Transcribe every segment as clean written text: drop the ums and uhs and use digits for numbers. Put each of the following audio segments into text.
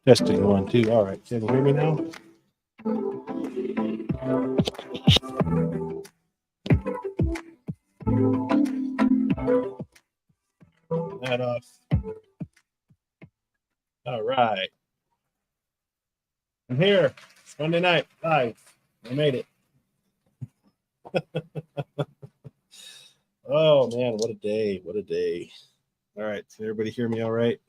Testing 1, 2. All right. Can you hear me now? That off. All right. I'm here. It's Monday night. Live. I made it. Oh man, what a day. What a day. All right. Can everybody hear me all right?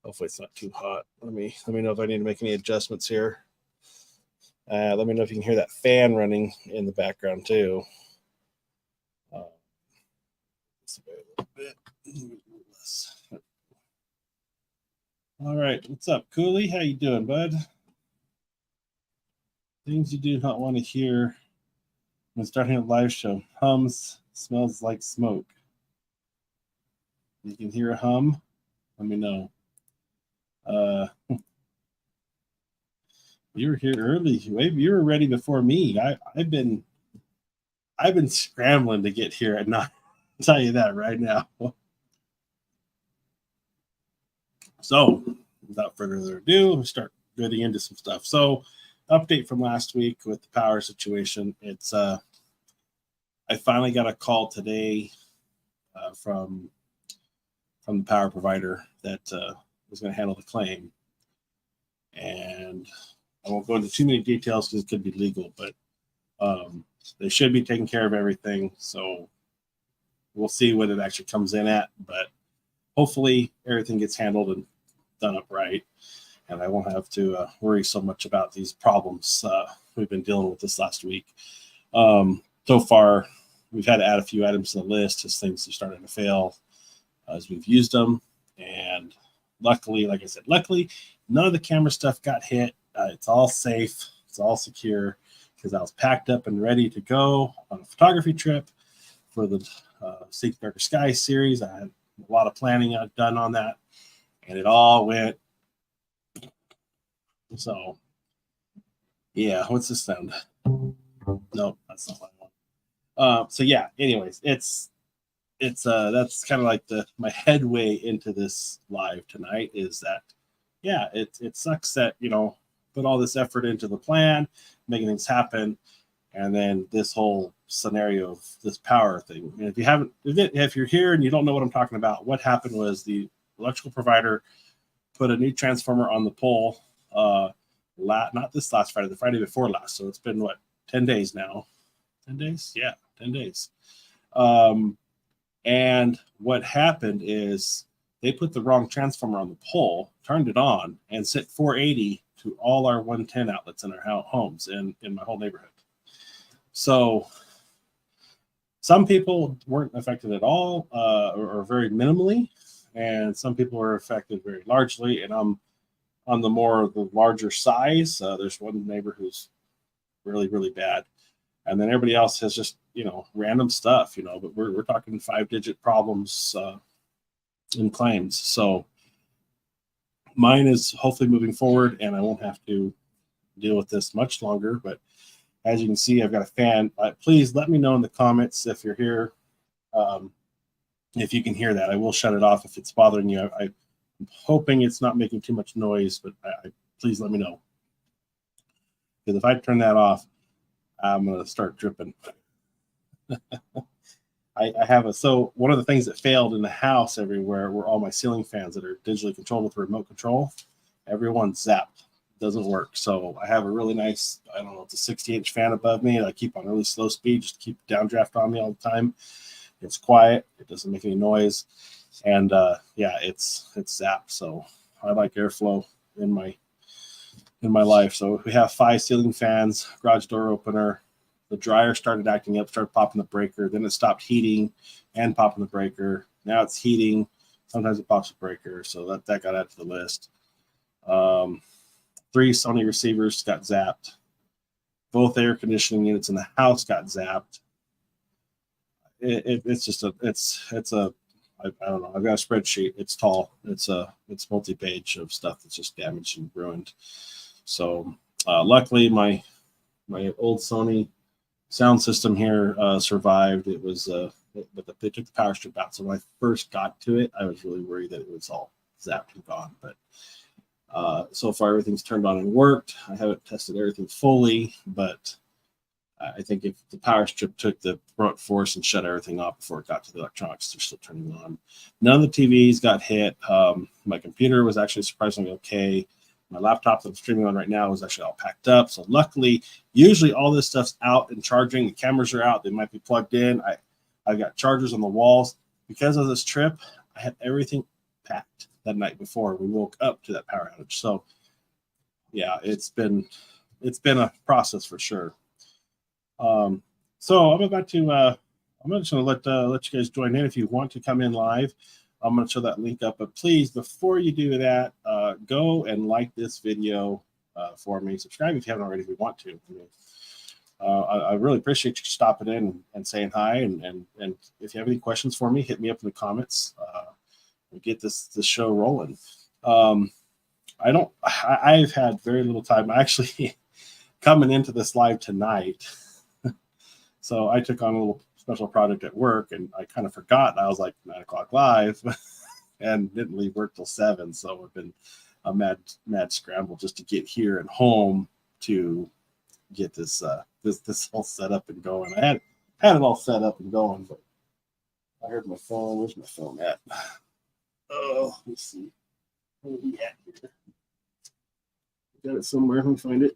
Hopefully it's not too hot. Let me know if I need to make any adjustments here. Let me know if you can hear that fan running in the background too. This way a little bit. All right, what's up, Cooley? How you doing, bud? Things you do not want to hear when starting a live show. Hums, smells like smoke. You can hear a hum? Let me know. You were here early. You were ready before me. I've been scrambling to get here at night. I'll tell you that right now. So, without further ado, we start getting into some stuff. So, update from last week with the power situation. It's I finally got a call today from the power provider that was going to handle the claim, and I won't go into too many details because it could be legal, but they should be taking care of everything. So we'll see what it actually comes in at, but hopefully everything gets handled and done up right, and I won't have to worry so much about these problems we've been dealing with this last week. So far, we've had to add a few items to the list as things are starting to fail as we've used them. And luckily, like I said, none of the camera stuff got hit. It's all safe. It's all secure because I was packed up and ready to go on a photography trip for the Seek Darker Sky series. I had a lot of planning done on that, and it all went. So, yeah, what's this sound? No, that's not what I want. So yeah, anyways, it's that's kind of like my headway into this live tonight is that, yeah, it sucks that, put all this effort into the plan, making things happen, and then this whole scenario of this power thing. And if you're here and you don't know what I'm talking about, what happened was the electrical provider put a new transformer on the pole, not this last Friday, the Friday before last. So it's been 10 days now. 10 days? Yeah, 10 days. And what happened is they put the wrong transformer on the pole, turned it on, and sent 480 to all our 110 outlets in our homes and in my whole neighborhood. So some people weren't affected at all or very minimally, and some people were affected very largely. And I'm on the larger size. There's one neighbor who's really, really bad. And then everybody else has just, random stuff, but we're talking 5-digit problems in claims. So mine is hopefully moving forward, and I won't have to deal with this much longer. But as you can see, I've got a fan. Please let me know in the comments if you're here, if you can hear that. I will shut it off if it's bothering you. I'm hoping it's not making too much noise, but please let me know. Because if I turn that off, I'm going to start dripping. I have so one of the things that failed in the house everywhere were all my ceiling fans that are digitally controlled with remote control. Everyone's zapped. Doesn't work. So I have a really nice, I don't know, it's a 60-inch fan above me that I keep on really slow speed just to keep downdraft on me all the time. It's quiet. It doesn't make any noise. And yeah, it's zapped. So I like airflow in my life. So we have 5 ceiling fans, garage door opener. The dryer started acting up, started popping the breaker. Then it stopped heating and popping the breaker. Now it's heating. Sometimes it pops the breaker. So that got added to the list. 3 Sony receivers got zapped. Both air conditioning units in the house got zapped. It's just I don't know. I've got a spreadsheet. It's tall. It's multi-page of stuff that's just damaged and ruined. So luckily my old Sony sound system here survived. It was but they took the power strip out. So when I first got to it, I was really worried that it was all zapped and gone. But so far everything's turned on and worked. I haven't tested everything fully, but I think if the power strip took the brunt force and shut everything off before it got to the electronics, they're still turning on. None of the TVs got hit. My computer was actually surprisingly okay. My laptop that I'm streaming on right now is actually all packed up. So luckily, usually all this stuff's out and charging. The cameras are out. They might be plugged in. I've got chargers on the walls. Because of this trip, I had everything packed that night before we woke up to that power outage. So yeah, it's been a process for sure. So I'm about to I'm just going to let you guys join in if you want to come in live. I'm going to show that link up, but please, before you do that, go and like this video for me. Subscribe if you haven't already, if you want to. I really appreciate you stopping in and saying hi. And if you have any questions for me, hit me up in the comments. We'll get this show rolling. I've had very little time. Actually, coming into this live tonight, so I took on a little special project at work, and I kind of forgot. I was like 9 o'clock live, and didn't leave work till 7. So I've been a mad scramble just to get here and home to get this all set up and going. I had it all set up and going, but I heard my phone. Where's my phone at? Oh, let's see. Where are we at here? Got it somewhere. Let me find it.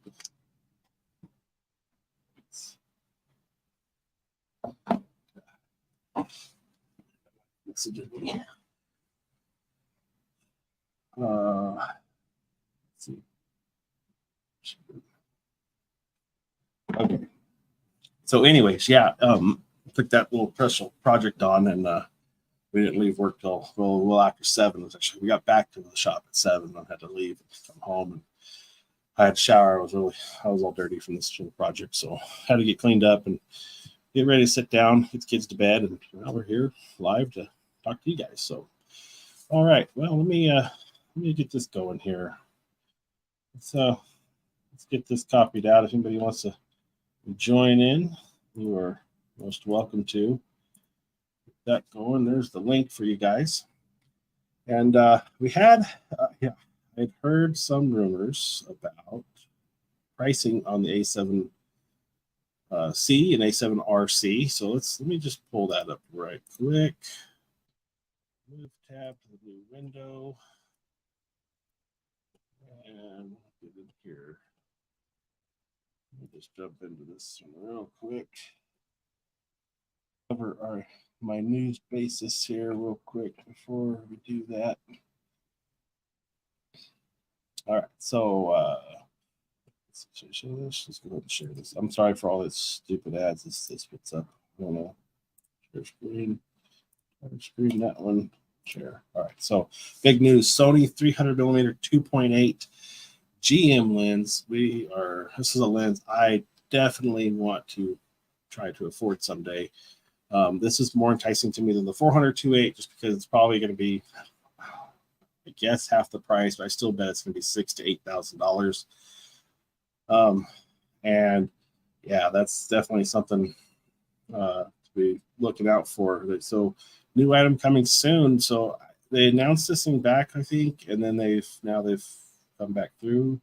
Let's see. Okay. So, anyways, yeah, took that little special project on, and we didn't leave work till well after 7. It was actually, we got back to the shop at 7. I had to leave and come home, and I had to shower. I was all dirty from this project, so had to get cleaned up and get ready to sit down, get the kids to bed, and now we're here live to talk to you guys. So, all right, well, let me get this going here. Let's get this copied out. If anybody wants to join in, you are most welcome to. Get that going. There's the link for you guys. And we had, I'd heard some rumors about pricing on the A7C and A7RC. So let me just pull that up right quick. Move tab to the new window. And get in here. Let me just jump into this one real quick. Cover my news basis here real quick before we do that. All right, so should I show this? Let's go ahead and share this. I'm sorry for all this stupid ads. This puts up. I don't know. Share screen, that one. Share. All right, so big news. Sony 300mm 2.8 GM lens. This is a lens I definitely want to try to afford someday. This is more enticing to me than the 400 2.8 just because it's probably going to be I guess half the price, but I still bet it's going to be $6,000 to $8,000. And yeah, that's definitely something to be looking out for. So new item coming soon. So they announced this thing back, I think, and then they've come back through,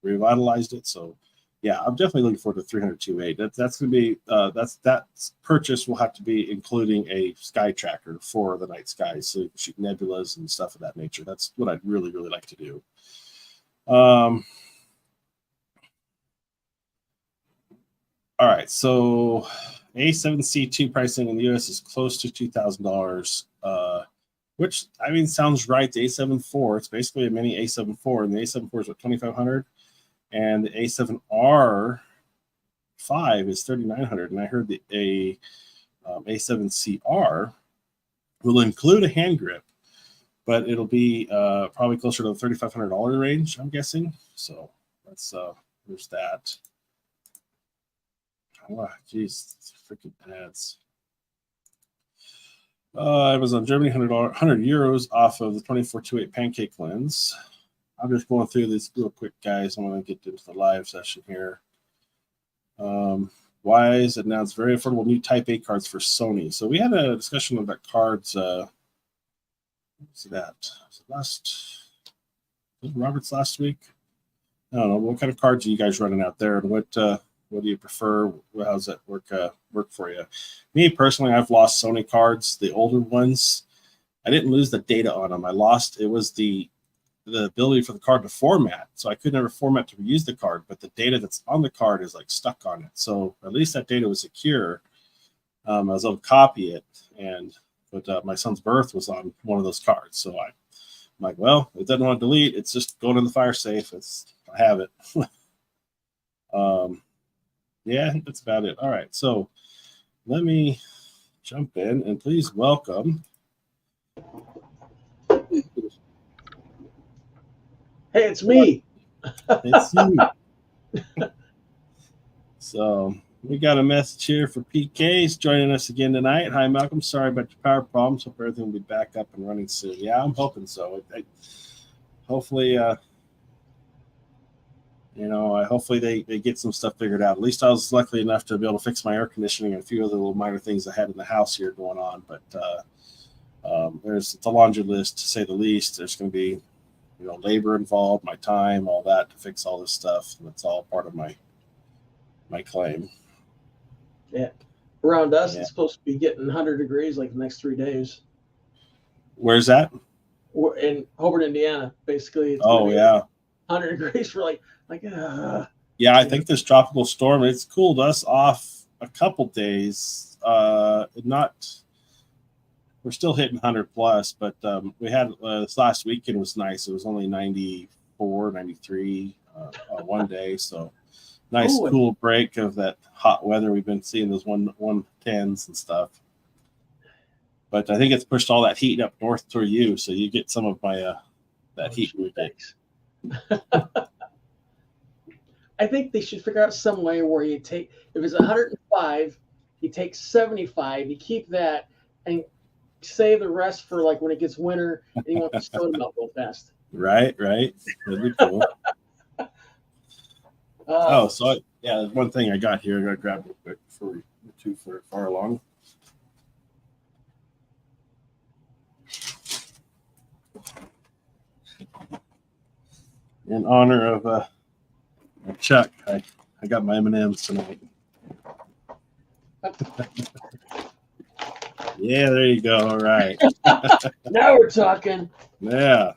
revitalized it. So yeah, I'm definitely looking forward to 302.8. That's going to be that purchase will have to be including a sky tracker for the night skies, so you can shoot nebulas and stuff of that nature. That's what I'd really like to do. All right, so A7C2 pricing in the US is close to $2,000, which I mean sounds right. The A7 IV, it's basically a mini A7 IV, and the A7 IV is what, $2,500, and the A7R5 is $3,900. And I heard the A7CR will include a hand grip, but it'll be probably closer to the $3,500 range, I'm guessing. So that's there's that. Oh, geez, freaking ads. Amazon Germany, €100 off of the 24-28 pancake lens. I'm just going through this real quick, guys. I want to get into the live session here. Wise announced very affordable new Type A cards for Sony. So we had a discussion about cards. What's that? Was Robert's last week? I don't know. What kind of cards are you guys running out there, and what do you prefer? How's that work for you? Me personally, I've lost Sony cards, the older ones. I didn't lose the data on them. I lost it was the ability for the card to format. So I could never format to reuse the card, but the data that's on the card is like stuck on it. So at least that data was secure. I was able to copy it, but my son's birth was on one of those cards. So I'm like, well, it doesn't want to delete. It's just going in the fire safe. I have it. Yeah, I think that's about it. All right, so let me jump in and please welcome. Hey, it's me. It's you. So we got a message here for PK. He's joining us again tonight. Hi, Malcolm. Sorry about your power problems. Hope everything will be back up and running soon. Yeah, I'm hoping so. Hopefully, hopefully they get some stuff figured out. At least I was lucky enough to be able to fix my air conditioning and a few other little minor things I had in the house here going on. But it's a laundry list, to say the least. There's going to be, labor involved, my time, all that to fix all this stuff. And it's all part of my claim. Yeah. Around us, It's supposed to be getting 100 degrees like the next 3 days. Where's that? We're in Hobart, Indiana. Basically, it's 100 degrees for Yeah, I think this tropical storm, it's cooled us off a couple days. We're still hitting 100 plus, but we had this last weekend was nice. It was only 94, 93 one day. So nice cool break of that hot weather. We've been seeing those 110s and stuff. But I think it's pushed all that heat up north toward you, so you get some of my that heat. Thanks. I think they should figure out some way where you take, if it's 105, you take 75, you keep that, and save the rest for like when it gets winter and you want the snow to melt real fast. Right. That'd be cool. There's one thing I got here. I got to grab real quick before we get too far along. In honor of Chuck, I got my M&Ms tonight. Yeah, there you go. All right. Now we're talking. Yeah.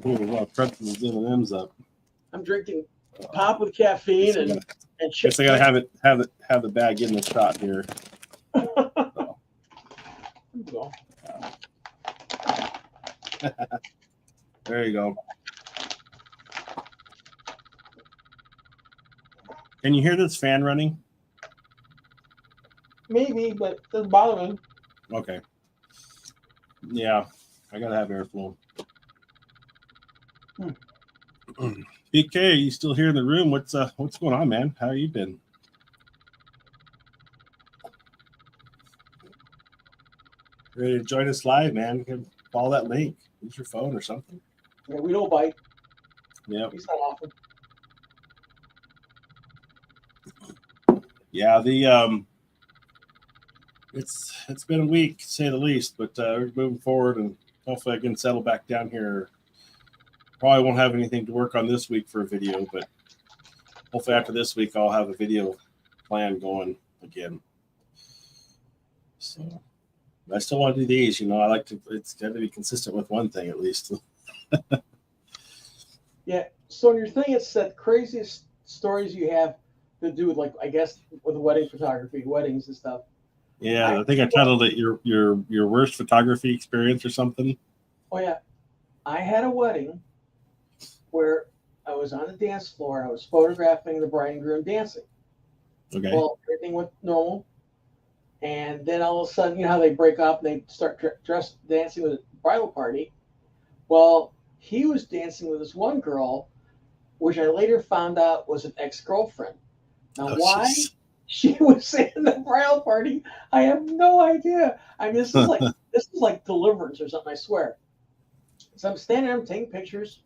Well, crunching these M&Ms up. I'm drinking pop with caffeine and chips. Guess I gotta have the bag in the shot here. So. There you go. Can you hear this fan running? Maybe, but it doesn't bother me. Okay. Yeah, I gotta have airflow. PK, are you still here in the room? What's going on, man? How you been? Ready to join us live, man? follow that link. Use your phone or something. Yeah, we don't bite. Yep. He's not often. Yeah, it's been a week to say the least, but we're moving forward, and hopefully I can settle back down here. Probably won't have anything to work on this week for a video, but hopefully after this week I'll have a video plan going again. So I still want to do these. I like to. It's got to be consistent with one thing at least. Yeah. So in your thing, it's that craziest stories you have to do with, like, I guess, with wedding photography, weddings and stuff. Yeah, I think I titled it your worst photography experience or something. Oh yeah, I had a wedding where I was on the dance floor. I was photographing the bride and groom dancing. Okay. Well, everything went normal, and then all of a sudden, you know how they break up and they start dancing with a bridal party. Well, he was dancing with this one girl, which I later found out was an ex-girlfriend. Now, why Geez. she was in the bridal party, I have no idea. I mean, this is like Deliverance or something, I swear. So I'm standing there, I'm taking pictures.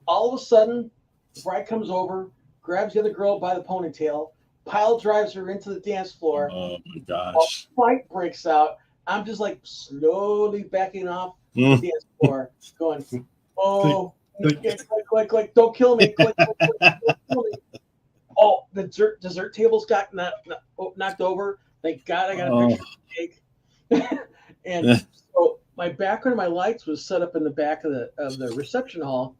All of a sudden, the bride comes over, grabs the other girl by the ponytail, pile drives her into the dance floor. Oh my gosh. A fight breaks out. I'm just like slowly backing off the dance floor, going, "Oh, click, don't kill me, click, don't kill me." Oh, the dessert tables got knocked over. Thank God I got a picture of the cake. And so my background of my lights was set up in the back of the reception hall.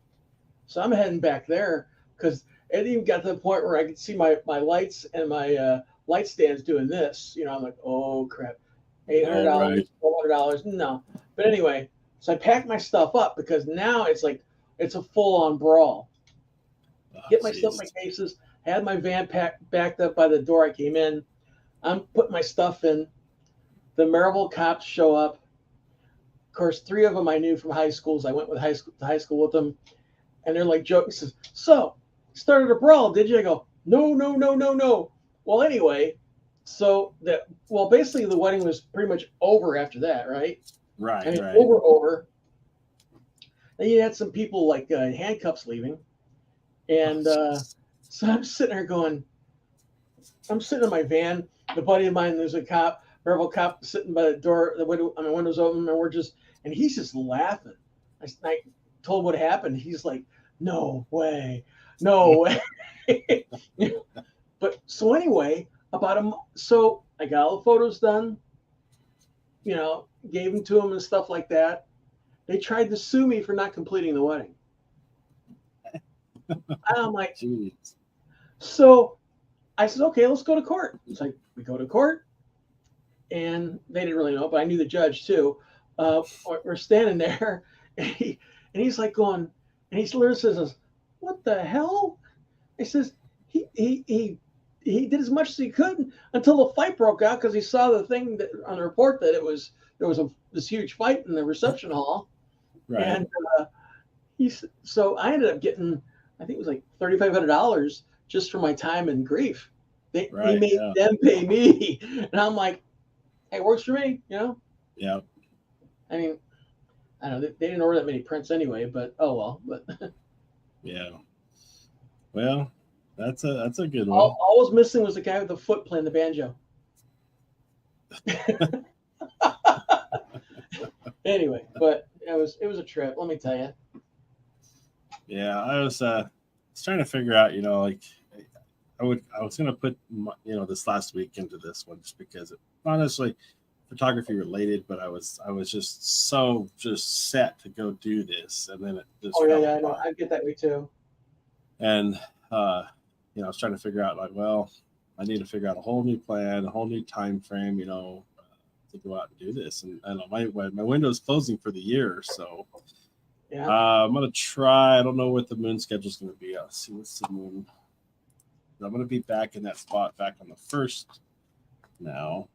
So I'm heading back there because it even got to the point where I could see my lights and my light stands doing this. I'm like, oh crap, $800, $400, no. But anyway, so I packed my stuff up because now it's a full on brawl. Get my stuff in my cases. Had my van backed up by the door I came in. I'm putting my stuff in. The Maryville cops show up. Of course, 3 of them I knew from high schools. I went to high school with them. And they're like joking. Says, "So, started a brawl, did you?" I go, "No. Well, anyway, basically the wedding was pretty much over after that, right? Right, I mean, right. over. Then you had some people like in handcuffs leaving. And so I'm sitting there going, I'm sitting in my van. The buddy of mine, there's a Maryville cop sitting by the door, the window's open, and he's just laughing. I told him what happened. He's like, no way. But so anyway, so I got all the photos done, gave them to him and stuff like that. They tried to sue me for not completing the wedding. I'm like, Jeez. So I said, okay, let's go to court. It's like, we go to court, and they didn't really know, but I knew the judge too. We're standing there, and he's like going, and he literally says, "What the hell?" He says he did as much as he could until the fight broke out because he saw the thing that on the report that there was this huge fight in the reception hall, Right. And so I ended up getting, I think it was like $3,500 just for my time and grief. He made them pay me, and I'm like, hey, it works for me, Yeah. I mean, I don't know. They didn't order that many prints anyway, but oh well. But yeah. Well, that's a good one. All was missing was the guy with the foot playing the banjo. Anyway, but it was a trip. Let me tell you. Yeah, I was trying to figure out, like I was gonna put this last week into this one just because it honestly photography related, but I was just so set to go do this, and then it just I know, I get that way too. And I was trying to figure out I need to figure out a whole new plan, a whole new time frame, to go out and do this. And I don't know, my window's closing for the year, so yeah. I'm gonna try. I don't know what the moon schedule is gonna be. I'll see what's the moon. I'm gonna be back in that spot back on the 1st now.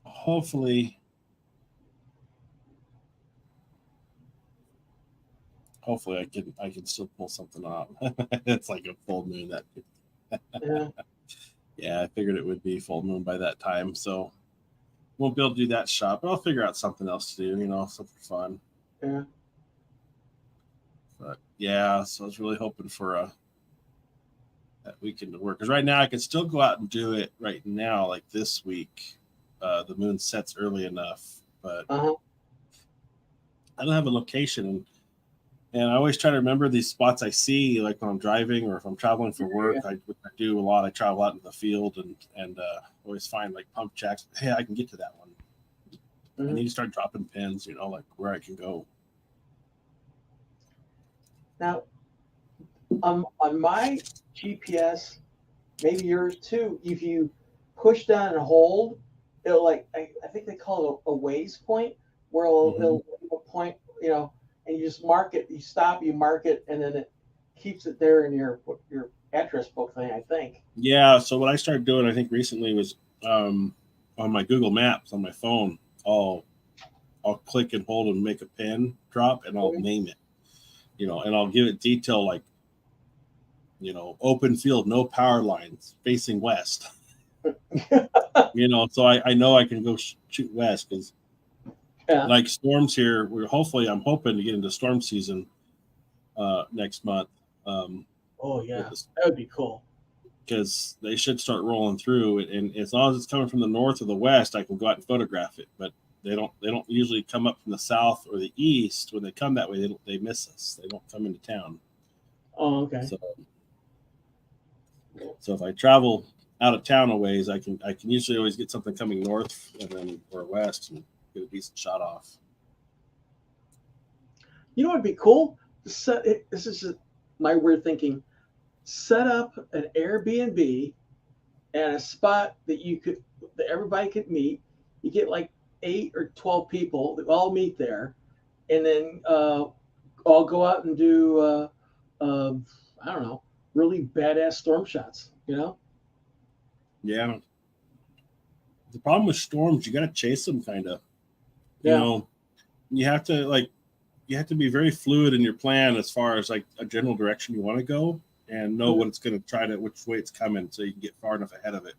Hopefully I can still pull something off. It's like a full moon that. Yeah. Yeah, I figured it would be full moon by that time, so won't be able to do that shot, but I'll figure out something else to do, something fun. Yeah. But yeah, so I was really hoping for that weekend to work, because right now I can still go out and do it right now, like this week. The moon sets early enough, but Uh-huh. I don't have a location, and I always try to remember these spots I see, like when I'm driving or if I'm traveling for work. Yeah. I do a lot. I travel out into the field and always find like pump jacks. Hey, I can get to that one. I need to start dropping pins, like where I can go. Now, on my GPS, maybe yours too, if you push down and hold, it'll like I think they call it a Waze point, where it'll point, and you just mark it. You stop, you mark it, and then it keeps it there in your address book thing, I think. Yeah. So what I started doing, I think recently, was on my Google Maps on my phone. I'll click and hold and make a pin drop, and I'll name it. And I'll give it detail like, open field, no power lines, facing west. So I know I can go shoot west, because like storms here, I'm hoping to get into storm season next month. Oh yeah, that would be cool. Because they should start rolling through, and as long as it's coming from the north or the west, I can go out and photograph it. But they don't usually come up from the south or the east. When they come that way, they miss us. They don't come into town. Oh, okay. So if I travel out of town a ways, I can usually always get something coming north and then or west and get a decent shot off. You know what'd be cool? This is just my weird thinking. Set up an Airbnb and a spot that everybody could meet. You get like 8 or 12 people that all meet there, and then all go out and do I don't know, really badass storm shots. Yeah. The problem with storms, you got to chase them, kind of. Yeah. You have to be very fluid in your plan as far as like a general direction you want to go, and know what it's going to which way it's coming, so you can get far enough ahead of it.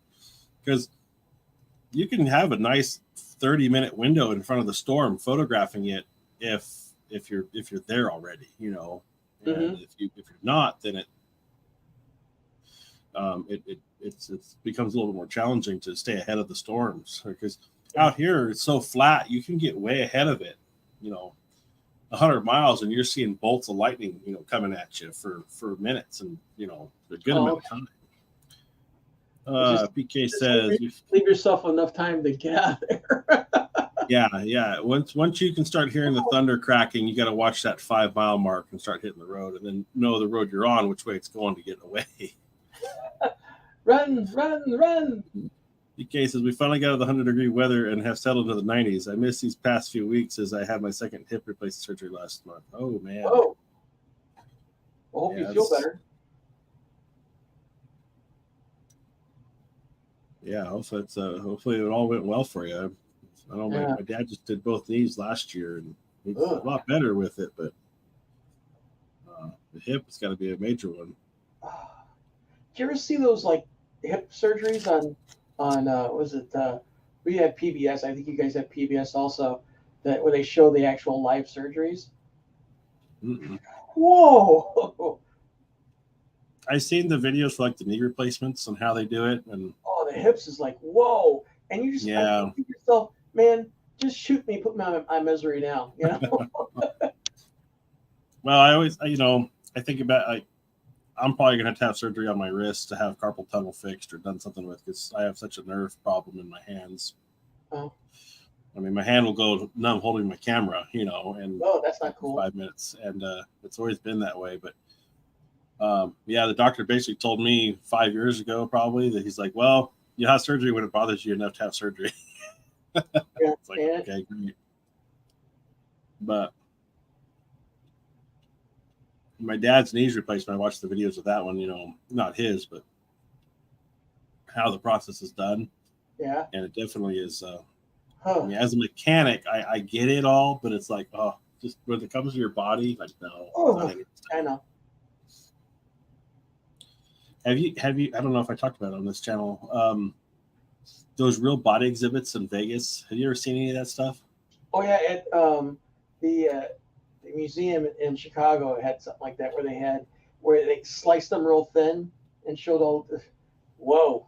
Because you can have a nice 30-minute window in front of the storm photographing it if you're there already, and if you're not, then it becomes a little bit more challenging to stay ahead of the storms, because out here it's so flat, you can get way ahead of it, 100 miles, and you're seeing bolts of lightning, coming at you for minutes, and a good amount of time. PK says, leave yourself enough time to get out of there. yeah. Once you can start hearing the thunder cracking, you got to watch that 5-mile mark and start hitting the road, and then know the road you're on, which way it's going to get away. Run. PK says, we finally got out of the 100-degree weather and have settled into the 90s. I missed these past few weeks as I had my second hip replacement surgery last month. Oh, man. Oh. I hope you feel better. Yeah, hopefully it all went well for you. I know my dad just did both knees last year, and he's a lot better with it, but the hip has got to be a major one. Did you ever see those like hip surgeries on was it we had PBS? I think you guys have PBS also, that where they show the actual live surgeries. Mm-mm. Whoa! I've seen the videos for like the knee replacements and how they do it, and the hips is like whoa, and you just think yourself, man, just shoot me, put me on my misery now, Well, I think about I'm probably gonna have to have surgery on my wrist to have carpal tunnel fixed or done something with, because I have such a nerve problem in my hands. Oh. I mean, my hand will go numb holding my camera, and that's not cool. 5 minutes, and it's always been that way. But the doctor basically told me 5 years ago, probably, that he's like, well, you have surgery when it bothers you enough to have surgery. It's like, okay, great. But my dad's knees replacement, I watched the videos of that one, not his, but how the process is done. Yeah. And it definitely is. I mean, as a mechanic, I get it all, but it's like, just when it comes to your body, like, no. I know. Have you? I don't know if I talked about it on this channel. Those real body exhibits in Vegas. Have you ever seen any of that stuff? Oh yeah, at the museum in Chicago had something like that where they sliced them real thin and showed all the. Whoa,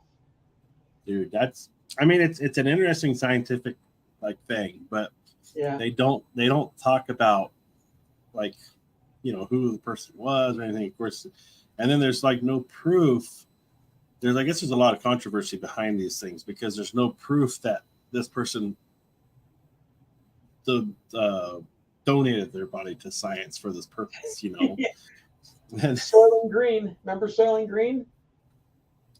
Dude, that's. I mean, it's an interesting scientific like thing, but yeah, they don't talk about like who the person was or anything. Of course, and then there's like no proof. I guess there's a lot of controversy behind these things because there's no proof that this person donated their body to science for this purpose, And Soylent Green. Remember Soylent Green?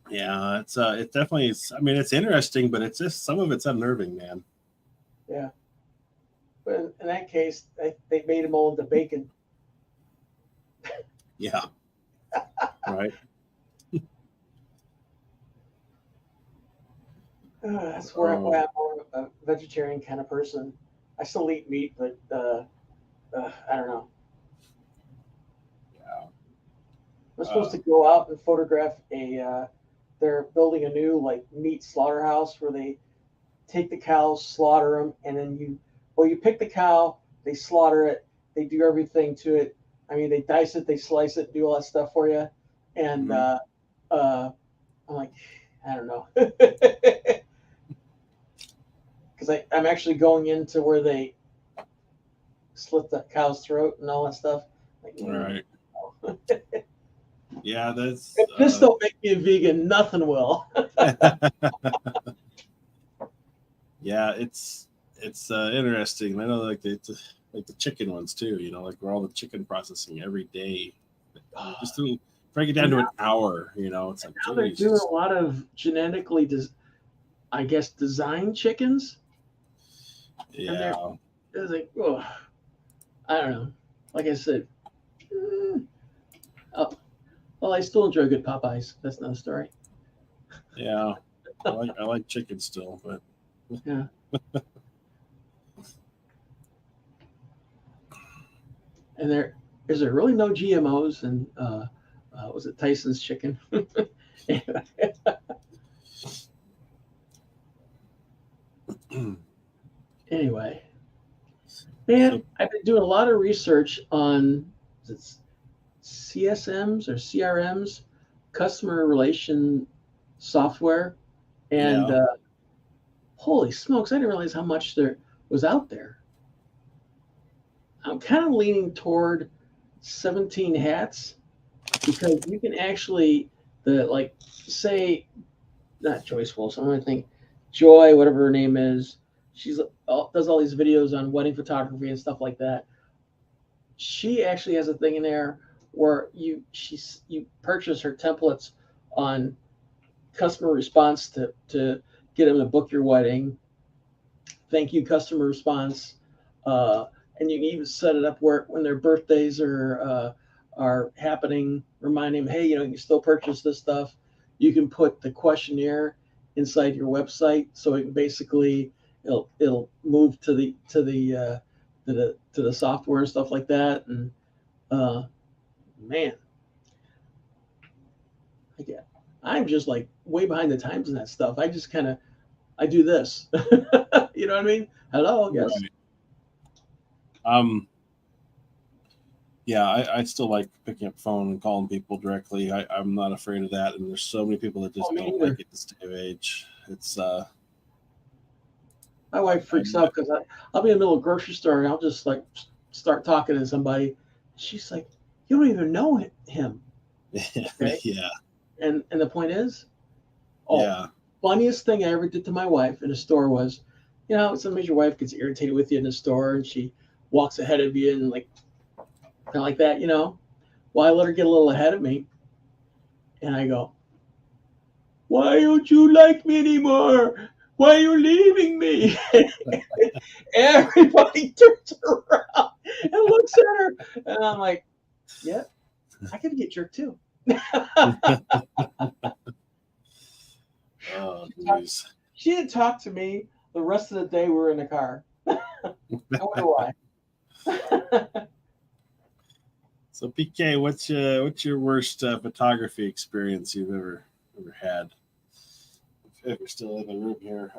yeah, it definitely is. I mean, it's interesting, but it's just some of it's unnerving, man. Yeah, but in that case, they made them all into bacon. Yeah, right. That's why I'm more a vegetarian kind of person. I still eat meat, but I don't know. Yeah. I'm supposed to go out and photograph a. They're building a new like meat slaughterhouse where they take the cows, slaughter them, and then you pick the cow, they slaughter it, they do everything to it. I mean, they dice it, they slice it, do all that stuff for you, and I'm like, I don't know, because I'm actually going into where they slit the cow's throat and all that stuff. Like, All right. Yeah, that's. If this don't make me a vegan, nothing will. Yeah, it's interesting. I know like the chicken ones too. Like where all the chicken processing every day, just to break it down to an hour. It's like now they're doing a lot of genetically, I guess, designed chickens. Yeah. It's like, oh, I don't know. Like I said, oh, well, I still enjoy good Popeyes. That's another story. Yeah, I like chicken still, but yeah. And is there really no GMOs? And was it Tyson's chicken? Anyway, man, I've been doing a lot of research on CSMs or CRMs, customer relation software, and holy smokes, I didn't realize how much there was out there. I'm kind of leaning toward 17 hats because you can actually say not Joyce Wilson. I'm gonna think Joy, whatever her name is. She's does all these videos on wedding photography and stuff like that. She actually has a thing in there where you purchase her templates on customer response to get them to book your wedding. Thank you customer response, and you can even set it up where when their birthdays are happening, remind them, hey, you can still purchase this stuff. You can put the questionnaire inside your website, so it basically it'll move to the software and stuff like that. And man, I'm just like way behind the times in that stuff. I just I do this. You know what I mean? Hello, yes. Right. Yeah, I still like picking up the phone and calling people directly. I'm not afraid of that, and there's so many people that just don't like it this day of age. It's my wife freaks out because I'll be in the middle of a grocery store and I'll just like start talking to somebody. She's like, "You don't even know him." Okay? Yeah. And the point is, yeah. Funniest thing I ever did to my wife in a store was, sometimes your wife gets irritated with you in the store and she walks ahead of you and like kind of like that, Well, I let her get a little ahead of me, and I go, "Why don't you like me anymore? Why are you leaving me?" Everybody turns around and looks at her, and I'm like, "Yeah, I could get jerked too." Oh, geez. She didn't talk to me the rest of the day. We were in the car. I wonder why. So PK, what's your worst photography experience you've ever had? If you're still in the room here,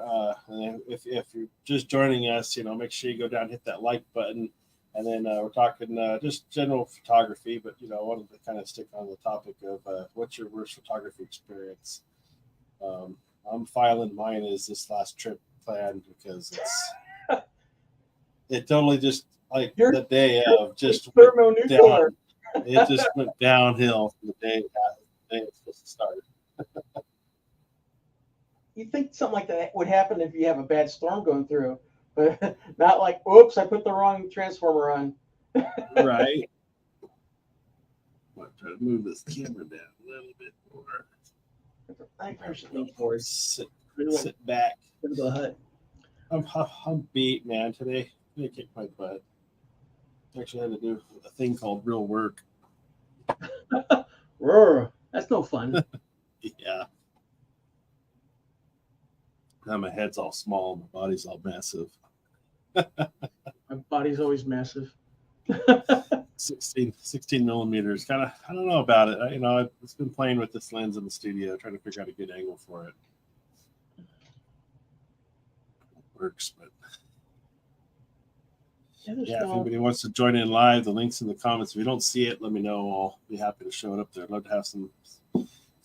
and if you're just joining us, make sure you go down and hit that like button. And then we're talking just general photography, but I wanted to kind of stick on the topic of what's your worst photography experience. I'm filing mine as this last trip planned because it totally just like the day of just went down. It just went downhill from the day it's supposed to start. You think something like that would happen if you have a bad storm going through, but not like, oops, I put the wrong transformer on. Right. I'm try to move this camera down a little bit more. I should lean forward. Sit back. The hut. I'm beat, man. Today I kicked my butt. Actually had to do a thing called real work. That's no fun. Yeah. Now my head's all small, my body's all massive. My body's always massive. 16 millimeters. Kind of, I don't know about it. I've just been playing with this lens in the studio, trying to figure out a good angle for it. Works, but yeah, if anybody wants to join in live, the link's in the comments. If you don't see it, let me know. I'll be happy to show it up there. I'd love to have some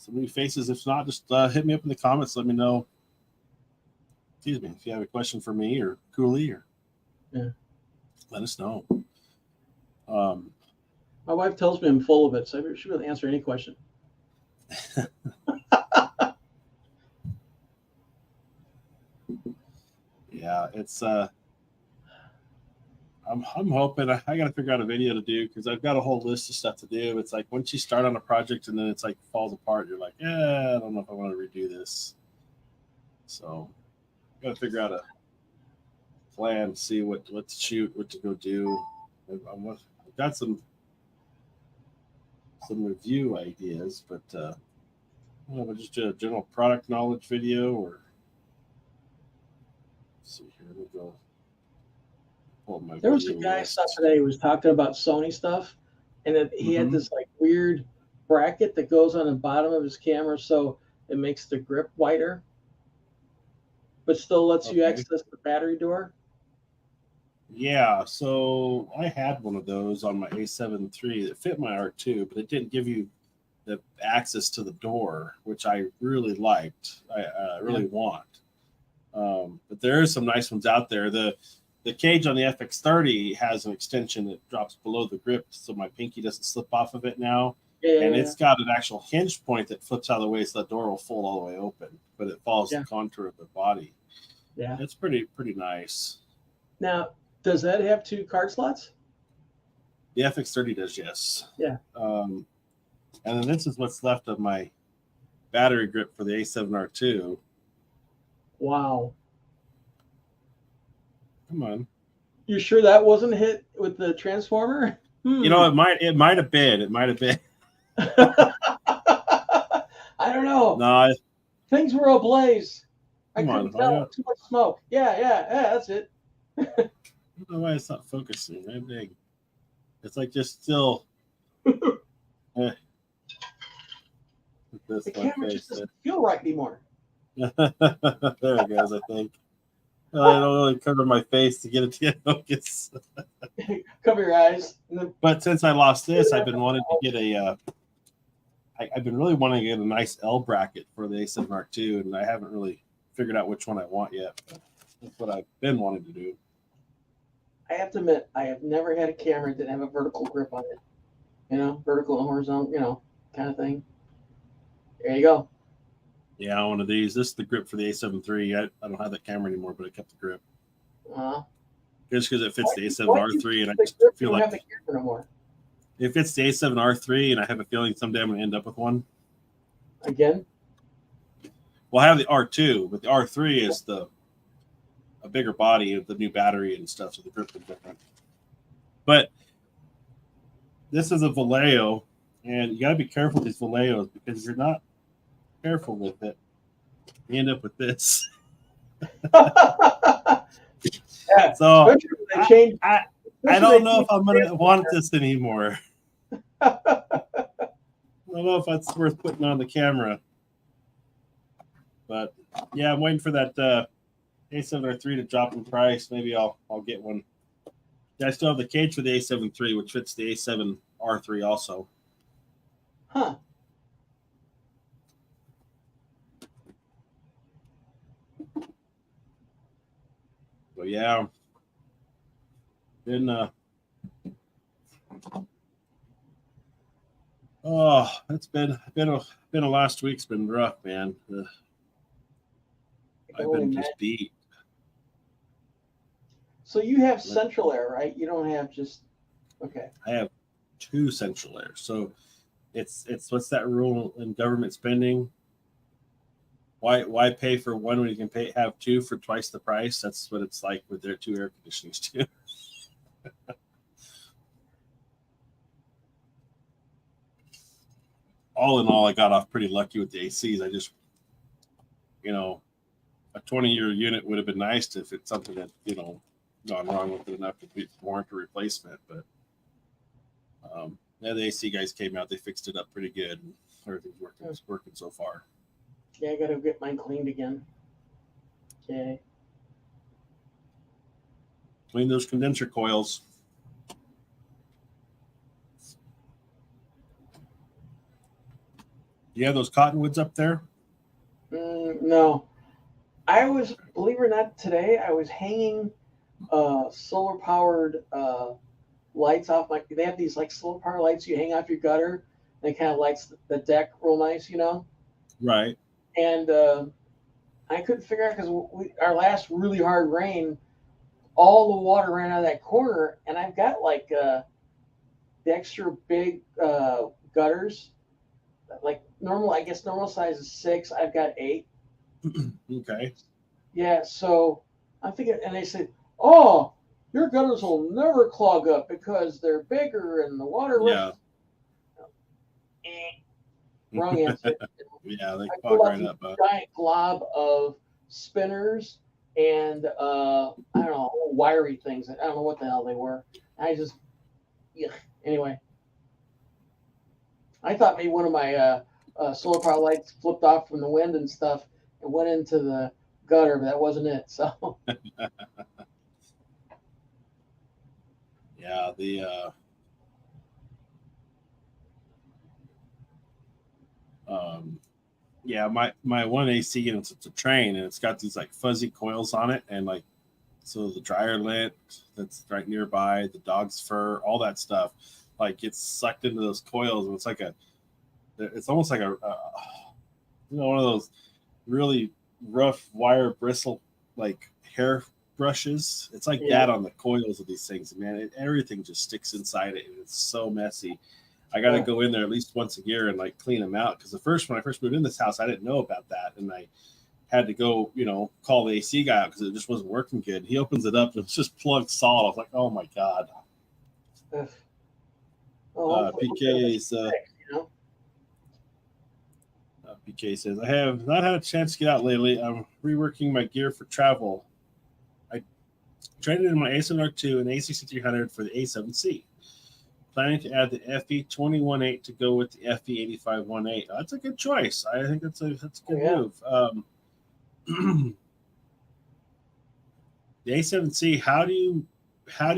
new faces. If not, just hit me up in the comments. Let me know. Excuse me, if you have a question for me or Cooley, or let us know. My wife tells me I'm full of it, so I should be able to answer any question. Yeah, it's I'm hoping I got to figure out a video to do because I've got a whole list of stuff to do. It's like once you start on a project and then it's like falls apart, you're like, I don't know if I want to redo this. So got to figure out a plan, see what to shoot, what to go do. I've got some review ideas, but I don't know if I just do a general product knowledge video or let's see here. Let me go. There was a guy I saw today who was talking about Sony stuff, and he had this like weird bracket that goes on the bottom of his camera, so it makes the grip wider, but still lets you access the battery door. Yeah, so I had one of those on my A7 III that fit my R2, but it didn't give you the access to the door, which I really liked. I really want. But there are some nice ones out there. The cage on the FX30 has an extension that drops below the grip, so my pinky doesn't slip off of it now. And it's got an actual hinge point that flips out of the way, so the door will fold all the way open, but it follows the contour of the body. Yeah, it's pretty nice. Now, does that have 2 card slots? The FX30 does, yes. Yeah. And then this is what's left of my battery grip for the A7R2. Wow. Come on. You sure that wasn't hit with the transformer? It might have been. It might have been. I don't know. No, things were ablaze. I Come couldn't on, tell. Too much smoke. Yeah, that's it. I don't know why it's not focusing. That big. It's like just still. The camera just doesn't feel right anymore. There it goes, I think. I don't really cover my face to get it to focus. Cover your eyes. But since I lost this, I've been wanting to get I've been really wanting to get a nice L bracket for the A7R2, and I haven't really figured out which one I want yet. But that's what I've been wanting to do. I have to admit, I have never had a camera that didn't have a vertical grip on it. Vertical and horizontal, kind of thing. There you go. Yeah, one of these. This is the grip for the A7 III. I don't have that camera anymore, but I kept the grip. Just because it fits the A7R3, and I just feel like the camera no more. It fits the A7R3, and I have a feeling someday I'm going to end up with one. Again? Well, I have the R2, but the R3 is a bigger body of the new battery and stuff, so the grip is different. But this is a Vallejo, and you got to be careful with these Vallejos because if you're not careful with it, you end up with this. Yeah, so I don't know if I'm going to want this anymore. I don't know if that's worth putting on the camera, but yeah, I'm waiting for that A7R3 to drop in price. Maybe I'll get one. Yeah, I still have the cage for the A7 III, which fits the A7R3 also. Huh. So yeah, been oh, it's been a last week's been rough, man. I can I've only been imagine. just beat. So you have central air, right? You don't have just okay. I have two central airs, so it's what's that rule in government spending? Why pay for one when you can have two for twice the price? That's what it's like with their two air conditionings too. All in all, I got off pretty lucky with the ACs. I just, you know, a 20-year unit would have been nice if it's something that, gone wrong with it enough to warrant a replacement. But yeah, the AC guys came out, they fixed it up pretty good. And everything's working. It's working so far. Yeah, I gotta get mine cleaned again. Okay. Clean those condenser coils. Do you have those cottonwoods up there? No, I was, believe it or not, today I was hanging solar powered lights off my. They have these like solar power lights you hang off your gutter. And it kind of lights the deck real nice, you know. Right. And I couldn't figure out because our last really hard rain, all the water ran out of that corner, and I've got like the extra big gutters. Like normal, I guess normal size is 6. I've got 8. Okay. Yeah, so I'm thinking, and they said, "Oh, your gutters will never clog up because they're bigger and the water Yeah. rushes." Eh, wrong answer. Yeah, they I clog pulled out right this up. giant glob of spinners and I don't know, wiry things. I don't know what the hell they were. I just, yuck. Anyway, I thought maybe one of my solar power lights flipped off from the wind and stuff and went into the gutter, but that wasn't it. So Yeah, um, yeah, my one AC unit, it's a train and it's got these like fuzzy coils on it, and like so the dryer lint that's right nearby, the dog's fur, all that stuff, like gets sucked into those coils, and it's almost like one of those really rough wire bristle like hair brushes. It's like yeah, that on the coils of these things, man. Everything just sticks inside it, and it's so messy. I got to go in there at least once a year and like clean them out, because when I first moved in this house, I didn't know about that, and I had to go, call the AC guy out because it just wasn't working good. He opens it up and it's just plugged solid. I was like, oh my god. ugh. Well, hopefully this PK will fix, you know. PK says, I have not had a chance to get out lately. I'm reworking my gear for travel. I traded in my A7R2 and A6300 for the A7C. Planning to add the FE218 to go with the FE8518. That's a good choice. I think that's a good move. The A7C, how do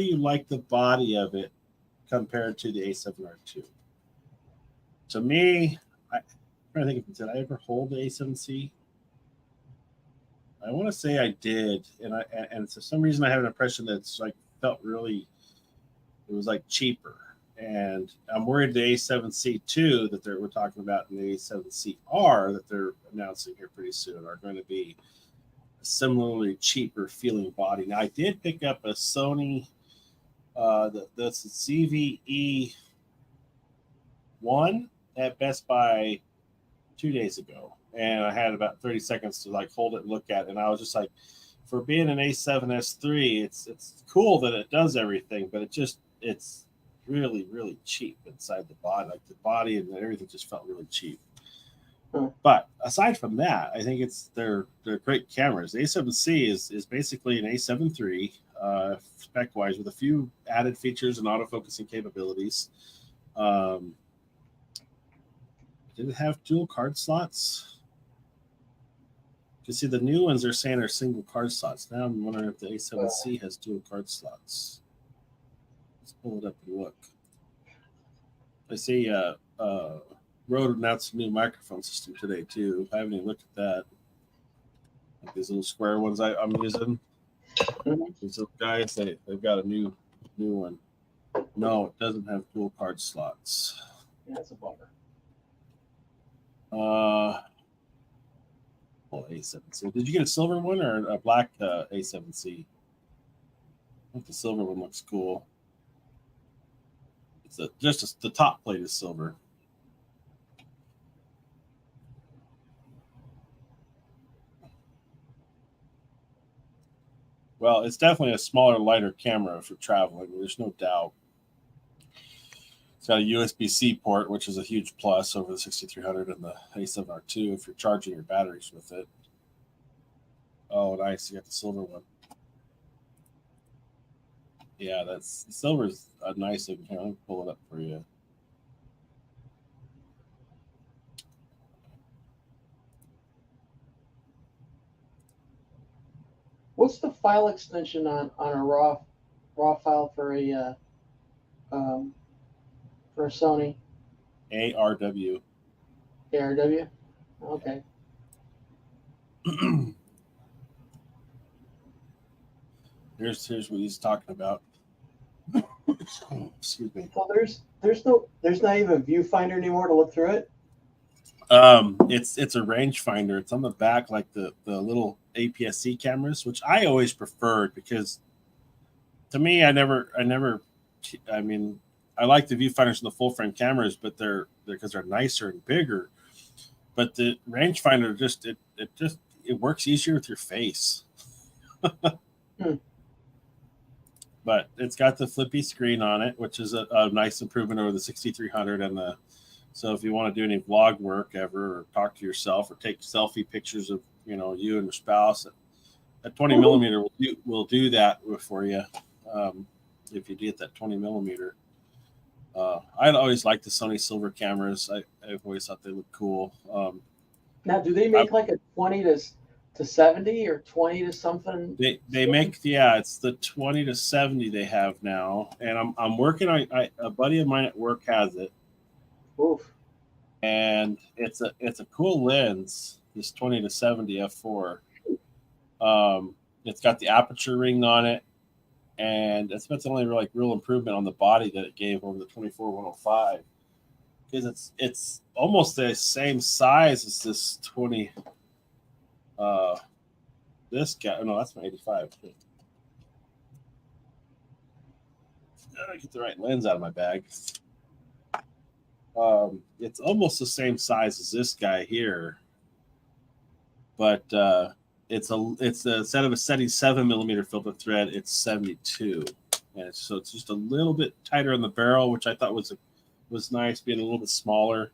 you like the body of it compared to the A7R2? To me, I'm trying to think, did I ever hold the A7C? I want to say I did, and for some reason I have an impression that it's like felt really, it was like cheaper. And I'm worried the A7C2 that we're talking about and the A7CR that they're announcing here pretty soon are going to be a similarly cheaper feeling body. Now, I did pick up a Sony, the CVE1 at Best Buy 2 days ago, and I had about 30 seconds to like hold it and look at it, and I was just like, for being an A7S3, it's cool that it does everything, but it's really, really cheap inside the body. Like the body and everything just felt really cheap. But aside from that, I think they're great cameras. The A7C is basically an A7 III spec wise with a few added features and autofocusing capabilities. Did it have dual card slots? You see, the new ones they're saying are single card slots. Now I'm wondering if the A7C has dual card slots. Let's pull it up and look. I see Rode announced a new microphone system today too. I haven't even looked at that. Like these little square ones I'm using. Mhm. These little guys, they've got a new one. No, it doesn't have dual card slots. Yeah, that's a bummer. Well, A7C. Did you get a silver one or a black A7C? I think the silver one looks cool. It's the top plate is silver. Well, it's definitely a smaller, lighter camera for traveling. There's no doubt. It's got a USB-C port, which is a huge plus over the 6300 and the A7R2 if you're charging your batteries with it. Oh, nice. You got the silver one. Yeah, silver's a nice looking camera. Let me pull it up for you. What's the file extension on a raw file for a Sony ARW. ARW? Okay. Here's what he's talking about. Excuse me. So there's not even a viewfinder anymore to look through it. It's a rangefinder. It's on the back, like the little APS-C cameras, which I always preferred because to me, I mean, I like the viewfinders and the full frame cameras, but they're because they're nicer and bigger. But the rangefinder it works easier with your face. But it's got the flippy screen on it, which is a nice improvement over the 6300 and the. So if you want to do any vlog work ever, or talk to yourself, or take selfie pictures of you and your spouse, that 20 millimeter will do that for you. If you get that 20 millimeter, I'd always liked the Sony silver cameras. I've always thought they look cool. Now, do they make like a 20 to 70 or 20 to something? They make it's the 20 to 70 they have now, and I'm working on. A buddy of mine at work has it. Oof. And it's a cool lens, this 20 to 70 f4. It's got the aperture ring on it, and that's the only real improvement on the body that it gave over the 24-105, because it's almost the same size as this 20. This guy, no, that's my 85. Gotta get the right lens out of my bag. It's almost the same size as this guy here, but it's instead of a 77 millimeter filter thread, it's 72, and so it's just a little bit tighter on the barrel, which I thought was nice, being a little bit smaller,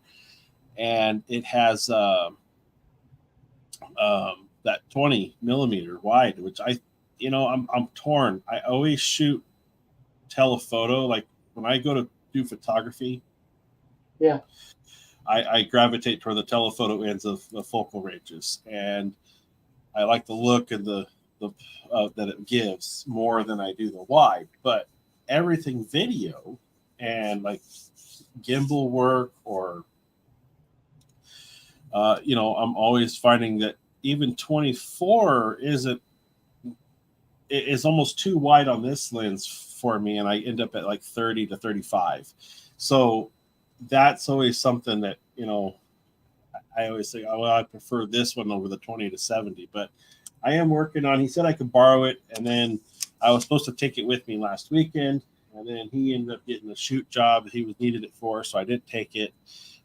and it has that 20 millimeter wide, which I'm torn. I always shoot telephoto, like when I go to do photography. Yeah, I gravitate toward the telephoto ends of the focal ranges, and I like the look and the that it gives more than I do the wide. But everything video and like gimbal work or I'm always finding that even 24 is almost too wide on this lens for me, and I end up at like 30 to 35. So that's always something that I always think, oh, well, I prefer this one over the 20 to 70. But I am working on. He said I could borrow it, and then I was supposed to take it with me last weekend, and then he ended up getting a shoot job that he needed it for, so I didn't take it,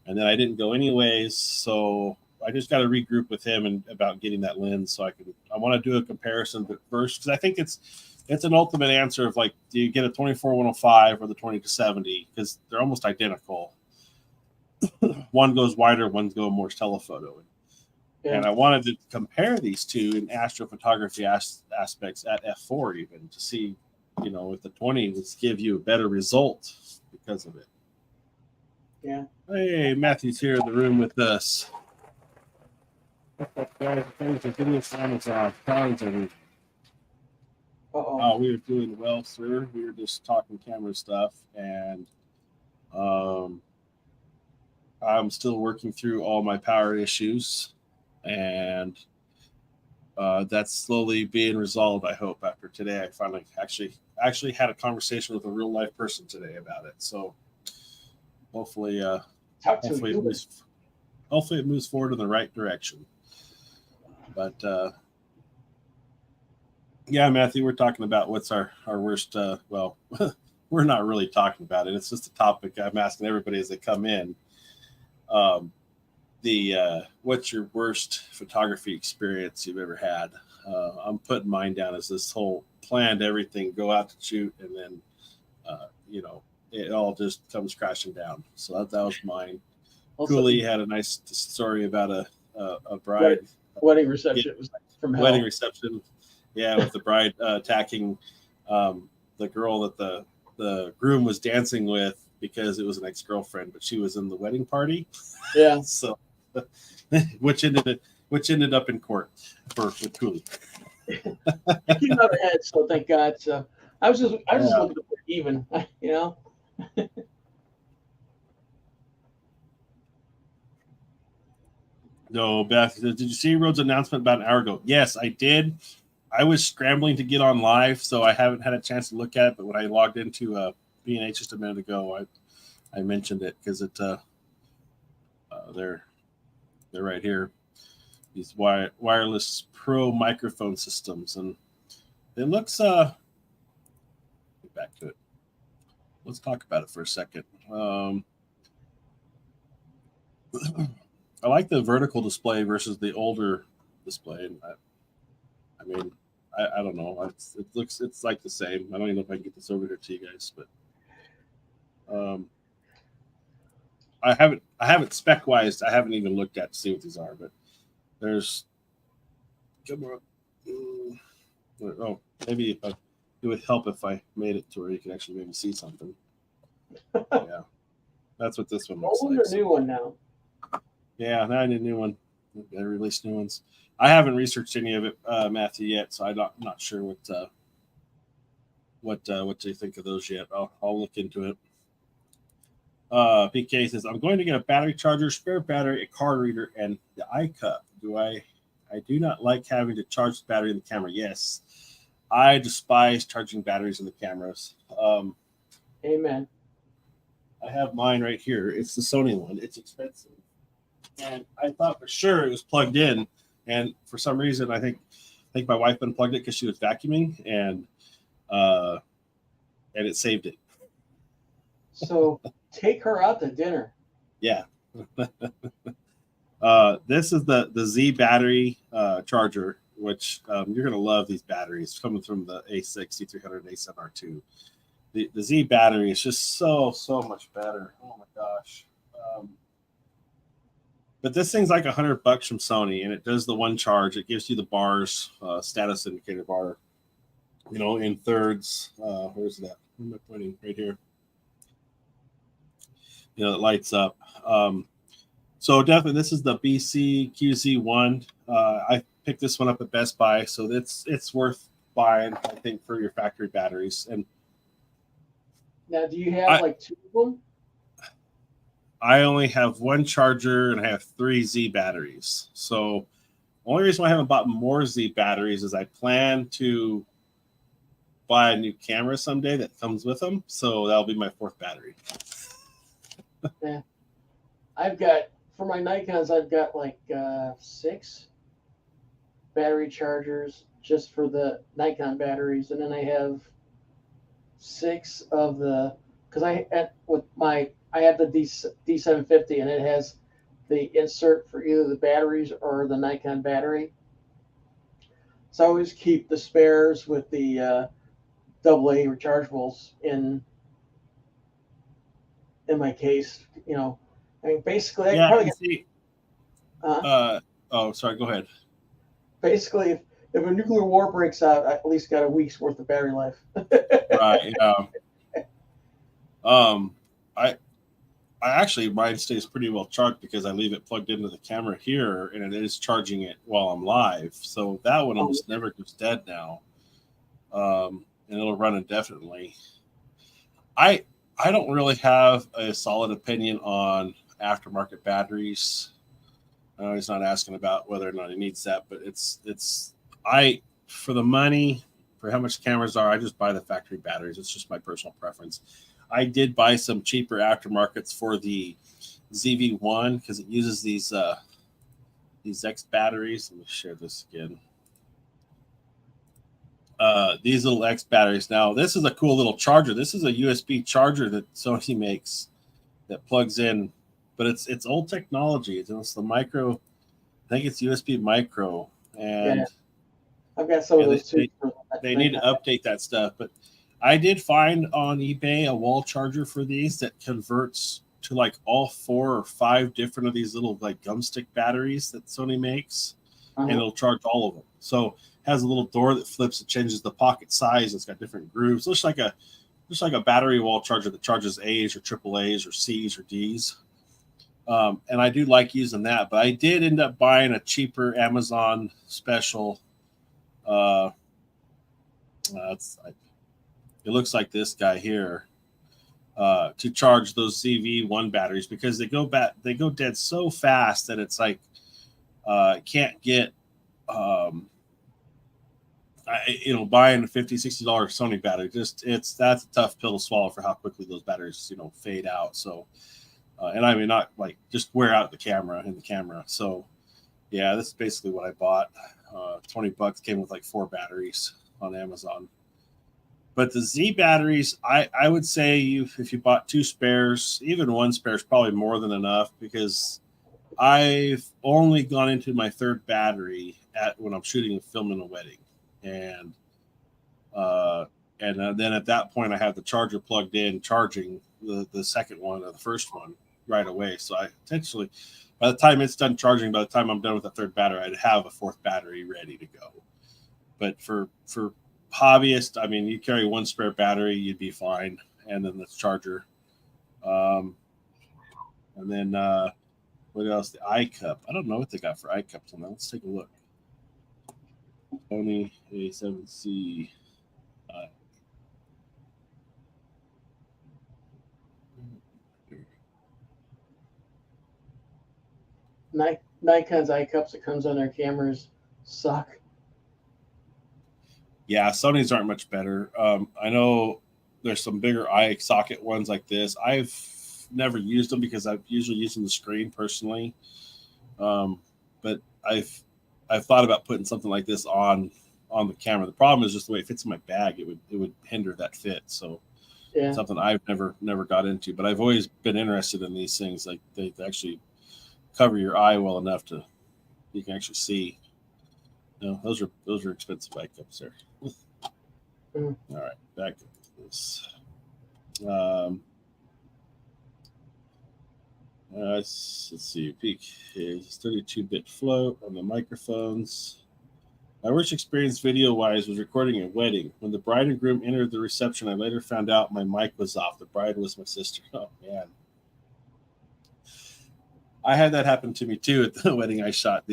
and then I didn't go anyways. So I just got to regroup with him and about getting that lens, so I want to do a comparison, but first, because I think it's an ultimate answer of like, do you get a 24-105 or the 20 to 70, because they're almost identical. One goes wider, one goes more telephoto. Yeah. And I wanted to compare these two in astrophotography aspects at f4 even to see, if the 20 would give you a better result because of it. Yeah. Hey, Matthew's here in the room with us. What's up, guys? Thanks for giving us Amazon. Uh-oh. We were doing well, sir. We were just talking camera stuff, and um, I'm still working through all my power issues, and that's slowly being resolved. I hope after today, I finally actually had a conversation with a real life person today about it. So hopefully, Talk to hopefully you. hopefully it moves forward in the right direction. But yeah, Matthew, we're talking about what's our worst. Well, we're not really talking about it. It's just a topic I'm asking everybody as they come in. What's your worst photography experience you've ever had? I'm putting mine down as this whole planned everything, go out to shoot, and then it all just comes crashing down. So that was mine. Also, Cooley had a nice story about a bride wedding reception. It was like from hell. wedding reception. Yeah, with the bride attacking the girl that the groom was dancing with because it was an ex-girlfriend, but she was in the wedding party. Yeah. So, which ended up in court with Cooley. It came out ahead, so thank God. So I was just looking to put even, you know. No, Beth, did you see Rhodes' announcement about an hour ago? Yes, I did. I was scrambling to get on live, so I haven't had a chance to look at it. But when I logged into B&H just a minute ago, I mentioned it because they're right here. These wireless pro microphone systems, and it looks get back to it. Let's talk about it for a second. I like the vertical display versus the older display. And I mean, I don't know. It's like the same. I don't even know if I can get this over here to you guys, but I haven't spec wise. I haven't even looked at to see what these are, but there's come on. Oh, maybe it would help if I made it to where you can actually maybe see something. Yeah, that's what this one looks like. A new one now. Yeah, now I need a new one. They release new ones. I haven't researched any of it, Matthew, yet, so I'm not sure what you think of those yet. I'll look into it. PK says, I'm going to get a battery charger, spare battery, a card reader, and the iCup. I do not like having to charge the battery in the camera. Yes, I despise charging batteries in the cameras. Amen. I have mine right here. It's the Sony one. It's expensive. And I thought for sure it was plugged in. And for some reason, I think my wife unplugged it because she was vacuuming, and it saved it. So take her out to dinner. Yeah. This is the Z battery charger, which you're going to love these batteries coming from the A6, C300, and A7R2. The Z battery is just so much better. Oh my gosh. But this thing's like $100 from Sony, and it does the one charge. It gives you the bars, status indicator bar, in thirds. Where's that? Where am I pointing? Right here. It lights up. So definitely, this is the BCQZ1. I picked this one up at Best Buy, so it's worth buying, I think, for your factory batteries. And now, do you have like two of them? I only have one charger and I have 3 Z batteries. So the only reason why I haven't bought more Z batteries is I plan to buy a new camera someday that comes with them. So that'll be my 4th battery. Yeah. I've got, for my Nikons, I've got like 6 battery chargers just for the Nikon batteries. And then I have 6 of the, because I have the D750, and it has the insert for either the batteries or the Nikon battery. So I always keep the spares with the AA rechargeables in my case. I mean, basically, Yeah, I probably sorry, go ahead. Basically, if a nuclear war breaks out, I at least got a week's worth of battery life. Right. Yeah. mine stays pretty well charged because I leave it plugged into the camera here, and it is charging it while I'm live. So that one Oh, almost never goes dead now, and it'll run indefinitely. I I don't really have a solid opinion on aftermarket batteries. I know he's not asking about whether or not he needs that, but it's I for the money for how much cameras are, I just buy the factory batteries. It's just my personal preference. I did buy some cheaper aftermarkets for the ZV1 because it uses these X batteries. Let me share this again. These little X batteries. Now, this is a cool little charger. This is a USB charger that Sony makes that plugs in, but it's old technology. It's the micro. I think it's USB micro, yeah, and I've got some of yeah, those too. they need to update that stuff. But I did find on eBay a wall charger for these that converts to like all 4 or 5 different of these little like gumstick batteries that Sony makes, and Uh-huh. it'll charge all of them. So it has a little door that flips. It changes the pocket size. It's got different grooves. Looks like a battery wall charger that charges A's or triple A's or C's or D's. And I do like using that, but I did end up buying a cheaper Amazon special. Uh, it looks like this guy here to charge those CV1 batteries because they go dead so fast that it's like can't get buying a $50-$60 Sony battery. That's a tough pill to swallow for how quickly those batteries fade out. So and I mean not like just wear out in the camera. So yeah, this is basically what I bought. $20 came with like 4 batteries on Amazon. But the Z batteries, I would say if you bought 2 spares, even 1 spare is probably more than enough because I've only gone into my 3rd battery when I'm shooting a film in a wedding, and uh, then at that point I have the charger plugged in, charging the second one or the first one right away. So I potentially, by the time it's done charging, by the time I'm done with the 3rd battery, I'd have a 4th battery ready to go. But for hobbyist, I mean, you carry 1 spare battery, you'd be fine, and then the charger, and then what else? The iCup. I don't know what they got for iCups on that. Let's take a look. Sony A7C. Nikon's eye cups that comes on their cameras suck. Yeah, Sony's aren't much better. I know there's some bigger eye socket ones like this. I've never used them because I've usually using the screen personally. But I've thought about putting something like this on the camera. The problem is just the way it fits in my bag. It would hinder that fit. So Yeah. something I've never got into. But I've always been interested in these things. Like they actually cover your eye well enough to you can actually see. No, those are expensive eye cups there. Mm. All right, back to this. Um, let's see. Peak is 32-bit float on the microphones. My worst experience video-wise was recording a wedding. When the bride and groom entered the reception, I later found out my mic was off. The bride was my sister. Oh, man. I had that happen to me, too, at the wedding I shot.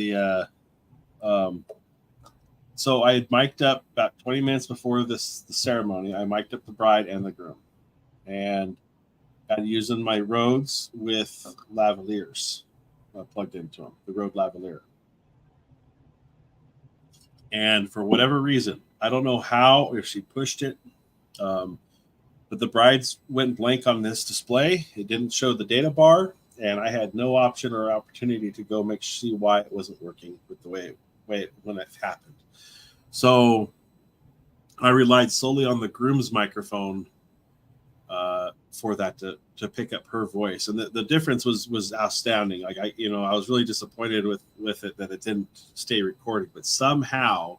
So I had mic'd up about 20 minutes before the ceremony. I mic'd up the bride and the groom. And I'm using my Rhodes with lavaliers plugged into them, the Rode lavalier. And for whatever reason, I don't know how, if she pushed it, but the brides went blank on this display. It didn't show the data bar, and I had no option or opportunity to go see why it wasn't working with the way when it happened. So I relied solely on the groom's microphone for that to pick up her voice, and the difference was astounding. Like I was really disappointed with it that it didn't stay recording, but somehow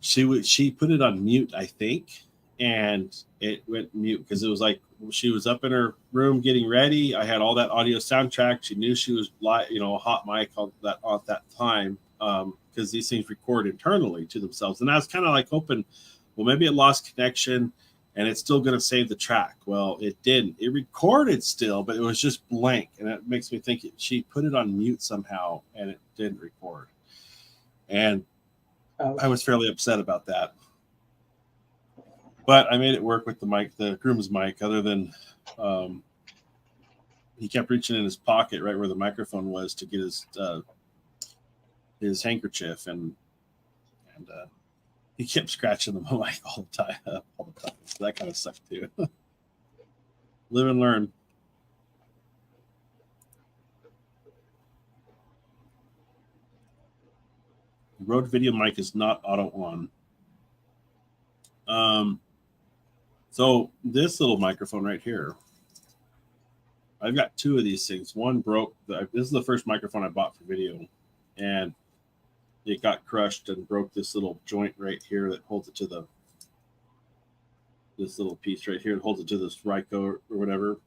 she put it on mute, I think, and it went mute because it was like she was up in her room getting ready. I had all that audio soundtrack. She knew she was a hot mic on that time because these things record internally to themselves, and I was kind of like hoping, well, maybe it lost connection. and it's still going to save the track. Well, it didn't. It recorded still, but it was just blank, and it makes me think she put it on mute somehow, and it didn't record. And I was fairly upset about that. But I made it work with the mic, the groom's mic, other than he kept reaching in his pocket right where the microphone was to get his handkerchief, and he kept scratching the mic all the time. So that kind of sucked too. Live and learn. Rode video mic is not auto on. So this little microphone right here, I've got two of these things. One broke. This is the first microphone I bought for video, and it got crushed and broke this little joint right here that holds it to this little piece right here that holds it to this Ryko or whatever.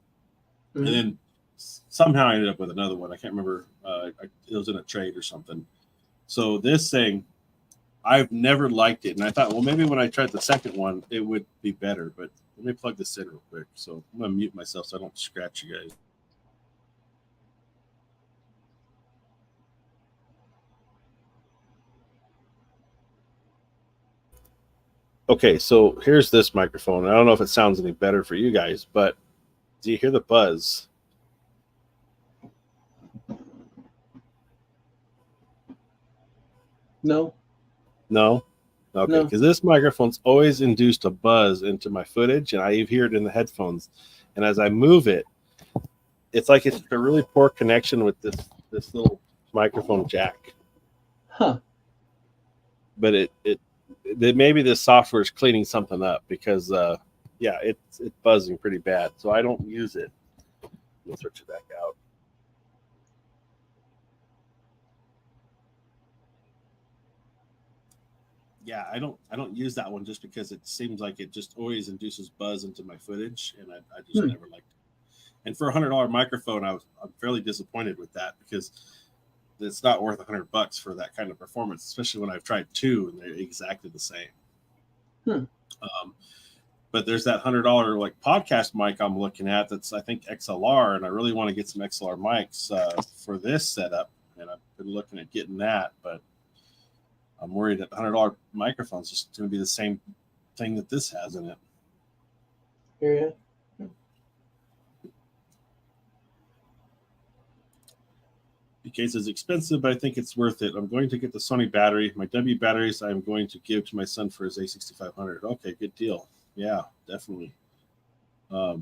Mm-hmm. And then somehow I ended up with another one. I can't remember. It was in a trade or something. So this thing, I've never liked it. And I thought, well, maybe when I tried the second one, it would be better. But let me plug this in real quick. So I'm going to mute myself so I don't scratch you guys. Okay, so here's this microphone. I don't know if it sounds any better for you guys, but do you hear the buzz? No. No? Okay, because this microphone's always induced a buzz into my footage, and I hear it in the headphones. And as I move it, it's like it's a really poor connection with this little microphone jack. Huh. But it maybe this software is cleaning something up, because it's buzzing pretty bad. So I don't use it. Let's switch it back out. Yeah, I don't use that one just because it seems like it just always induces buzz into my footage, and I just never liked it. And for $100 microphone, I'm fairly disappointed with that, because it's not worth $100 for that kind of performance, especially when I've tried two and they're exactly the same. But there's that $100 like podcast mic I'm looking at that's, I think, XLR, and I really want to get some XLR mics for this setup, and I've been looking at getting that, but I'm worried that the $100 microphone is just going to be the same thing that this has in it. Yeah. Because it's expensive, but I think it's worth it. I'm going to get the Sony battery. My W batteries I'm going to give to my son for his A6500. Okay, good deal. Yeah, definitely. I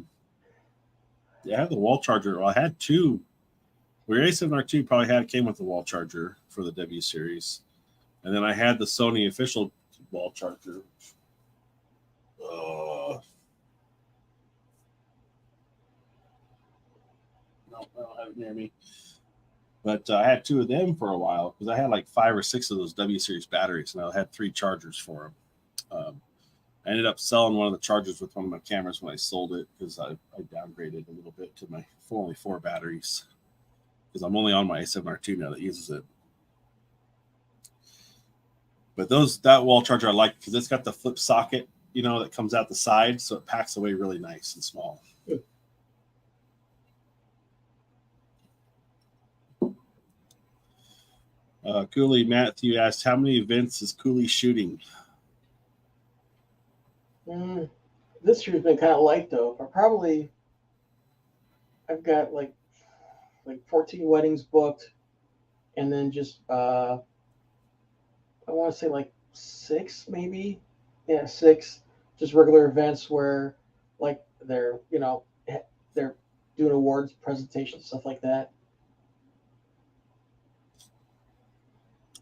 have the wall charger. Well, I had two. Well, your A7R2 probably came with the wall charger for the W series. And then I had the Sony official wall charger. No, I don't have it near me. But I had two of them for a while, because I had like 5 or 6 of those W series batteries, and I had 3 chargers for them. I ended up selling one of the chargers with one of my cameras when I sold it, because I downgraded a little bit to my only 4 batteries, because I'm only on my A7R2 now that uses it. But that wall charger I like, because it's got the flip socket, that comes out the side, so it packs away really nice and small. Cooley Matthew asked, how many events is Cooley shooting? This year's been kind of light, though. I've got like 14 weddings booked, and then just I want to say like 6 maybe. Yeah, 6 just regular events where like they're doing awards, presentations, stuff like that.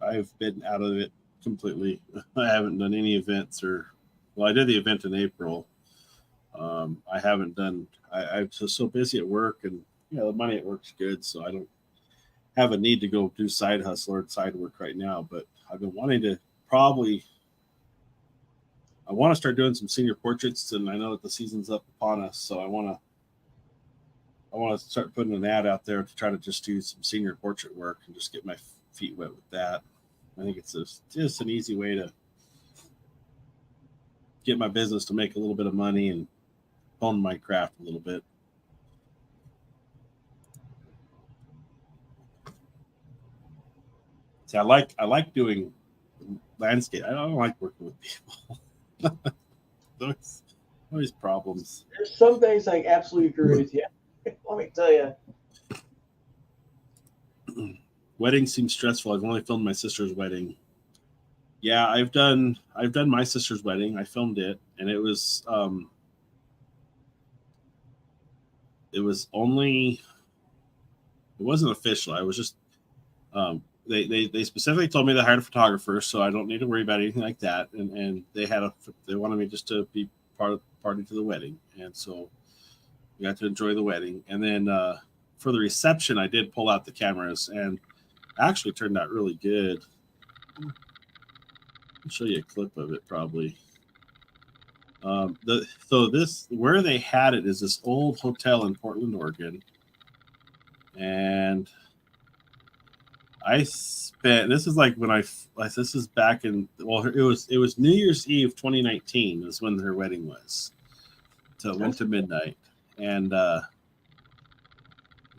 I've been out of it completely. I haven't done any events, I did the event in April. I haven't done. I'm just so busy at work, and the money at work's good, so I don't have a need to go do side hustle or side work right now. But I've been wanting to I want to start doing some senior portraits, and I know that the season's up upon us, so I want to start putting an ad out there to try to just do some senior portrait work and just get my feet wet with that. I think it's just an easy way to get my business to make a little bit of money and hone my craft a little bit. See, I like doing landscape. I don't like working with people. always problems. There's some things I absolutely agree with you. Let me tell you. Wedding seems stressful. I've only filmed my sister's wedding. Yeah, I've done my sister's wedding. I filmed it, and it was only, it wasn't official. I was just they specifically told me to hire a photographer, so I don't need to worry about anything like that. And they wanted me just to be party to the wedding, and so we got to enjoy the wedding. And then for the reception, I did pull out the cameras, and actually turned out really good. I'll show you a clip of it probably. Where they had it is this old hotel in Portland, Oregon, and this is like this is back in, well, it was New Year's Eve 2019 is when her wedding was, so it went to midnight. And let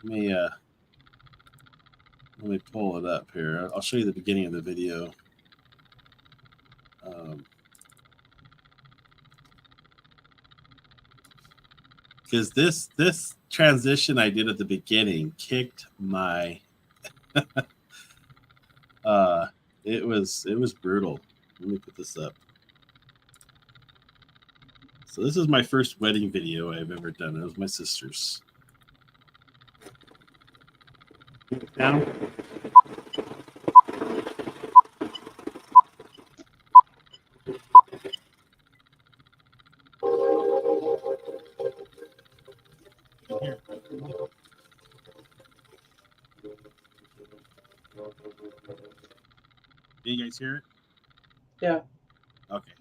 me pull it up here. I'll show you the beginning of the video. Because this transition I did at the beginning kicked my it was brutal. Let me put this up. So this is my first wedding video I've ever done. It was my sister's. Down. Here. Do you guys hear it? Yeah. Okay.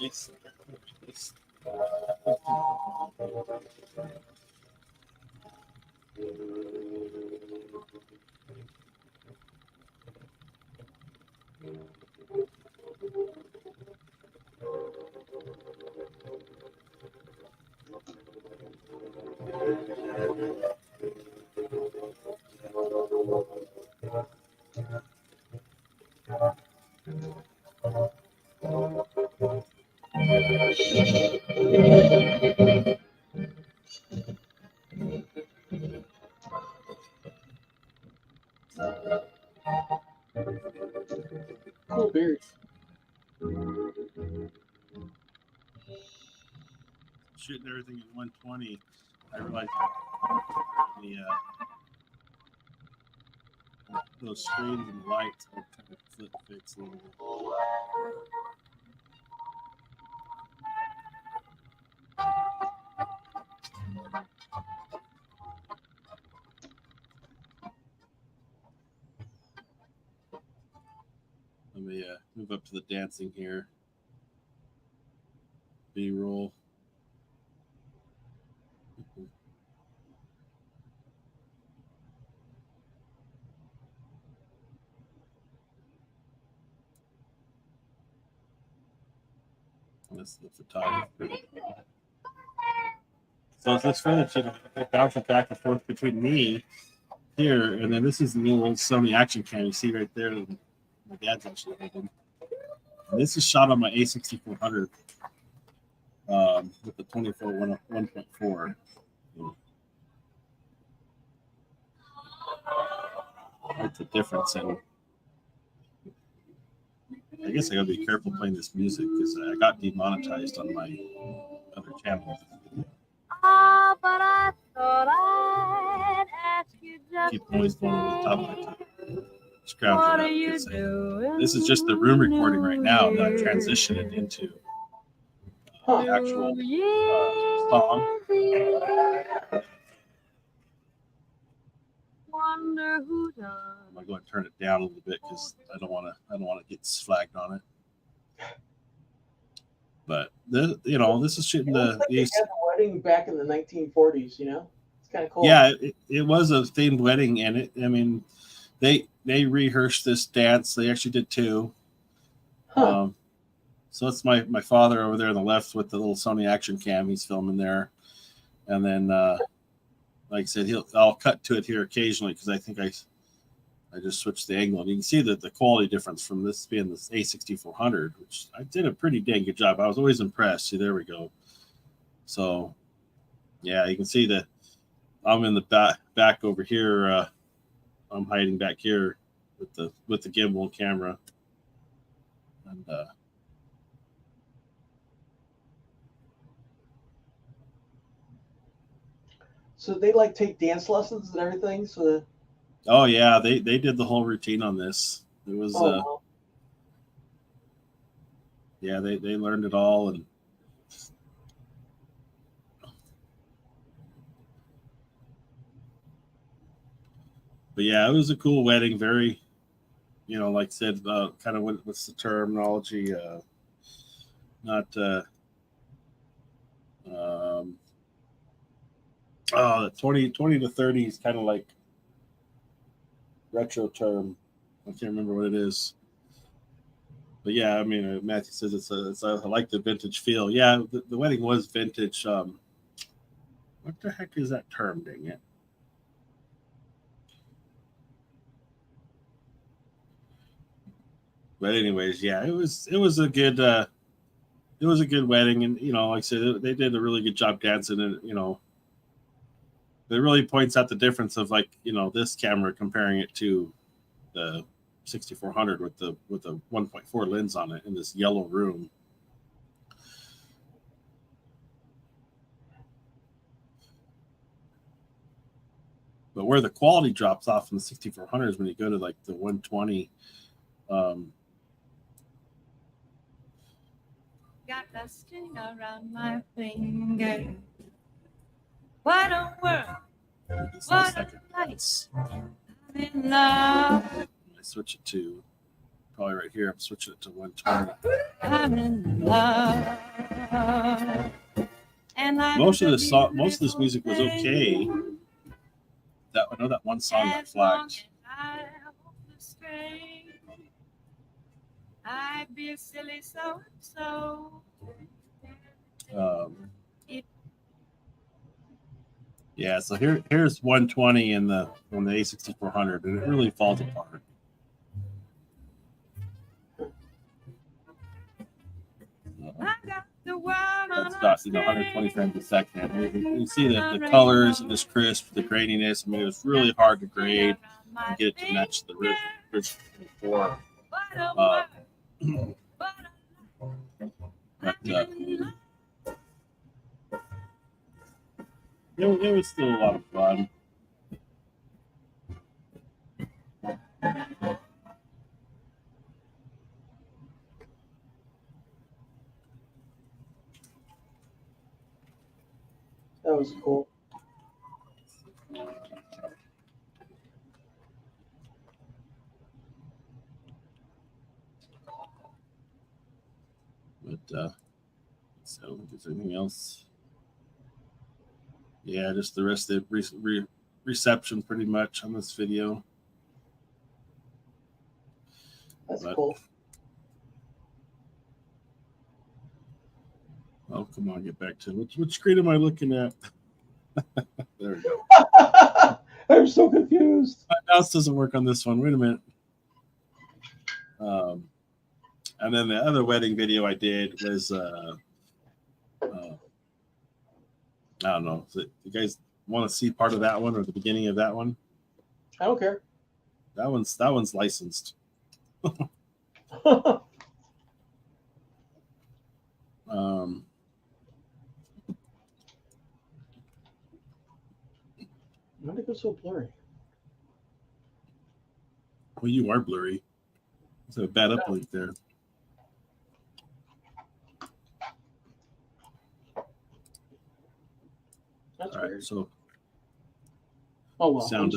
Yes. Cool beard. Shooting everything at 120. I realized those screens and lights are kind of flip fix a little bit. Let me move up to the dancing here. B-roll. That's the photographer. So it's this footage, bouncing back and forth between me here, and then this is the little old Sony action cam you see right there. My dad's actually holding. This is shot on my A6400 with the 24 1.4. What's the difference? And I guess I gotta be careful playing this music because I got demonetized on my other channel. Oh, but I thought I'd ask you just Keep noise going over the top of my tongue. what are you doing? This is just the room recording right now that I've transitioned it into the actual song. Wonder who done. I'm gonna go and turn it down a little bit because I don't want to get flagged on it. But this is shooting It looks like they had the wedding back in the 1940s. It's kind of cool. Yeah, it was a themed wedding, and they rehearsed this dance. They actually did two. Huh. So it's my father over there on the left with the little Sony action cam. He's filming there, and then like I said, I'll cut to it here occasionally because I think I just switched the angle, and you can see that the quality difference from this being the A6400, which I did a pretty dang good job. I was always impressed. See, there we go. So yeah, you can see that I'm in the back over here. I'm hiding back here with the gimbal and camera, and So they take dance lessons and everything. So oh yeah, they did the whole routine on this. It was wow. yeah, they learned it all, and but yeah, it was a cool wedding. Very, like I said, kind of what's the terminology? Not the 20 to 30 is kind of like retro term. I can't remember what it is. But yeah, Matthew says I like the vintage feel. Yeah, the wedding was vintage. What the heck is that term? Dang it. But anyways, yeah, it was a good wedding, and like I said, they did a really good job dancing, and it really points out the difference of this camera comparing it to the 6400 with the 1.4 lens on it in this yellow room. But where the quality drops off in the 6400 is when you go to the 120. Got a string around my finger. What a world! What a light! I'm in love. I switch it to probably right here. I'm switching it to 120. I'm in love. And most of this music was okay. I know that one song that flagged. I'd be a silly so. Yeah, so here's 120 on the A6400, and it really falls apart. That's got 120 frames a second. You see the colors and this crisp, the graininess. It was really hard to grade and get it to match the original before. But it was still a lot of fun. That was cool. But so if there's anything else, yeah, just the rest of the reception pretty much on this video. That's cool. Oh, come on, get back to which screen am I looking at? There we go. I'm so confused. My mouse doesn't work on this one. Wait a minute. And then the other wedding video I did was I don't know. You guys want to see part of that one or the beginning of that one? I don't care. That one's licensed. Why did it go so blurry? Well, you are blurry. It's a bad uplink there. That's all weird. Right, so oh well, sound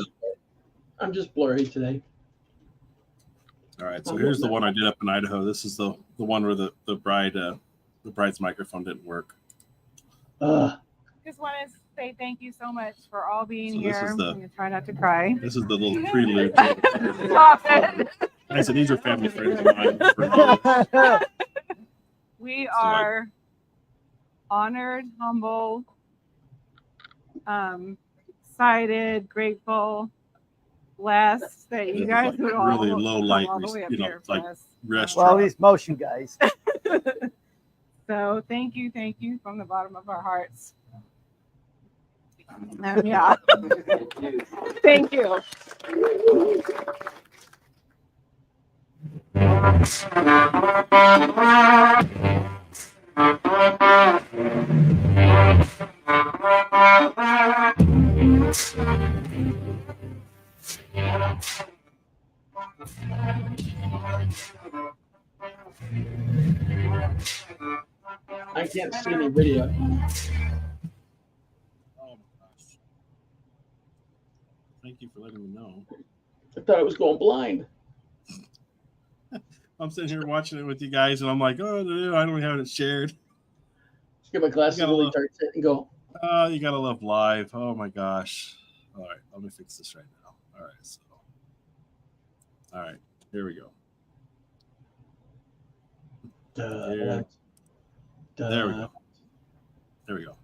I'm just blurry today. All right, so here's the one I did up in Idaho. This is the one where the bride The bride's microphone didn't work. Just want to say thank you so much for all being So this here. is the- I'm going to try not to cry. This is the little prelude. Stop it. I said these are family friends of mine. For We are honored, humble, excited, grateful, blessed that This you is guys like would all really low come light, all the way up you know, here like for us. restaurant. Well, at least most you guys. So thank you from the bottom of our hearts. Yeah. Thank you. I can't see any video. Oh my gosh. Thank you for letting me know. I thought I was going blind. I'm sitting here watching it with you guys, and I'm like, oh, I don't have it shared. Let's get my glasses gotta really look. dark and go. Oh, you gotta love live. Oh my gosh. All right, let me fix this right now. All right, here we go. Here. There we go. There we go.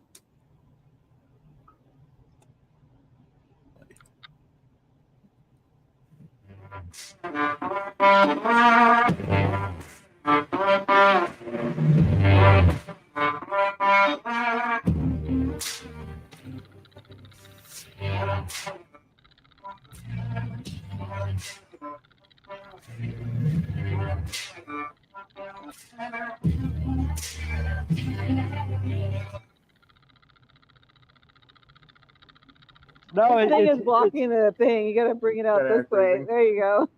No, The thing is blocking the thing. You got to bring it out this way. There you go.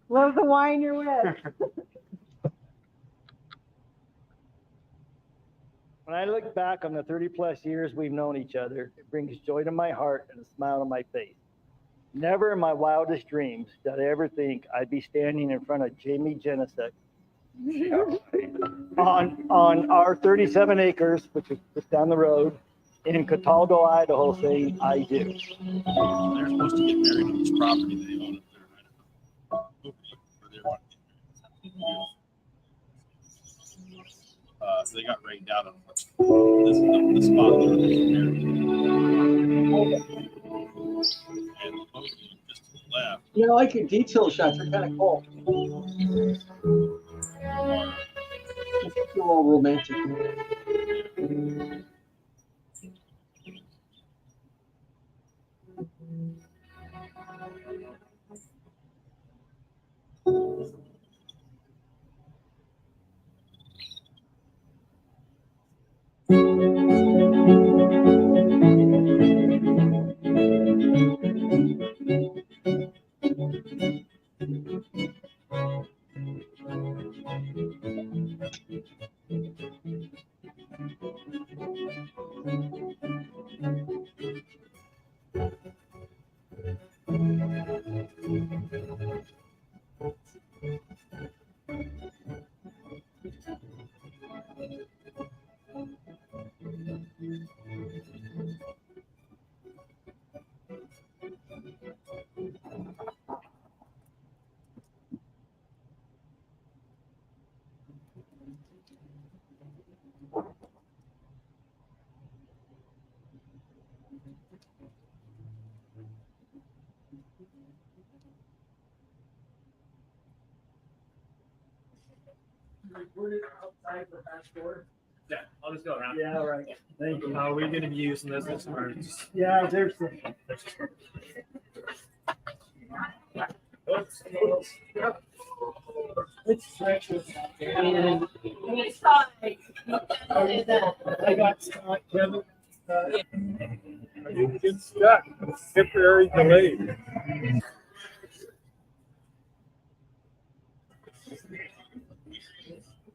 Love the wine you're with. When I look back on the 30 plus years we've known each other, it brings joy to my heart and a smile on my face. Never in my wildest dreams did I ever think I'd be standing in front of Jamie Genesek on our 37 acres, which is just down the road, in Cataldo, Idaho, saying I do. They're supposed to get married on this property they own up there. So they got rained out on this the spot where they get married. And the boat just to the left. You know, I like your detail shots. They're kind of cool. It's a little romantic. Recorded outside the back door. Yeah, I'll just go around. Yeah, all right. Thank you. How are we going to be using this? Or just... Yeah, there's the. Oops. It's stretches. And I got stuck, Kevin. I didn't get stuck. Temporary delay.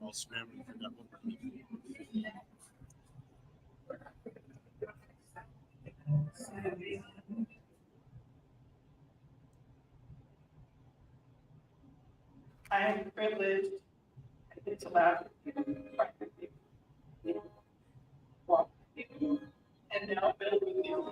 All scrambling for that one. I am privileged. I get to laugh practically walk with you and now build with you.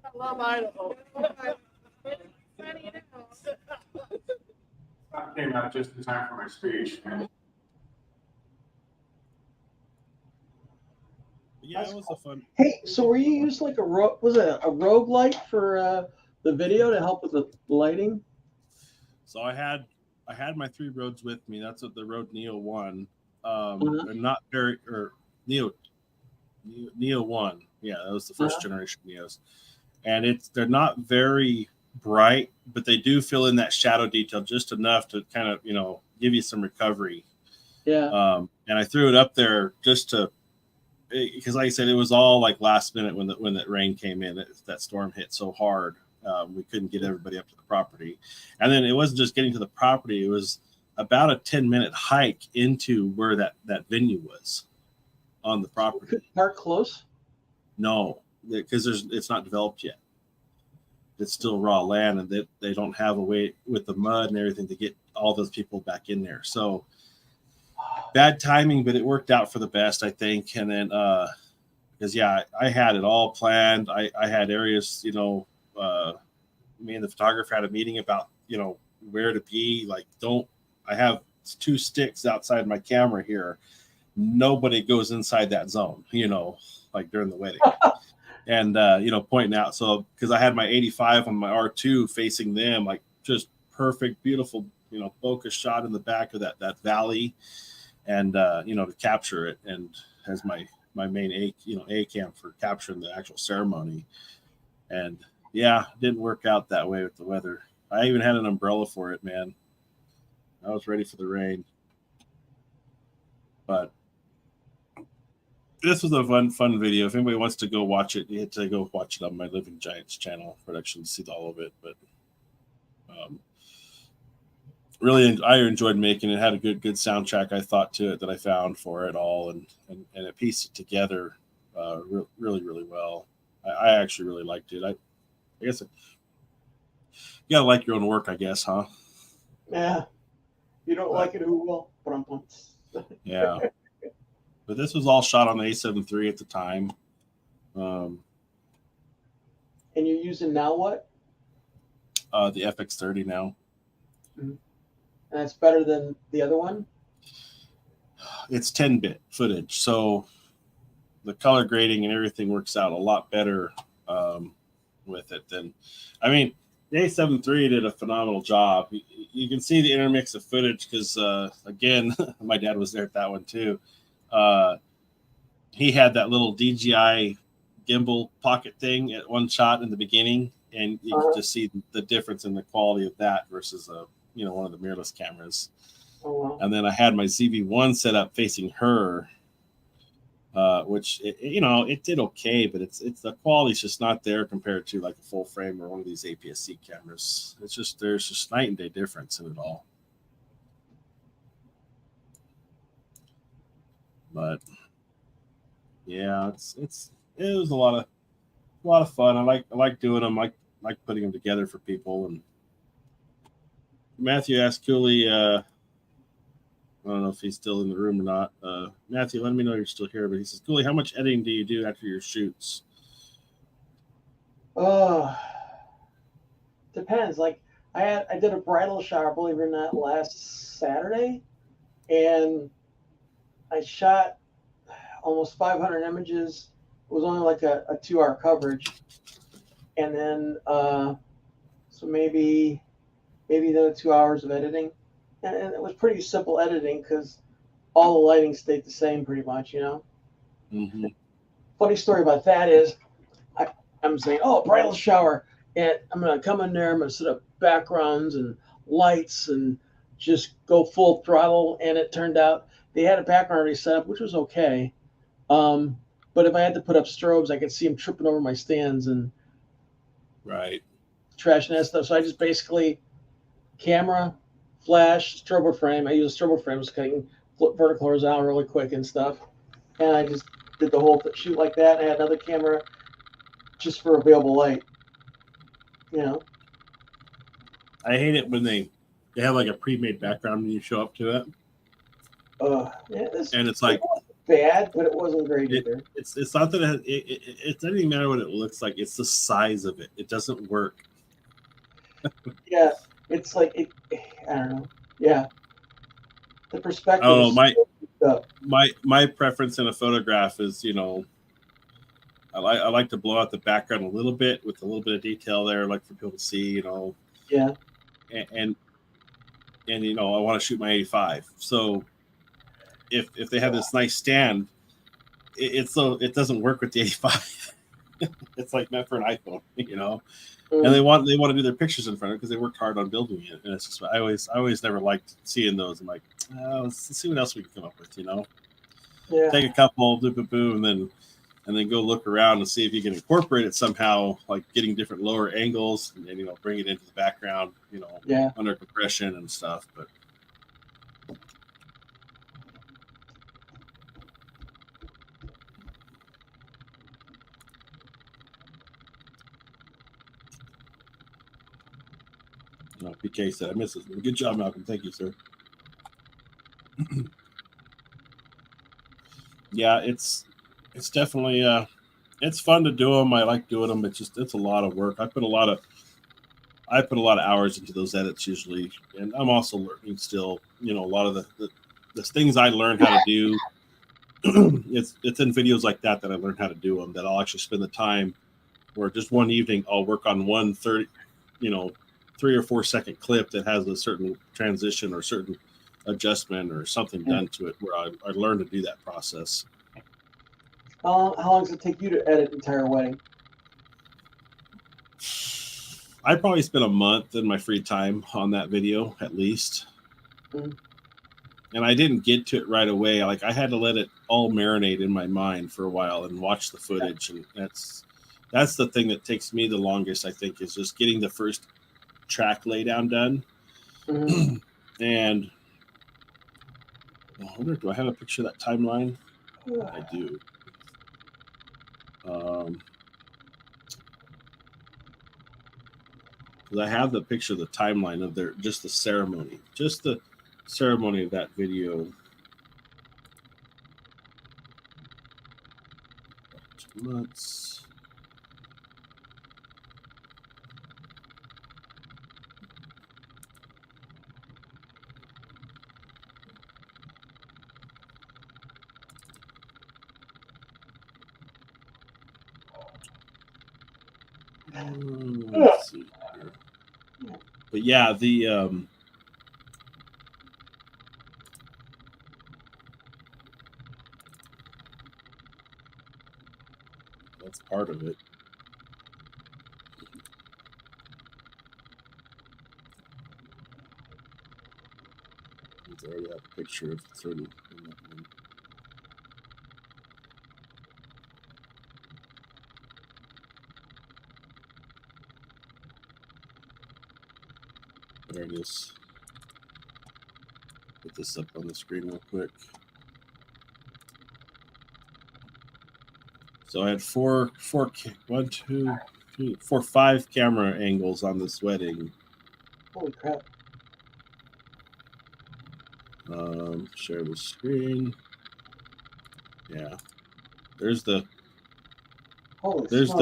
I love Idaho. I came out just in time for my speech. Yeah, it was a fun. Hey, so were you using like was it a Rogue light for the video to help with the lighting? So I had my 3 Rodes with me. That's what the Rode Neo 1. Uh-huh. They're not very or Neo 1. Yeah, that was the first generation Neos. And they're not very bright, but they do fill in that shadow detail just enough to kind of, give you some recovery. Yeah. And I threw it up there just to, because like I said, it was all like last minute when that rain came in. That storm hit so hard, we couldn't get everybody up to the property. And then it wasn't just getting to the property; it was about a 10-minute hike into where that venue was on the property. Could park close? No, because it's not developed yet. It's still raw land, and they don't have a way with the mud and everything to get all those people back in there. So bad timing, but it worked out for the best, I think. And then, because I had it all planned. I had areas, me and the photographer had a meeting about, where to be. Like, I have 2 sticks outside my camera here. Nobody goes inside that zone, like during the wedding. And, pointing out. So, because I had my 85 on my R2 facing them, like just perfect, beautiful, focus shot in the back of that valley. And to capture it, and as my main A cam for capturing the actual ceremony. And didn't work out that way with the weather. I even had an umbrella for it, man. I was ready for the rain. But this was a fun video. If anybody wants to go watch it, you have to go watch it on my Living Giants channel production to see all of it. But really, I enjoyed making it. Had a good soundtrack, I thought, to it that I found for it all, and it pieced it together really, really well. I actually really liked it. I guess you gotta like your own work, I guess, huh? Yeah. You don't like it, who will? Yeah. But this was all shot on the A7 III at the time. And you're using now what? The FX30 now. Mm-hmm. And that's better than the other one? It's 10-bit footage, so the color grading and everything works out a lot better with it than. I mean, the A7 III did a phenomenal job. You can see the intermix of footage because, again, my dad was there at that one too. He had that little DJI gimbal pocket thing at one shot in the beginning, and you can just see the difference in the quality of that versus one of the mirrorless cameras. Oh, wow. And then I had my ZV-1 set up facing her, which it did okay, but it's the quality's just not there compared to like a full frame or one of these APS-C cameras. There's just night and day difference in it all. But yeah, it was a lot a lot of fun. I like doing them. I like putting them together for people. And Matthew asked Cooley, I don't know if he's still in the room or not. Matthew, let me know you're still here. But he says, Cooley, how much editing do you do after your shoots? Depends. Like I did a bridal shower, believe it or not, last Saturday, and I shot almost 500 images. It was only like a 2-hour coverage, and then so maybe another 2 hours of editing, and it was pretty simple editing because all the lighting stayed the same pretty much, you know. Mm-hmm. Funny story about that is I'm saying, oh, bridal shower, and I'm gonna come in there, I'm gonna set up backgrounds and lights and just go full throttle, and it turned out they had a background already set up, which was okay. But if I had to put up strobes, I could see them tripping over my stands and Right. trashing that stuff. So I just basically camera, flash, strobo frame. I use a strobo frame, just cutting vertical horizontal really quick and stuff. And I just did the whole shoot like that. And I had another camera just for available light. You know. I hate it when they have like a pre-made background when you show up to it, Yeah, and it's like it wasn't bad, but it wasn't great either. it's not that it doesn't even matter what it looks like. It's the size of it. It doesn't work. Yeah, it's like I don't know. Yeah, the perspective. Oh, is my preference in a photograph is, I like to blow out the background a little bit with a little bit of detail there, like for people to see, Yeah. And I want to shoot my 85. So if they have this nice stand, it doesn't work with the 85. It's like meant for an iPhone, And they want to do their pictures in front of it because they worked hard on building it. And it's just I always never liked seeing those. I'm like, let's see what else we can come up with, Yeah. Take a couple, and then go look around and see if you can incorporate it somehow, like getting different lower angles and bring it into the background, Yeah. under compression and stuff. But PK said, I miss it. Good job, Malcolm. Thank you, sir. Yeah, it's definitely it's fun to do them. I like doing them. It's a lot of work. I put a lot of hours into those edits usually, and I'm also learning still. A lot of the things I learned how to do. it's in videos like that I learned how to do them. That I'll actually spend the time, where just one evening I'll work on 1 3 or 4 second clip that has a certain transition or certain adjustment or something done to it, where I learned to do that process. How long does it take you to edit an entire wedding? I probably spent a month in my free time on that video at least. Mm-hmm. And I didn't get to it right away. Like, I had to let it all marinate in my mind for a while and watch the footage. And that's the thing that takes me the longest, I think, is just getting the first track laydown done. Mm-hmm. And I wonder, do I have a picture of that timeline? I do. Because I have the picture of the timeline of just the ceremony of that video. 2 months. Let's see here. But yeah, that's part of it. I already have a picture of the 30 in that one. There it is. Put this up on the screen real quick. So I had four, 5 camera angles on this wedding. Holy crap. Share the screen. Yeah. There's the Holy it's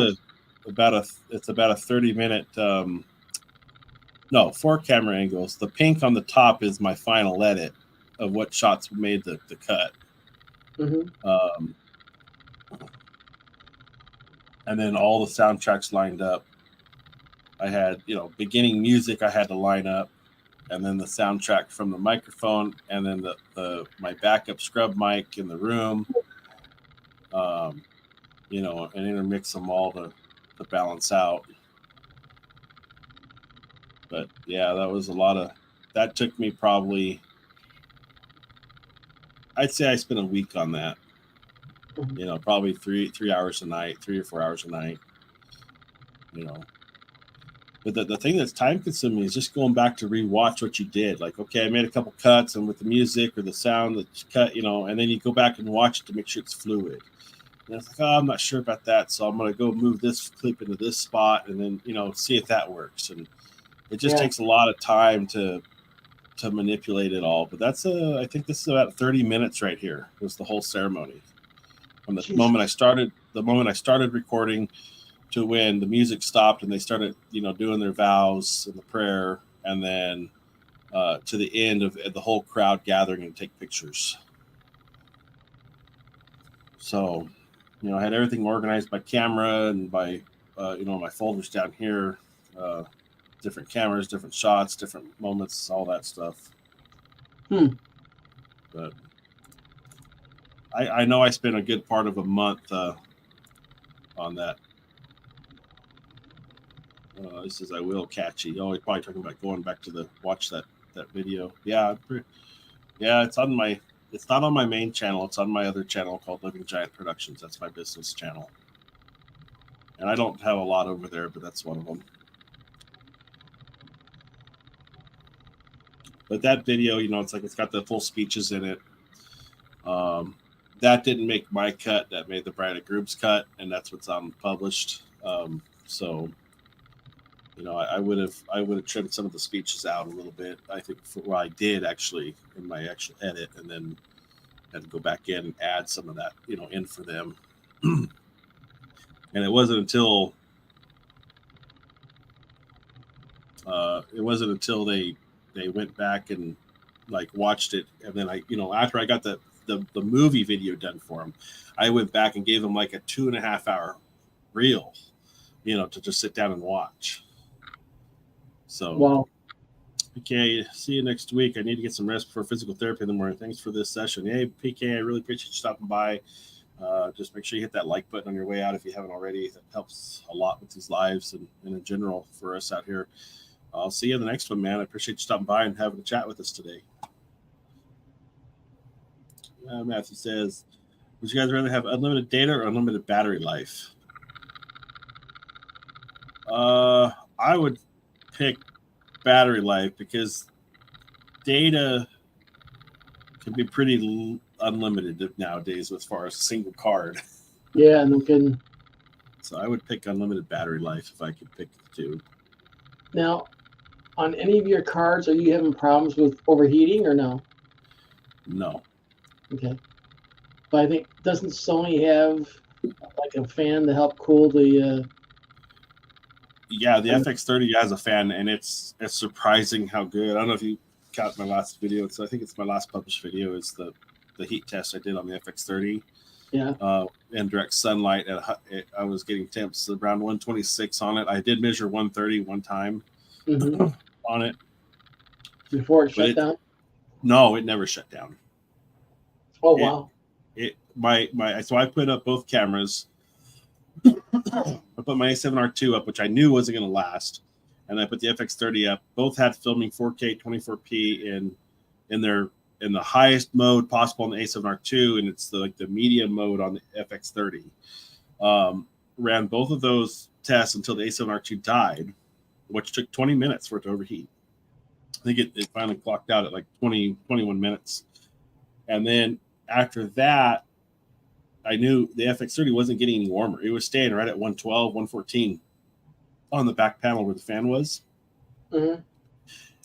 about a 30-minute 4 camera angles. The pink on the top is my final edit of what shots made the cut. Mm-hmm. And then all the soundtracks lined up. I had, beginning music I had to line up, and then the soundtrack from the microphone, and then my backup scrub mic in the room, and intermix them all to balance out. But yeah, that was that took me probably, I'd say I spent a week on that. Probably 3 hours a night, 3 or 4 hours a night. But the thing that's time consuming is just going back to rewatch what you did. Like, okay, I made a couple cuts, and with the music or the sound that you cut, and then you go back and watch it to make sure it's fluid. And it's like, oh, I'm not sure about that, so I'm going to go move this clip into this spot, and then see if that works. And it just takes a lot of time to manipulate it all. But I think this is about 30 minutes right here. Was the whole ceremony from the moment I started recording to when the music stopped and they started, doing their vows and the prayer, and then to the end of the whole crowd gathering and take pictures. So, I had everything organized by camera and by, my folders down here, different cameras, different shots, different moments, all that stuff. But I know I spent a good part of a month on that. This is I will catchy. Oh, he's probably talking about going back to watch that video. Yeah, it's on my. It's not on my main channel. It's on my other channel called Living Giant Productions. That's my business channel, and I don't have a lot over there, but that's one of them. But that video, it's got the full speeches in it. That didn't make my cut. That made the bride and groom's cut, and that's what's published. So. I would have trimmed some of the speeches out a little bit. I think I did actually in my actual edit, and then had to go back in and add some of that, in for them. And it wasn't until they went back and watched it, and then after I got the movie video done for them, I went back and gave them a 2.5 hour reel, to just sit down and watch. So, wow. PK, see you next week. I need to get some rest before physical therapy in the morning. Thanks for this session. Hey, PK, I really appreciate you stopping by. Just make sure you hit that like button on your way out if you haven't already. That helps a lot with these lives and in general for us out here. I'll see you in the next one, man. I appreciate you stopping by and having a chat with us today. Matthew says, would you guys rather have unlimited data or unlimited battery life? I would pick battery life because data can be pretty unlimited nowadays as far as a single card. Yeah, no kidding. So I would pick unlimited battery life if I could pick the two. Now, on any of your cards, are you having problems with overheating or no? No. Okay. But I think, doesn't Sony have a fan to help cool the... Yeah, the FX30 has a fan, and it's surprising how good. I don't know if you caught my last video. So I think it's my last published video is the heat test I did on the FX30. Yeah. In direct sunlight, I was getting temps around 126 on it. I did measure 130 one time on it. Before it shut down? No, it never shut down. Oh, wow. So I put up both cameras. I put my A7R2 up, which I knew wasn't going to last, and I put the FX30 up. Both had filming 4K 24p in the highest mode possible on the A7R2, and it's the medium mode on the FX30. Ran both of those tests until the A7R2 died, which took 20 minutes for it to overheat. I think it finally clocked out at 21 minutes, and then after that, I knew the FX30 wasn't getting any warmer. It was staying right at 112, 114 on the back panel where the fan was. Mm-hmm.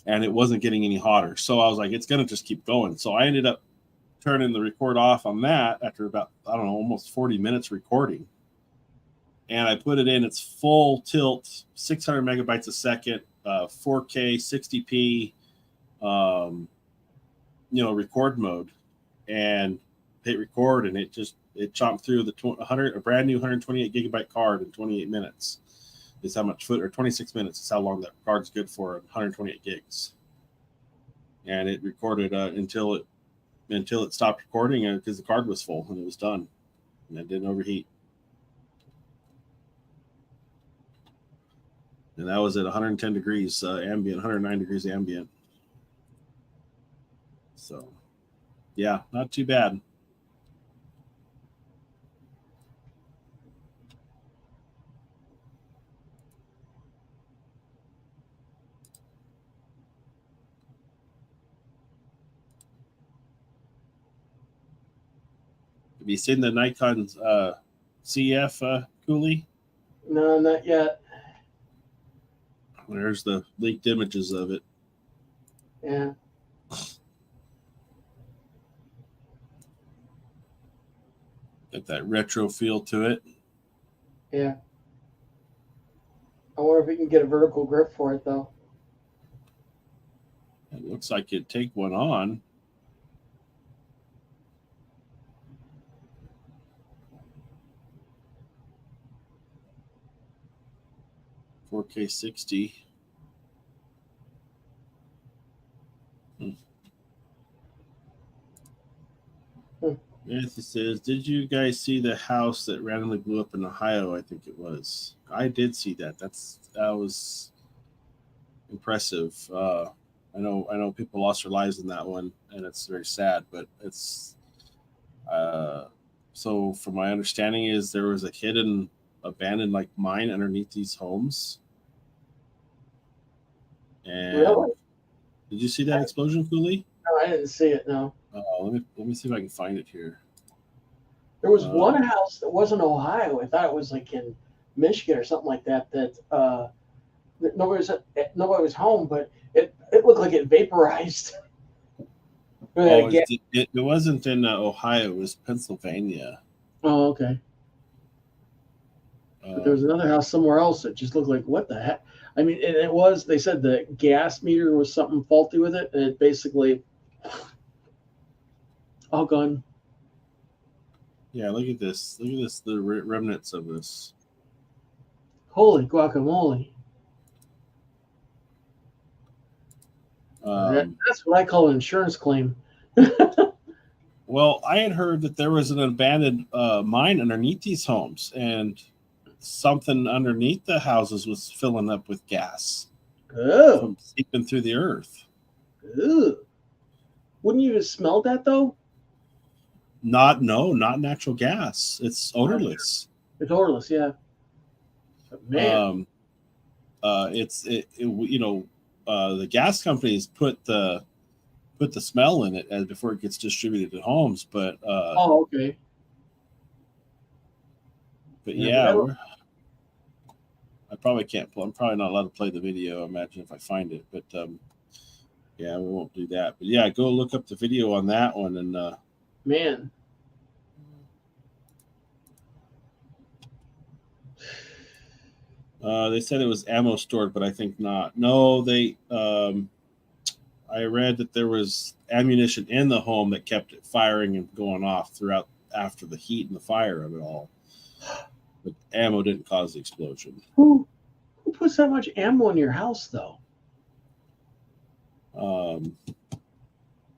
And it wasn't getting any hotter. So I was like, it's going to just keep going. So I ended up turning the record off on that after about, I don't know, almost 40 minutes recording. And I put it in its full tilt, 600 megabytes a second, 4K, 60p, record mode, and hit record, and it chomped through a brand new 128 gigabyte card in 28 minutes. Is how much or 26 minutes is how long that card's good for, 128 gigs. And it recorded until it stopped recording because the card was full and it was done, and it didn't overheat. And that was at 110 degrees ambient, 109 degrees ambient. So, yeah, not too bad. Have you seen the Nikon CF Cooley? No, not yet. There's the leaked images of it. Yeah. Got that retro feel to it. Yeah. I wonder if we can get a vertical grip for it, though. It looks like it'd take one on. $4K 60. Nancy says, did you guys see the house that randomly blew up in Ohio? I think it was. I did see that. That was impressive. I know people lost their lives in that one, and it's very sad, but it's so from my understanding is there was a hidden abandoned mine underneath these homes. And Really? did you see that explosion, Cooley? No, I didn't see it. No. Let me see if I can find it here. There was one house that wasn't Ohio. I thought it was like in Michigan or something like that. That nobody was home, but it looked like it vaporized. It wasn't in Ohio. It was Pennsylvania. Oh, okay. But there was another house somewhere else that just looked like, what the heck? I mean, and it was. They said the gas meter was something faulty with it, and it basically all gone. Yeah, look at this. Look at this. The remnants of this. Holy guacamole! That's what I call an insurance claim. Well, I had heard that there was an abandoned mine underneath these homes, and something underneath the houses was filling up with gas from seeping through the earth. Ugh. Wouldn't you have smelled that though? Not natural gas. It's odorless. It's odorless, yeah. But man, the gas companies put the smell in it before it gets distributed to homes. But okay. But yeah, I probably can't play. I'm probably not allowed to play the video. I imagine if I find it, but yeah, we won't do that. But yeah, go look up the video on that one and man. They said it was ammo stored, but I think not. No, I read that there was ammunition in the home that kept it firing and going off throughout after the heat and the fire of it all. But ammo didn't cause the explosion. Who puts that much ammo in your house, though?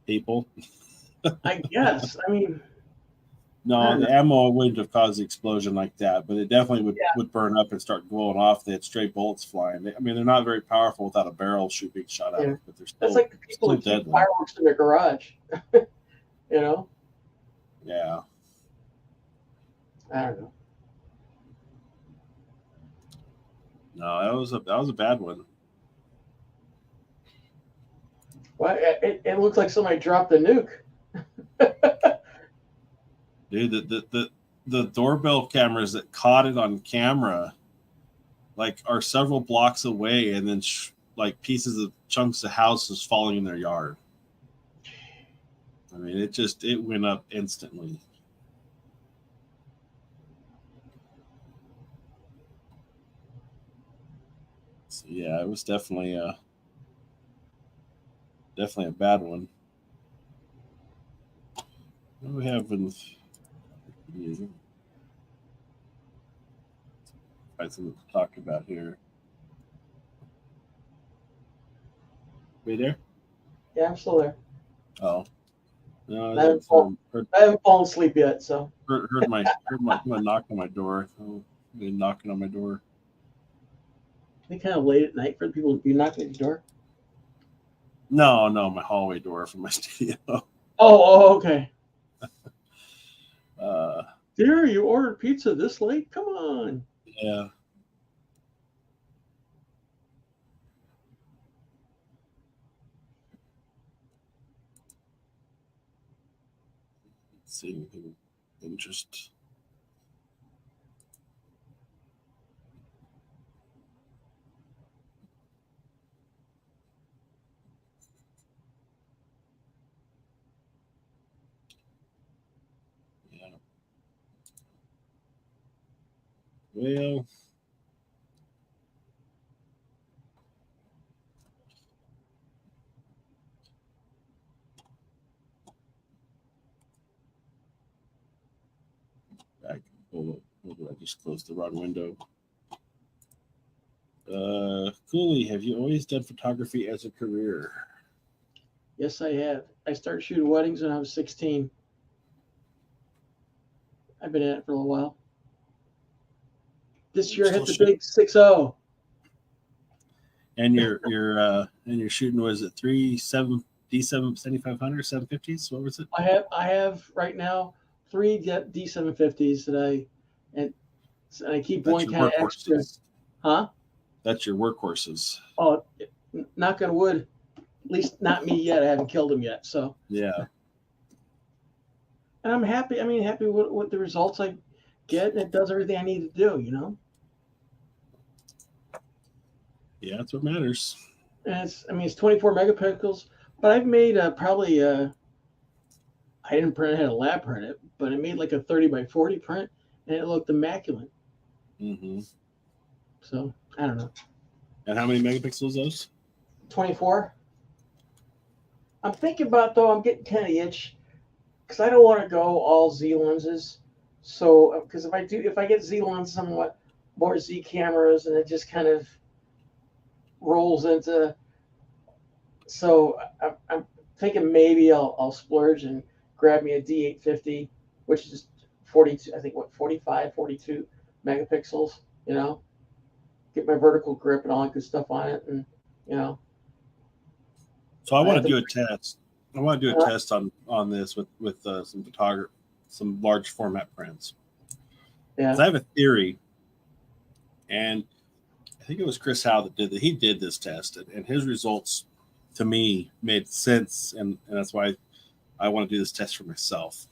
People. I guess. I mean, no, the ammo wouldn't have caused the explosion like that, but it definitely would burn up and start glowing off. They had stray bullets flying. They're not very powerful without a barrel being shot out, but they're still. That's like the people who keep fireworks in their garage. Yeah. I don't know. No, that was a bad one. Well, it looked like somebody dropped a nuke. Dude, the doorbell cameras that caught it on camera, like, are several blocks away, and then like pieces of chunks of houses falling in their yard. I mean, it went up instantly. So, yeah, it was definitely a bad one. What do we have in? Find something to talk about here. Are you there? Yeah, I'm still there. Oh, no, I haven't fallen asleep yet, so. heard my knock on my door. Oh, they knocking on my door. They kind of late at night for the people to be knocking at your door. No, my hallway door from my studio. Oh, okay. Uh, Dear, you ordered pizza this late? Come on. yeah. Let's see anything of interest. Yeah. Well, hold on, I just closed the wrong window. Cooley, have you always done photography as a career? Yes, I have. I started shooting weddings when I was 16. I've been at it for a little while. This year I hit the big 6-0. And you're shooting, was it 7500 750s? What was it? I have right now 3 D750s that I keep That's one your kind of extra. workhorses. Huh? That's your workhorses. Oh, knock on wood. At least not me yet. I haven't killed him yet. So Yeah. and I'm happy. I mean, happy with the results I get, and it does everything I need to do. You know. Yeah, that's what matters. And it's 24 megapixels, but I've made probably I didn't print it, I had a lab print it, but I made like a 30 by 40 print, and it looked immaculate. Mm-hmm. So I don't know. And how many megapixels those? 24. I'm thinking about, though, I'm getting kind of itch because I don't want to go all Z lenses. So because if I get Z lenses, somewhat more Z cameras, and it just kind of rolls into. So I'm thinking maybe I'll splurge and grab me a D850, which is 42. I think 45, 42 megapixels. You know, get my vertical grip and all that good stuff on it, and you know. So I want to do a test. I want to do a test on this with some large format prints. Yeah. I have a theory, and I think it was Chris Howe that did that. He did this test, and his results to me made sense, and that's why I want to do this test for myself.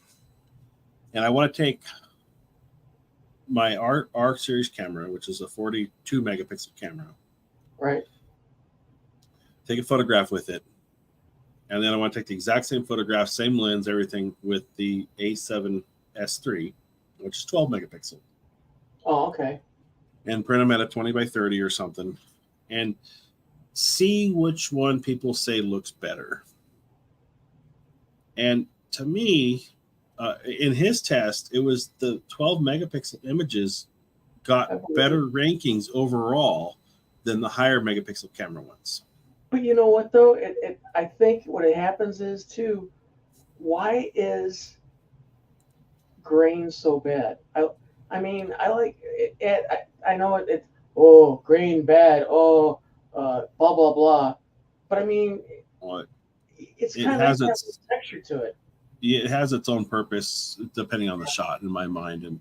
And I want to take my R series camera, which is a 42 megapixel camera. Right. Take a photograph with it. And then I want to take the exact same photograph, same lens, everything with the A7S3, which is 12 megapixel. Oh, okay. And print them at a 20 by 30 or something. And see which one people say looks better. And to me, in his test, it was the 12 megapixel images got better rankings overall than the higher megapixel camera ones. But you know what, though? I think what it happens is, too, why is grain so bad? I mean, I like it. I know it. Oh, grain bad. Oh, blah, blah, blah. But I mean, it's kind of like a texture to it. It has its own purpose depending on the shot, in my mind. And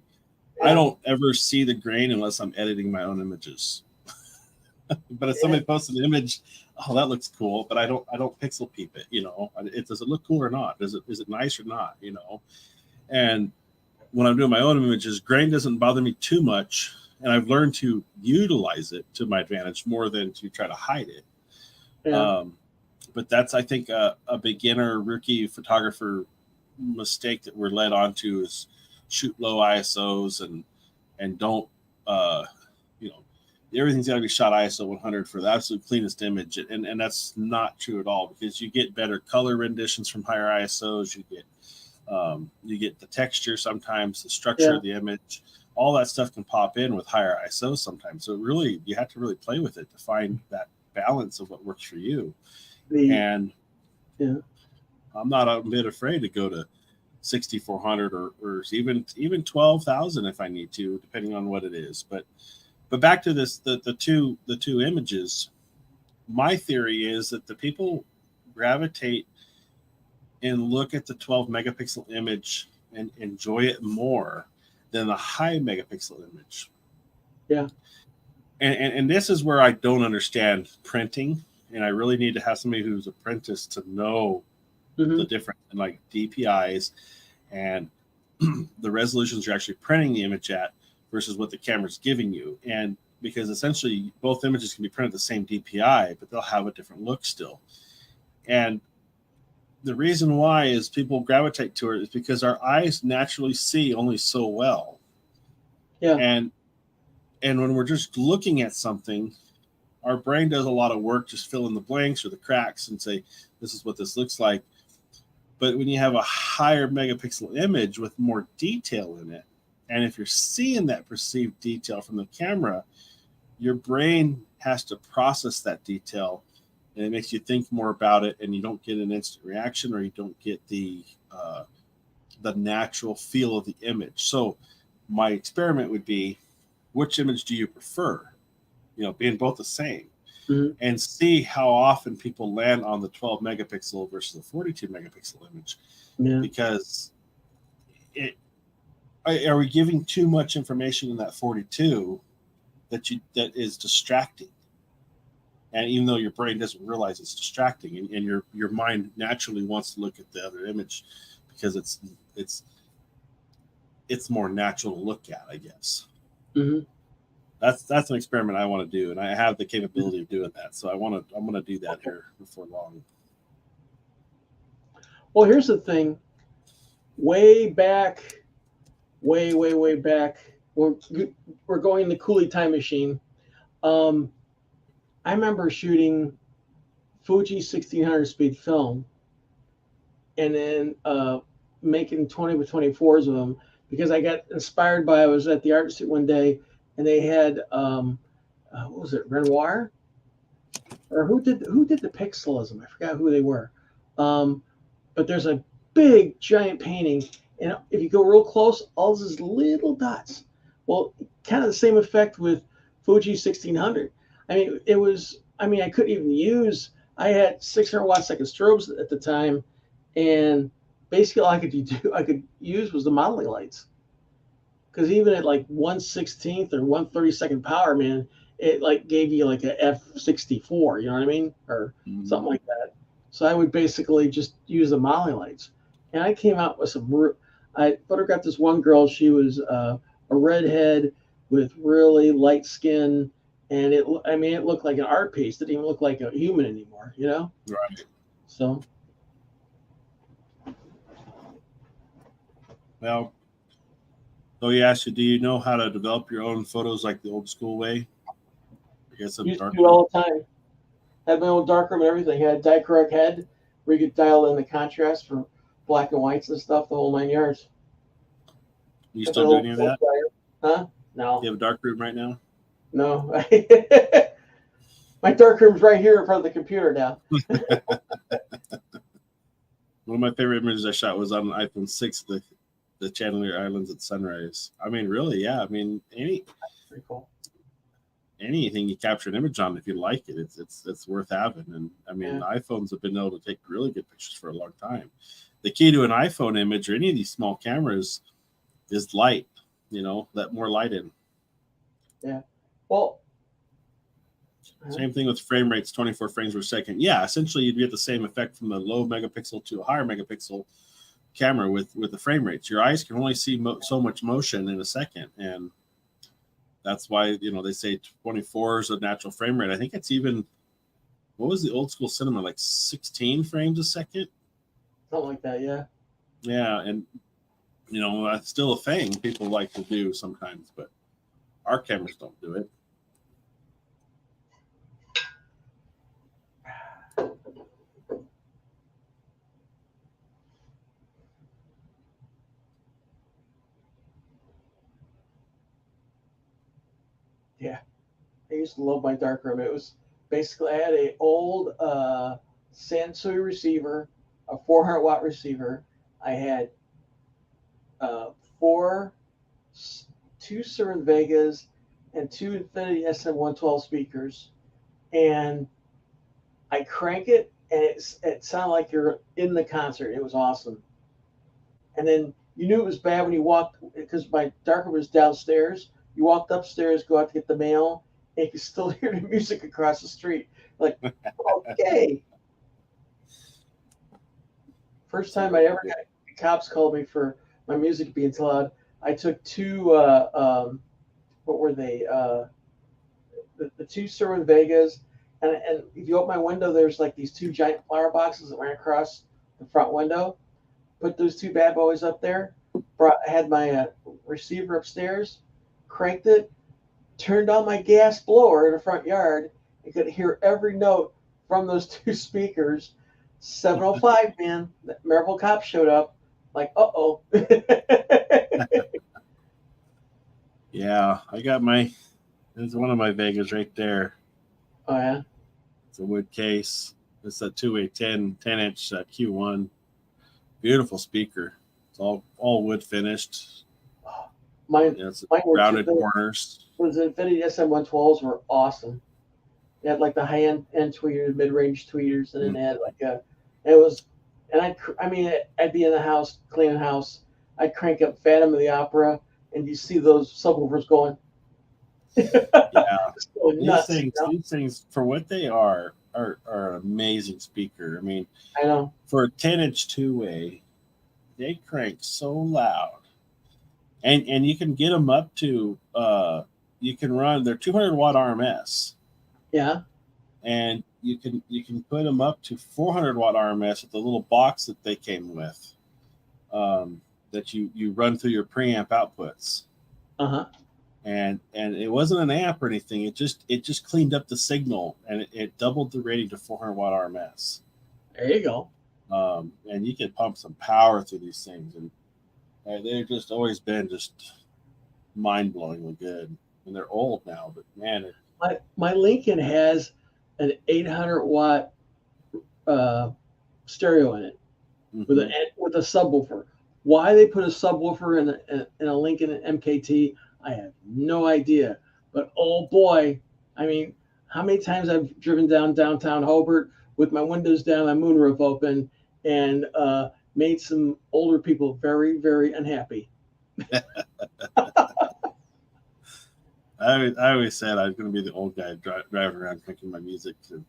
I don't ever see the grain unless I'm editing my own images. But if somebody posts an image, oh, that looks cool, but I don't pixel peep it. You know, does it look cool or not? Is it nice or not? You know, and when I'm doing my own images, grain doesn't bother me too much, and I've learned to utilize it to my advantage more than to try to hide it. Yeah. But that's, I think, a beginner rookie photographer mistake that we're led onto is shoot low ISOs and don't you know, everything's got to be shot ISO 100 for the absolute cleanest image, and that's not true at all, because you get better color renditions from higher ISOs. You get the texture sometimes, the structure of the image, all that stuff can pop in with higher ISOs sometimes. So really, you have to really play with it to find that balance of what works for you. And I'm not a bit afraid to go to 6,400 or even 12,000 if I need to, depending on what it is. But back to this, the two images. My theory is that the people gravitate and look at the 12 megapixel image and enjoy it more than the high megapixel image. Yeah. And this is where I don't understand printing, and I really need to have somebody who's apprenticed to know the difference in like DPIs and the resolutions you're actually printing the image at versus what the camera's giving you. And because essentially both images can be printed the same DPI, but they'll have a different look still. And the reason why is people gravitate to it is because our eyes naturally see only so well. Yeah. And when we're just looking at something, our brain does a lot of work just fill in the blanks or the cracks and say, this is what this looks like. But when you have a higher megapixel image with more detail in it, and if you're seeing that perceived detail from the camera, your brain has to process that detail, and it makes you think more about it, and you don't get an instant reaction, or you don't get the natural feel of the image. So my experiment would be, which image do you prefer? Being both the same. And see how often people land on the 12 megapixel versus the 42 megapixel image. Yeah. Because are we giving too much information in that 42 that is distracting? And even though your brain doesn't realize it's distracting, and your mind naturally wants to look at the other image because it's more natural to look at, I guess. That's an experiment I want to do, and I have the capability of doing that. So I'm going to do that here before long. Well, here's the thing. Way back, way back, we're going the Cooley time machine. I remember shooting Fuji 1600 speed film, and then making 20 by 24s of them because I got inspired by. I was at the Art Institute one day, and they had what was it, Renoir, or who did the pixelism? I forgot who they were, but there's a big giant painting, and if you go real close, all these little dots. Well, kind of the same effect with Fuji 1600. I mean, it was. I mean, I couldn't even use. I had 600 watt second strobes at the time, and basically all I could use was the modeling lights. Because even at like 1/16 or 1/32 power, man, it like gave you like a f64, you know what I mean, or something like that. So I would basically just use the modeling lights, and I came out with some. I photographed this one girl. She was a redhead with really light skin, and it looked like an art piece. It didn't even look like a human anymore, you know. Right. So. Well. So he asked you, do you know how to develop your own photos like the old school way? I guess Used to do it all the time. Had my own darkroom and everything. Had a dichroic head where you could dial in the contrast for black and whites and stuff, the whole 9 yards. You still do any of that? Huh? No. You have a dark room right now? No. My darkroom's right here in front of the computer now. One of my favorite images I shot was on an iPhone 6, the Chandelier Islands at sunrise. I mean, really, yeah. I mean, Pretty cool. Anything you capture an image on, if you like it, it's worth having. And I mean, iPhones have been able to take really good pictures for a long time. The key to an iPhone image or any of these small cameras is light. Let more light in. Yeah. Well. Same thing with frame rates, 24 frames per second. Yeah, essentially you'd get the same effect from the low megapixel to a higher megapixel camera with the frame rates. Your eyes can only see so much motion in a second, and that's why they say 24 is a natural frame rate. I think it's even, what was the old school cinema, like 16 frames a second? Something like that, yeah. Yeah, and that's still a thing people like to do sometimes, but our cameras don't do it. Yeah. I used to love my darkroom. It was basically, I had a old Sansui receiver, a 400-watt receiver. I had two Cerwin Vegas and two Infinity SM112 speakers, and I crank it, and it sounded like you're in the concert. It was awesome. And then you knew it was bad when you walked, because my darkroom was downstairs. You walked upstairs, go out to get the mail, and you could still hear the music across the street. Like, okay. First time I ever got cops called me for my music being too loud. I took two, what were they? The two Cerwin Vegas, and if you open my window, there's like these two giant flower boxes that ran across the front window. Put those two bad boys up there. Had my receiver upstairs, cranked it, turned on my gas blower in the front yard, and could hear every note from those two speakers. 7:05, man. The Maryville cop showed up. Like, uh-oh. Yeah, I got there's one of my Vegas right there. Oh, yeah? It's a wood case. It's a two-way 10-inch Q1. Beautiful speaker. It's all wood finished. Mine were rounded corners. Those Infinity SM112s were awesome. They had like the high-end tweeters, mid-range tweeters, and then they had like I'd be in the house, cleaning the house. I'd crank up Phantom of the Opera, and you see those subwoofers going. Yeah. Going nuts, these things, for what they are an amazing speaker. I mean, I know. For a 10-inch two-way, they crank so loud. And you can get them up to, you can run, they're 200-watt RMS. Yeah. And you can put them up to 400-watt RMS with the little box that they came with, that you run through your preamp outputs. Uh-huh. And it wasn't an amp or anything. It just cleaned up the signal, and it doubled the rating to 400-watt RMS. There you go. And you can pump some power through these things, and they've just always been just mind-blowingly good. And they're old now, but man, my Lincoln has an 800-watt stereo in it, mm-hmm. with a subwoofer. Why they put a subwoofer in a Lincoln MKT, I have no idea. But oh boy, I mean, how many times I've driven downtown Hobart with my windows down, my moonroof open, and made some older people very, very unhappy. I always said I was going to be the old guy driving around cranking my music to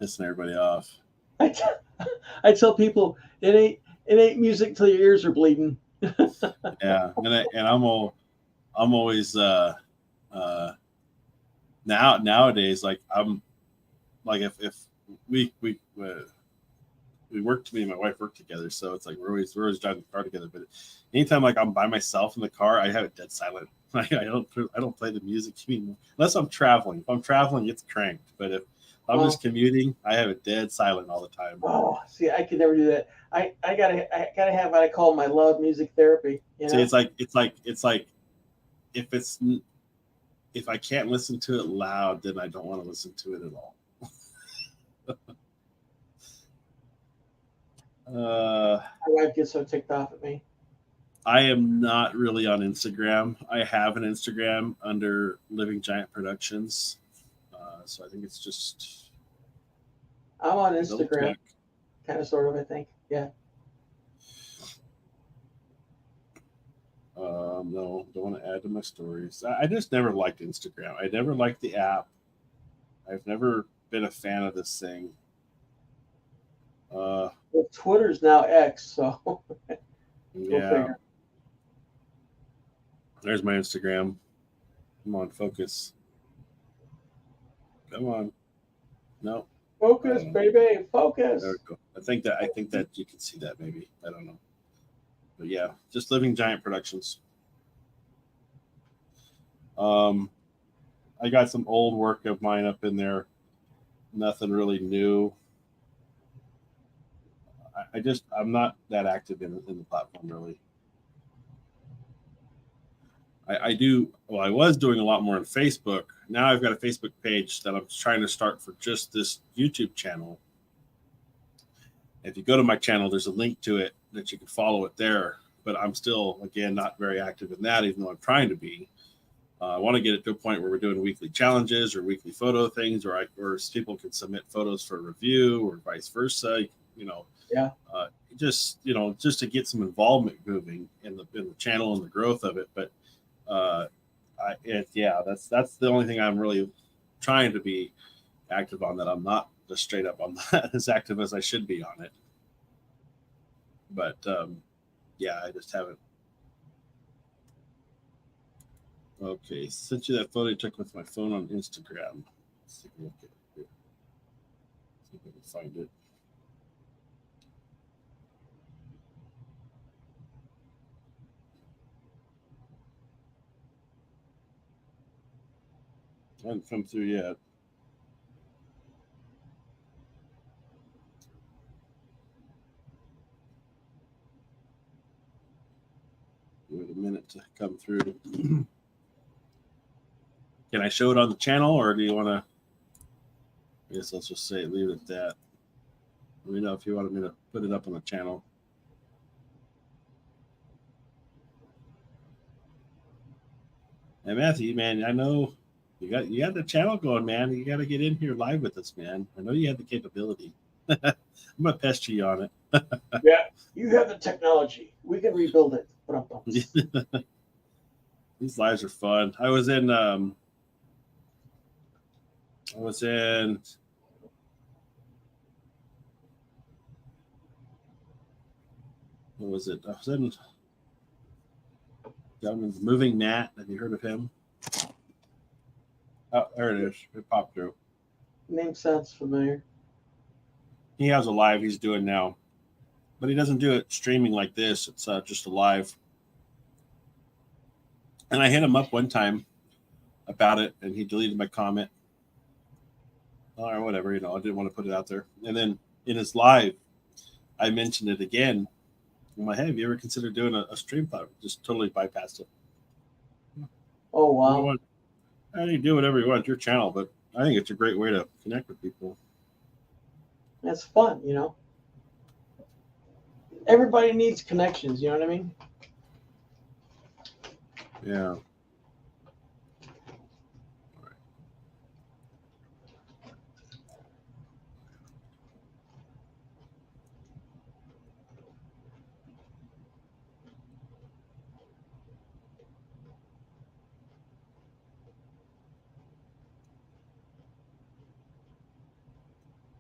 pissing everybody off. I tell people it ain't music till your ears are bleeding. Yeah, and I'm always nowadays, like I'm like if we work, me and my wife work together, so it's like we're always driving the car together. But anytime like I'm by myself in the car, I have it dead silent. I don't play the music anymore unless I'm traveling. If I'm traveling, it's cranked. But if I'm just commuting, I have it dead silent all the time. Oh, see, I could never do that. I gotta have what I call my loud music therapy. You know? See, it's like if I can't listen to it loud, then I don't want to listen to it at all. My wife gets so ticked off at me. I am not really on Instagram. I have an Instagram under Living Giant Productions, so I think it's just. I'm on Instagram, kind of, sort of. I think, yeah. No, don't want to add to my stories. I just never liked Instagram. I never liked the app. I've never been a fan of this thing. Well, Twitter's now X, so go Yeah. figure. There's my Instagram. Come on, focus. Come on. No. Focus, baby, focus. There we go. I think that you can see that maybe. I don't know. But yeah, just Living Giant Productions. I got some old work of mine up in there. Nothing really new. I'm not that active in the platform really. I was doing a lot more on Facebook. Now I've got a Facebook page that I'm trying to start for just this YouTube channel. If you go to my channel, there's a link to it that you can follow it there. But I'm still, again, not very active in that, even though I'm trying to be. I want to get it to a point where we're doing weekly challenges or weekly photo things, or people can submit photos for review, or vice versa. Yeah. Just to get some involvement moving in the channel and the growth of it. But that's the only thing I'm really trying to be active on. That I'm not just straight up on that as active as I should be on it. But I just haven't. Okay, sent you that photo I took with my phone on Instagram. Let's take a look at it here. See if I can find it. I haven't come through yet. Give it a minute to come through. Can I show it on the channel, or do you want to? I guess let's just leave it at that. Let me know if you wanted me to put it up on the channel. Hey Matthew, man, I know you got the channel going, man. You got to get in here live with us, man. I know you have the capability. I'm gonna pester you on it. Yeah, you have the technology. We can rebuild it. These lives are fun. I was in what was it? I was in Gentleman's Moving Matt. Have you heard of him? Oh, there it is. It popped through. Name sounds familiar. He has a live he's doing now, but he doesn't do it streaming like this. It's just a live. And I hit him up one time about it, and he deleted my comment. Or whatever, I didn't want to put it out there. And then in his live, I mentioned it again. I'm like, hey, have you ever considered doing a stream platform? Just totally bypassed it. Oh, wow. You do whatever you want. It's your channel, but I think it's a great way to connect with people. That's fun, Everybody needs connections, you know what I mean? Yeah.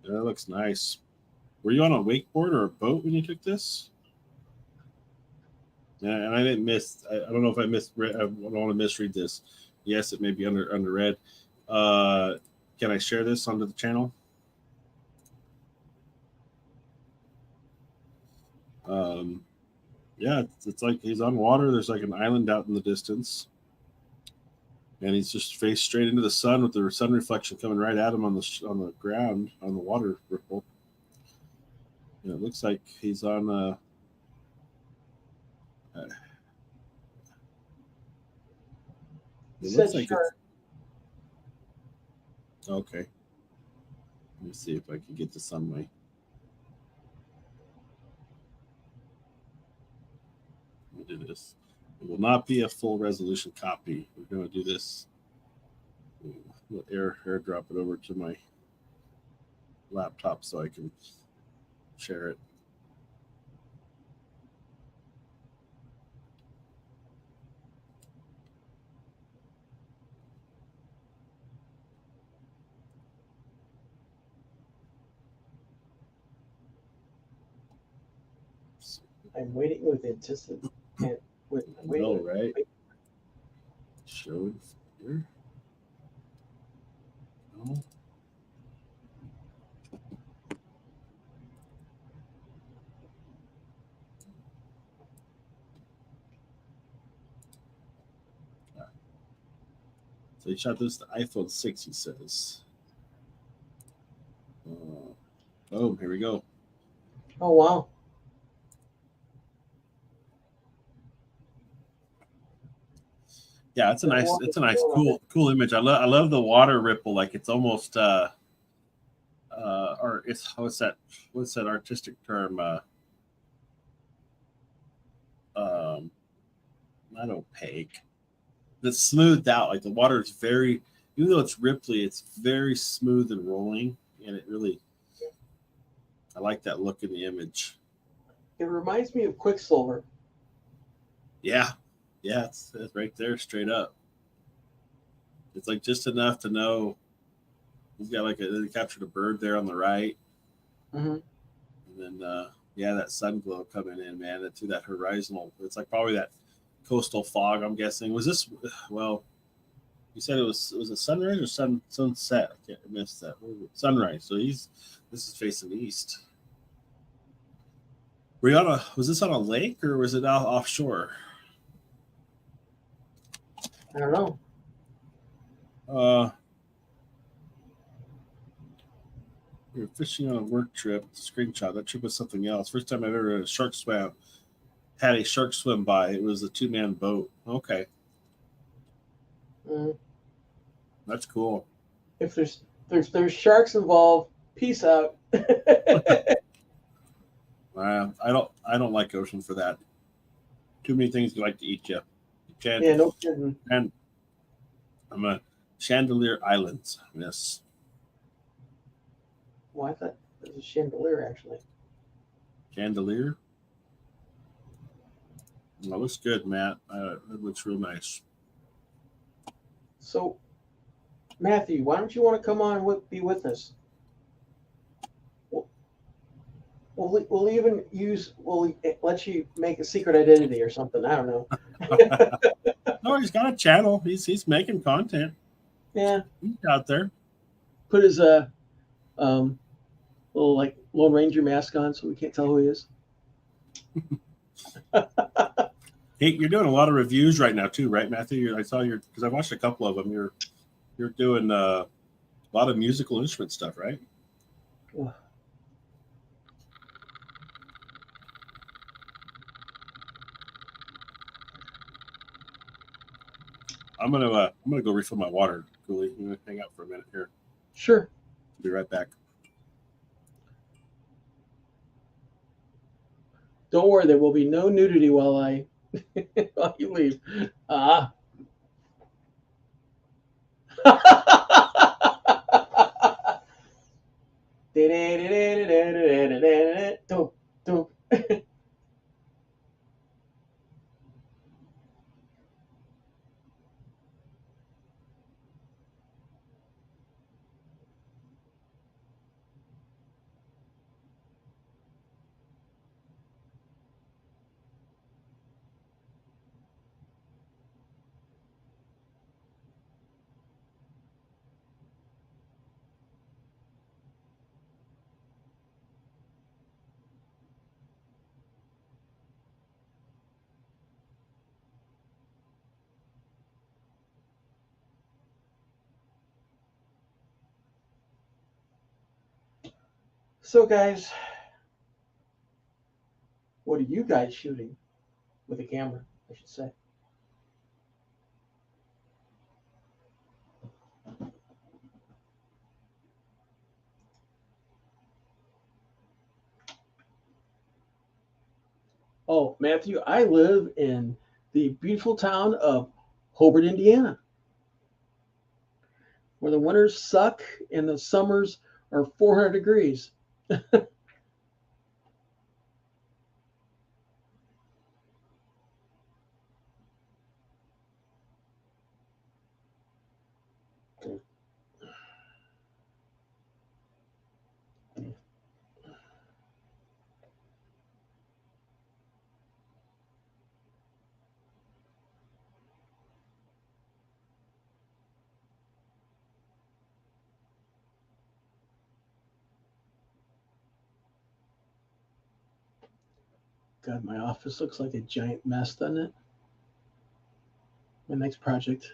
That looks nice. Were you on a wakeboard or a boat when you took this? Yeah, and I didn't miss. I don't know if I missed. I don't want to misread this. Yes, it may be under read. Can I share this onto the channel? Yeah, it's like he's on water. There's like an island out in the distance, and he's just faced straight into the sun with the sun reflection coming right at him on the ground on the water ripple. And it looks like he's on it looks like it's okay. Let me see if I can get this on my. Let me do this. It will not be a full resolution copy. We're going to do this. We'll airdrop it over to my laptop so I can share it. I'm waiting with anticipation. I'm waiting. No, right? Show it here. No. So he shot this the iPhone 6, he says. Boom, here we go. Oh wow. Yeah, it's a nice, cool image. I love the water ripple, like it's almost or it's what's that artistic term? Not opaque. That's smoothed out. Like the water is very, even though it's ripply, it's very smooth and rolling, and it really, I like that look in the image. It reminds me of Quicksilver. Yeah, it's right there, straight up. It's like just enough to know he's got like they captured a bird there on the right, Mm-hmm. and then yeah, that sun glow coming in, man, through that horizontal. It's like probably that coastal fog. I'm guessing. Was this? Well, you said it was a sunrise or sunset. I can't miss that. Sunrise. So this is facing east. Were you was this on a lake or was it out offshore? I don't know. We were fishing on a work trip. Screenshot. That trip was something else. First time I've ever had a shark swim by. It was a 2-man boat. Okay. Mm. That's cool. If there's sharks involved, peace out. I don't like ocean for that. Too many things like to eat you. Yeah, no kidding. And I'm a Chandelier Islands. Yes. Well, I thought it was a chandelier actually. Chandelier. That looks good, Matt. It looks real nice. So, Matthew, why don't you want to come on and be with us? We'll even we'll let you make a secret identity or something. I don't know. No, he's got a channel. He's making content. Yeah, He's out there. put his little like Lone Ranger mask on so we can't tell who he is. Hey, you're doing a lot of reviews right now too, right, Matthew? I saw because I watched a couple of them. You're doing a lot of musical instrument stuff, right? I'm gonna go refill my water, Cooley. You gonna hang out for a minute here? Sure. Be right back. Don't worry, there will be no nudity while you leave. Ah. So, guys, what are you guys shooting with a camera, I should say? Oh, Matthew, I live in the beautiful town of Hobart, Indiana, where the winters suck and the summers are 400 degrees. God, my office looks like a giant mess, doesn't it? My next project.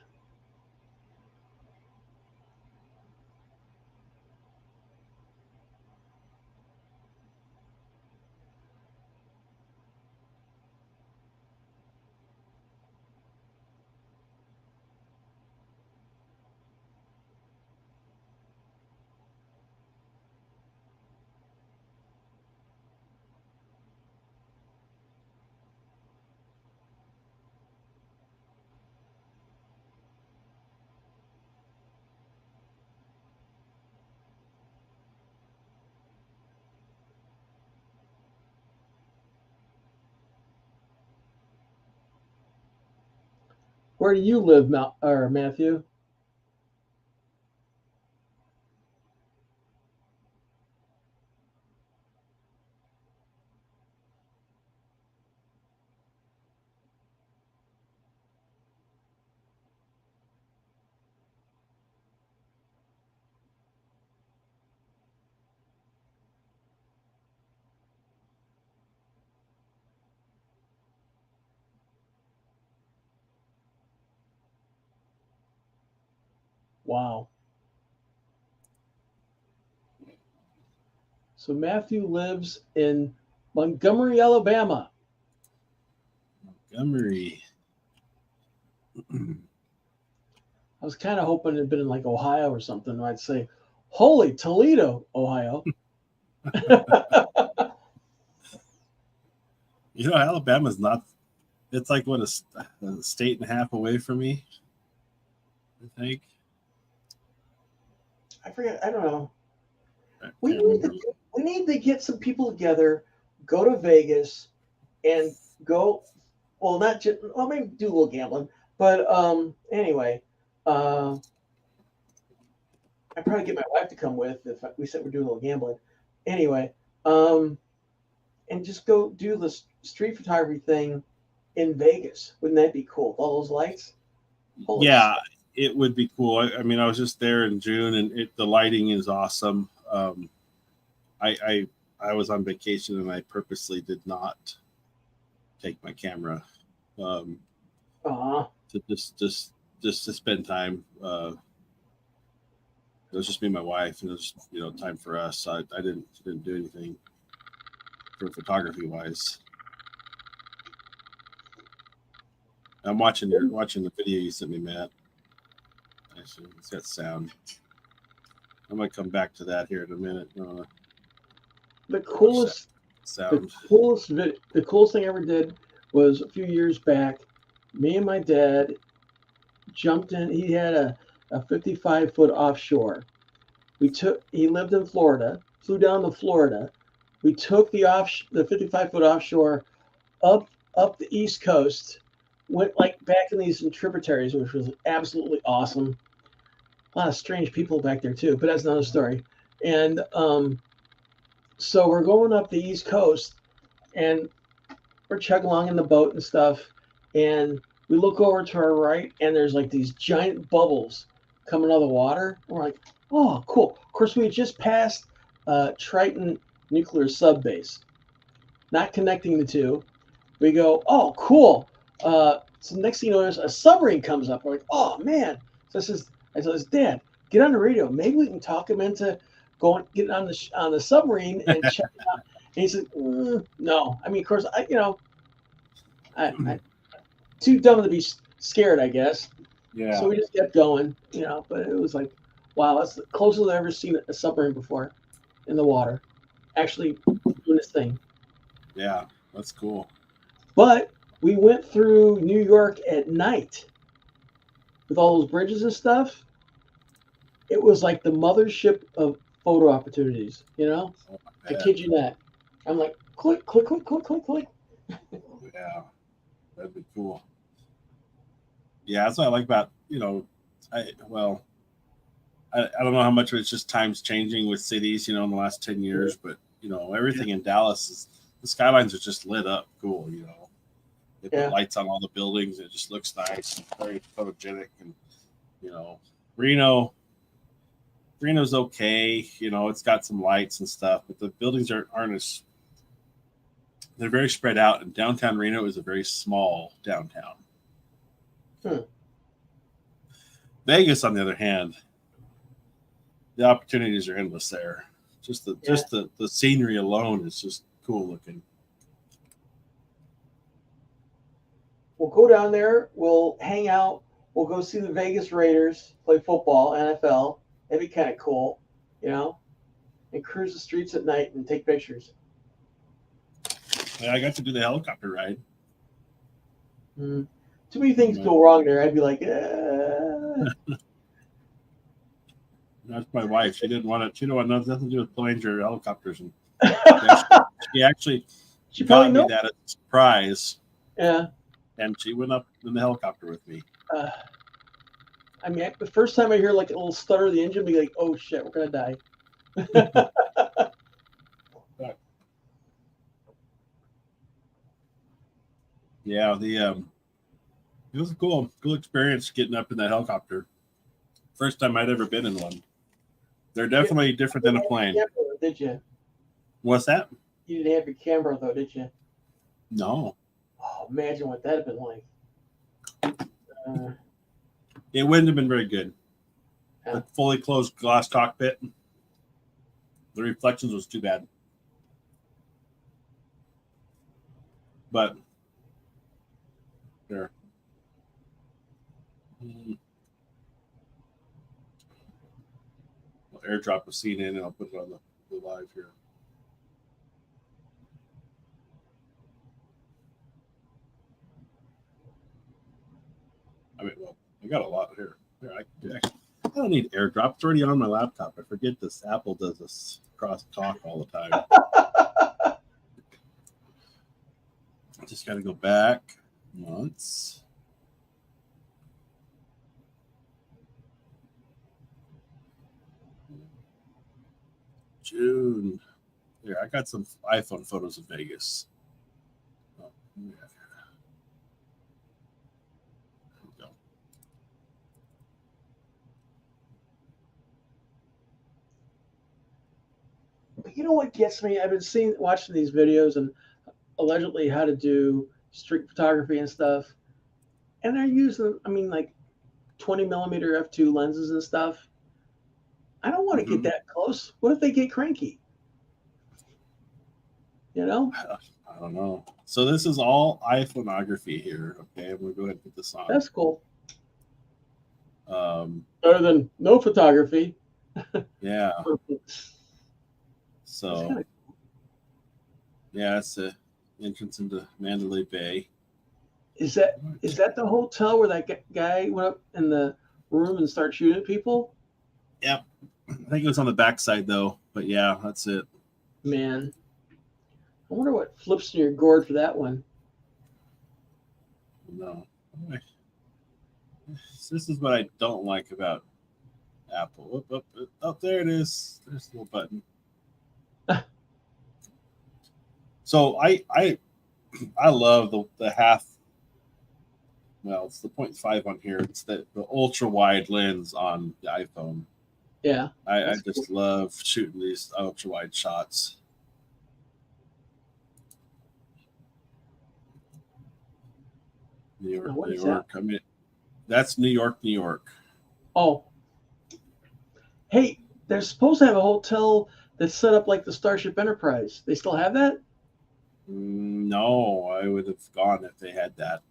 Where do you live, Matthew? Wow. So Matthew lives in Montgomery, Alabama. Montgomery. I was kind of hoping it'd been in like Ohio or something. I'd say, holy Toledo, Ohio. Alabama's not. It's like what a state and a half away from me. I think. I forget. I don't know. I We can't need remember. to we need to get some people together, go to Vegas, and go. Well, not just. Well, maybe do a little gambling, but anyway, I'd probably get my wife to come with if we said we're doing a little gambling. Anyway, and just go do the street photography thing in Vegas. Wouldn't that be cool? All those lights. Holy Yeah, shit. it would be cool. I mean, I was just there in June, and the lighting is awesome. I was on vacation, and I purposely did not take my camera Uh-huh. to just to spend time. It was just me and my wife, and it was time for us. So I didn't do anything for photography wise. I'm watching the video you sent me, Matt. Actually, it's got sound. I'm gonna come back to that here in a minute. The coolest Sound. the coolest thing I ever did was a few years back. Me and my dad jumped in. He had a 55-foot offshore. He lived in Florida, flew down to Florida. We took the 55-foot offshore up the East Coast, went like back in these tributaries, which was absolutely awesome. A lot of strange people back there too, but that's another story. And so we're going up the East Coast, and we're chugging along in the boat and stuff, and we look over to our right, and there's like these giant bubbles coming out of the water. And we're like, oh, cool. Of course, we had just passed Triton nuclear sub base, not connecting the two. We go, oh, cool. So next thing you know, there's a submarine comes up. We're like, oh man. So I says, Dad, get on the radio. Maybe we can talk him into getting on the submarine and check it out. And he said, no. I mean, of course, I too dumb to be scared, I guess. Yeah. So we just kept going, But it was like, wow, that's the closest I've ever seen a submarine before in the water, actually doing this thing. Yeah, that's cool. But we went through New York at night with all those bridges and stuff. It was like the mothership of photo opportunities, I kid you not. I'm like, click, click, click, click, click, click. Yeah, that'd be cool. Yeah, that's what I like about, I don't know how much of it's just times changing with cities, in the last 10 years, but, everything in Dallas the skylines are just lit up cool, They put lights on all the buildings. It just looks nice, very photogenic. And, Reno's okay. It's got some lights and stuff, but the buildings aren't as they're very spread out, and downtown Reno is a very small downtown. Vegas, on the other hand, the opportunities are endless there. Just the scenery alone is just cool looking. We'll go down there. We'll hang out. We'll go see the Vegas Raiders play football, NFL. That'd be kind of cool, you know. And cruise the streets at night and take pictures. Yeah, I got to do the helicopter ride. Too many things go wrong there. I'd be like, That's my wife. She didn't want it. She didn't want nothing to do with planes or helicopters. And she actually she got probably me knows. that as a surprise. Yeah. And she went up in the helicopter with me. I mean, the first time I hear like a little stutter of the engine, be like, "Oh shit, we're gonna die." Yeah, it was a cool experience getting up in that helicopter. First time I'd ever been in one. They're definitely different than a plane. Did you? What's that? You didn't have your camera though, did you? No. Oh, imagine what that'd have been like. It wouldn't have been very good. Yeah. The fully closed glass cockpit. The reflections was too bad. But there. I'll airdrop a scene in and I'll put it on the live here. I mean, well, I got a lot here. I don't need airdrop. It's already on my laptop. I forget this. Apple does this cross talk all the time. I just got to go back once. June. Here, I got some iPhone photos of Vegas. Oh, yeah. You know what gets me? I've been watching these videos and allegedly how to do street photography and stuff, and they're using, I mean, like 20 millimeter f2 lenses and stuff. I don't want to get that close. What if they get cranky? You know? I don't know. So this is all iPhoneography here. Okay, I'm gonna go ahead and put this on. That's cool. Better than no photography. Yeah. So, yeah, it's the entrance into Mandalay Bay. Is that the hotel where that guy went up in the room and started shooting at people? Yep. I think it was on the backside though, but yeah, that's it. Man, I wonder what flips in your gourd for that one. No. This is what I don't like about Apple. Oh, there it is. There's a little button. So I love the half. Well, it's the 0.5 on here. It's the ultra wide lens on the iPhone. Yeah, I just love shooting these ultra wide shots. New York, what New is York. I mean, that's New York, New York. Oh, hey, they're supposed to have a hotel that's set up like the Starship Enterprise. They still have that? No, I would have gone if they had that.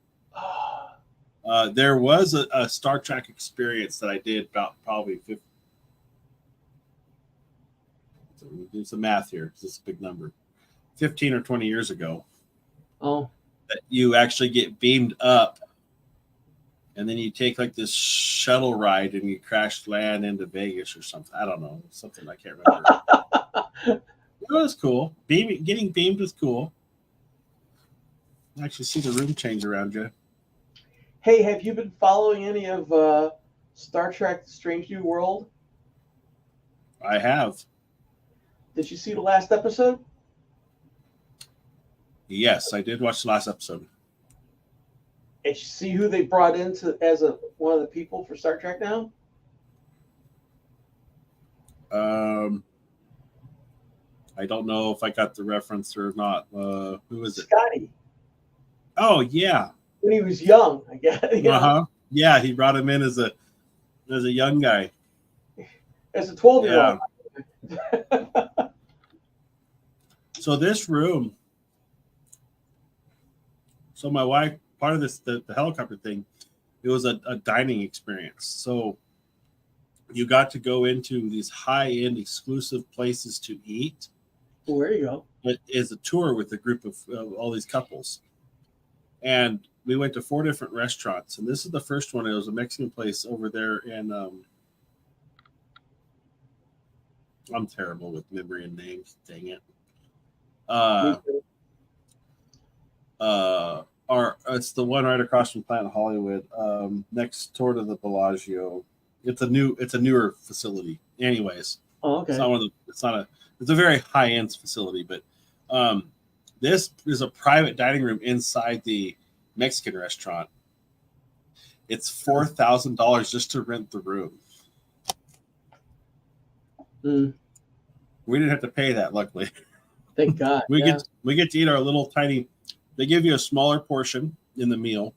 There was a Star Trek experience that I did about probably 50. So do some math here because it's a big number. 15 or 20 years ago. Oh. That you actually get beamed up and then you take like this shuttle ride and you crash land into Vegas or something. I don't know. Something I can't remember. It was cool. Getting beamed was cool. Actually see the room change around you. Hey, have you been following any of Star Trek Strange New World? I have. Did you see the last episode? Yes, I did watch the last episode. And you see who they brought in as one of the people for Star Trek now? I don't know if I got the reference or not. Who is it? Scotty, Oh yeah. when he was young, I guess. Uh-huh. Yeah, he brought him in as a young guy. As a 12-year-old. So this room, so my wife, part of this, the helicopter thing, it was a dining experience. So you got to go into these high-end exclusive places to eat. Well, there you go. It is a tour with a group of all these couples. And we went to 4 different restaurants. And this is the first one. It was a Mexican place over there in, I'm terrible with memory and names. Dang it. It's the one right across from Planet Hollywood, next door to the Bellagio. It's a newer facility. Anyways, Oh, okay. It's a very high end facility, but this is a private dining room inside the Mexican restaurant. It's $4,000 just to rent the room. Mm, We didn't have to pay that, luckily. thank God. We yeah. get to eat our little tiny. They give you a smaller portion in the meal.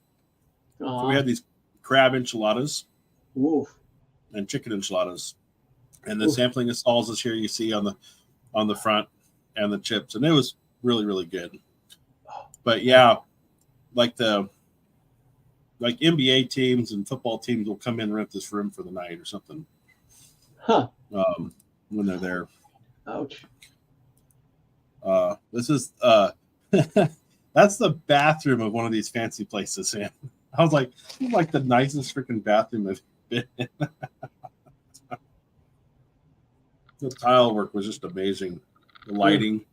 So we had these crab enchiladas Oof. and chicken enchiladas, and the Oof. sampling of salsas here you see on the front, and the chips, and it was really really good. But yeah, like NBA teams and football teams will come in and rent this room for the night or something. Huh. When they're there. Ouch. This is that's the bathroom of one of these fancy places. And I was like, this is like the nicest freaking bathroom I've been in. The tile work was just amazing. The lighting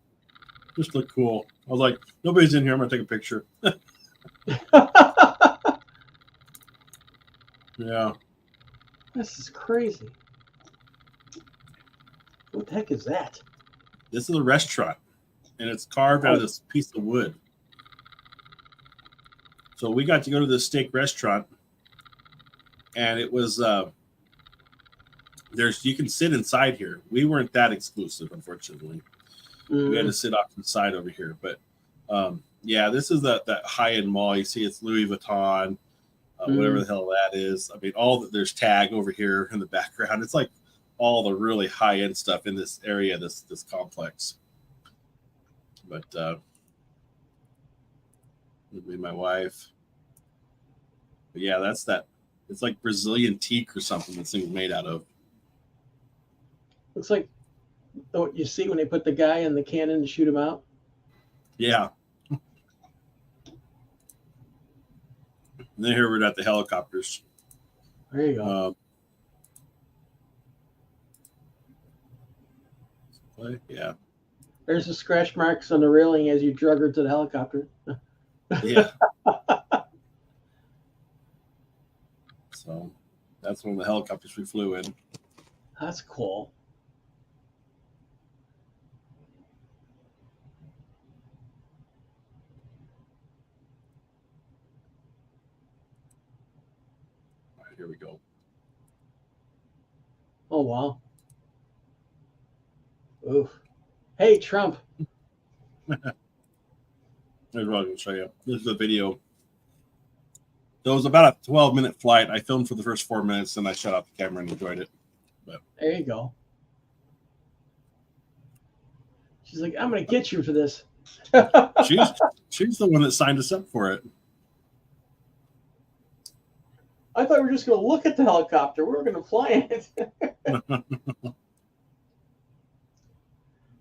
just looked cool. I was like, nobody's in here. I'm gonna take a picture. Yeah. This is crazy. What the heck is that? This is a restaurant, and it's carved out of this piece of wood. So we got to go to this steak restaurant, and it was you can sit inside here. We weren't that exclusive, unfortunately. We had to sit off to the side over here. But yeah, this is that high end mall. You see, it's Louis Vuitton, whatever the hell that is. I mean, there's Tag over here in the background. It's like all the really high end stuff in this area, this complex. But with me, my wife. But yeah, that's that. It's like Brazilian teak or something this thing's made out of. Looks like what you see when they put the guy in the cannon to shoot him out. Yeah. And then here we're at the helicopters. There you go. Yeah. There's the scratch marks on the railing as you drug her to the helicopter. Yeah. So that's one of the helicopters we flew in. That's cool. All right, here we go. Oh, wow. Oof. Hey, Trump. Here's what I'm going to show you. This is a video. So it was about a 12-minute flight. I filmed for the first 4 minutes, and I shut off the camera and enjoyed it. But There you go. She's like, I'm going to get you for this. she's the one that signed us up for it. I thought we were just going to look at the helicopter. We were going to fly it.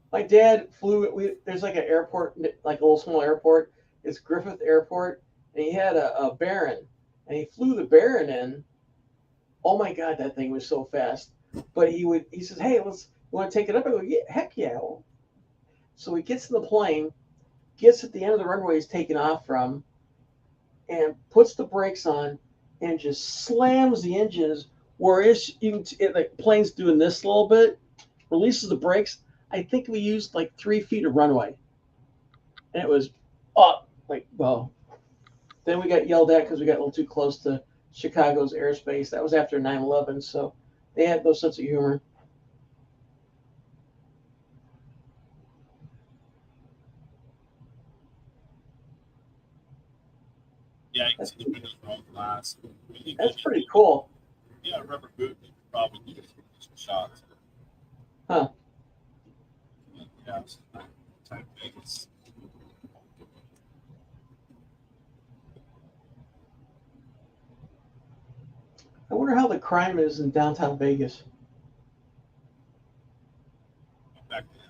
My dad flew. There's like an airport, like a little small airport. It's Griffith Airport, and he had a Baron, and he flew the Baron in. Oh my God, that thing was so fast. But he says, "Hey, you want to take it up?" I go, "Yeah, heck yeah." So he gets in the plane, gets at the end of the runway he's taking off from, and puts the brakes on, and just slams the engines. Where the plane's doing this a little bit, releases the brakes. I think we used like 3 feet of runway, and it was up like, well. Then we got yelled at because we got a little too close to Chicago's airspace. That was after 9/11, so they had no sense of humor. Yeah, you can see the windows are all glass. That's pretty cool. Yeah, rubber boot. You could probably do some shots. Huh. Yeah, it's type Vegas. I wonder how the crime is in downtown Vegas. Back to that.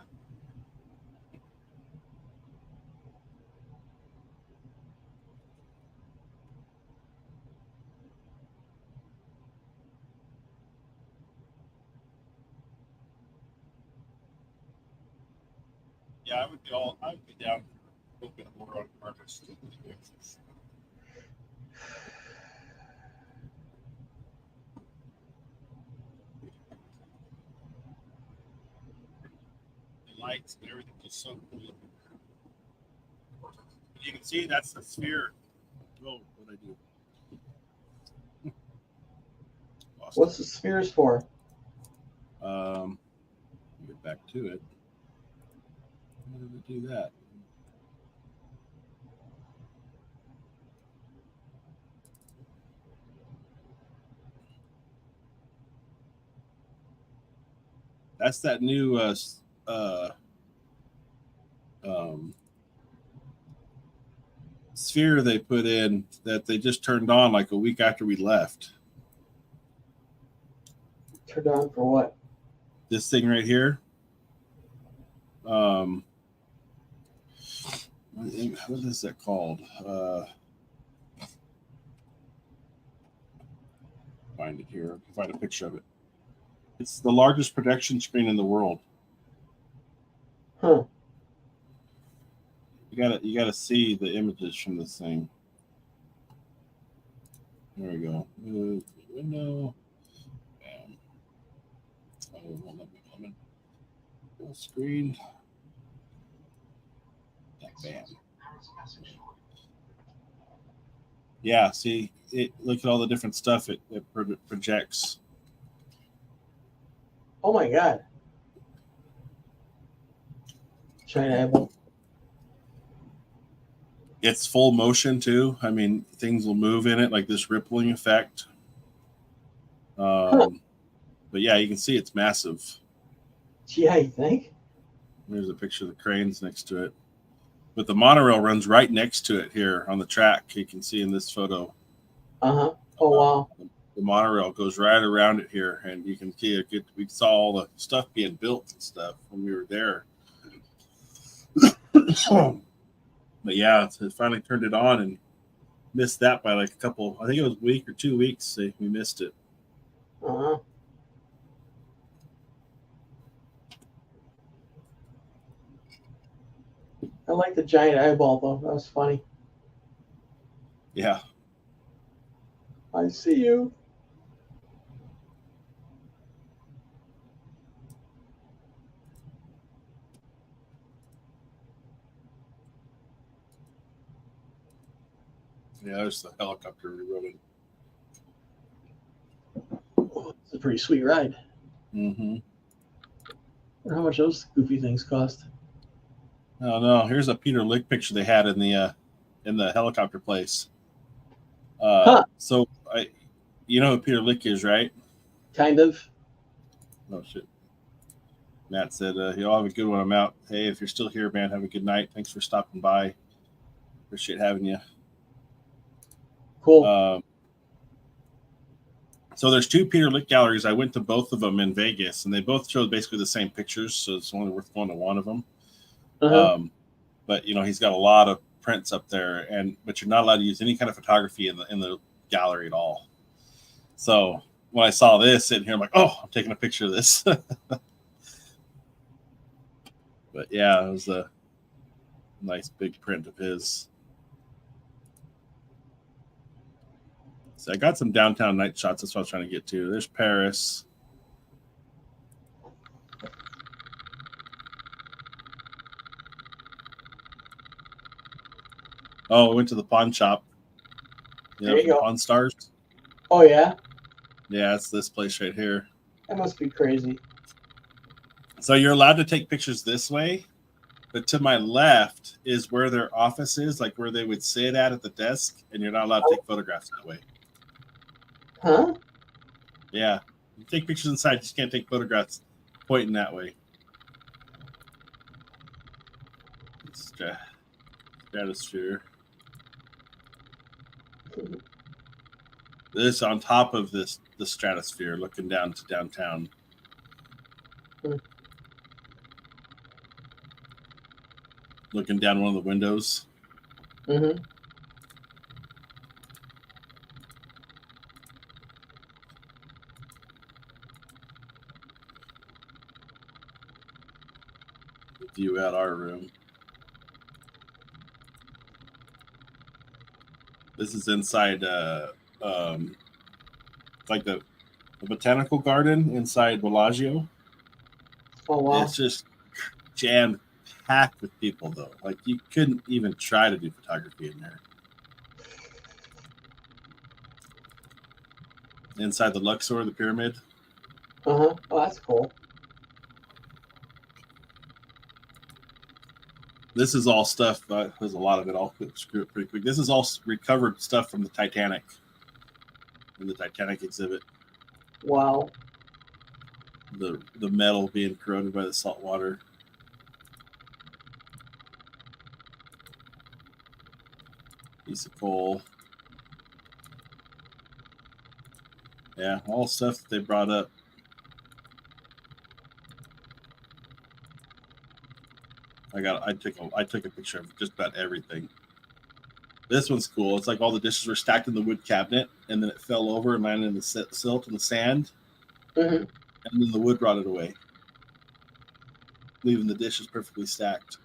Yeah, I would be down for a little bit more on purpose. The lights and everything is so cool. You can see that's the sphere. Oh, what I do? Lost What's the spheres for? Get back to it. How did it do that? That's that new sphere they put in that they just turned on like a week after we left. Turned on for what? This thing right here. What is that called? Find it here. Find a picture of it. It's the largest projection screen in the world. Huh. You gotta see the images from this thing. There we go. Window. Bam. Oh, it won't let me come in. Full screen. Bam. Yeah, see, look at all the different stuff it projects. Oh my God. China apple. It's full motion too. I mean, things will move in it like this rippling effect. But yeah, you can see it's massive. Yeah, you think? There's a picture of the cranes next to it. But the monorail runs right next to it here on the track. You can see in this photo. Uh-huh. Oh, wow. The monorail goes right around it here, and you can see it. We saw all the stuff being built and stuff when we were there. But yeah, it finally turned it on and missed that by like a couple. I think it was a week or 2 weeks. We missed it. Uh-huh. I like the giant eyeball, though. That was funny. Yeah. I see you. Yeah, there's the helicopter we rode in. Oh, it's a pretty sweet ride. Mm-hmm. I wonder how much those goofy things cost. Oh no! Here's a Peter Lick picture they had in the helicopter place. So you know who Peter Lick is, right? Kind of. Oh shit! Matt said, "Y'all have a good one. I'm out. Hey, if you're still here, man, have a good night. Thanks for stopping by. Appreciate having you." Cool. So there's 2 Peter Lick galleries. I went to both of them in Vegas, and they both showed basically the same pictures. So it's only worth going to one of them. Uh-huh. But you know, he's got a lot of prints up there, but you're not allowed to use any kind of photography in the gallery at all. So when I saw this sitting here, I'm like, oh, I'm taking a picture of this. But yeah, it was a nice big print of his. So I got some downtown night shots. That's what I was trying to get to. There's Paris. Oh, we went to the pawn shop. There you go. Pawn Stars. Oh, yeah? Yeah, it's this place right here. That must be crazy. So you're allowed to take pictures this way, But to my left is where their office is, like where they would sit at the desk, and you're not allowed to take photographs that way. Huh? Yeah. You take pictures inside, you just can't take photographs pointing that way. Stratosphere. This on top of the stratosphere, looking down to downtown. Looking down one of the windows. Mm-hmm. View out our room. This is inside like the botanical garden inside Bellagio. Oh wow. It's just jam packed with people though. Like you couldn't even try to do photography in there. Inside the Luxor, the pyramid. Uh-huh. Oh, that's cool. This is all stuff. There's a lot of it. I'll screw it pretty quick. This is all recovered stuff from the Titanic, in the Titanic exhibit. Wow. The metal being corroded by the salt water. Piece of coal. Yeah, all stuff that they brought up. I took a picture of just about everything. This one's cool. It's like all the dishes were stacked in the wood cabinet, and then it fell over and landed in the silt and the sand, Mm-hmm. and then the wood rotted away, leaving the dishes perfectly stacked.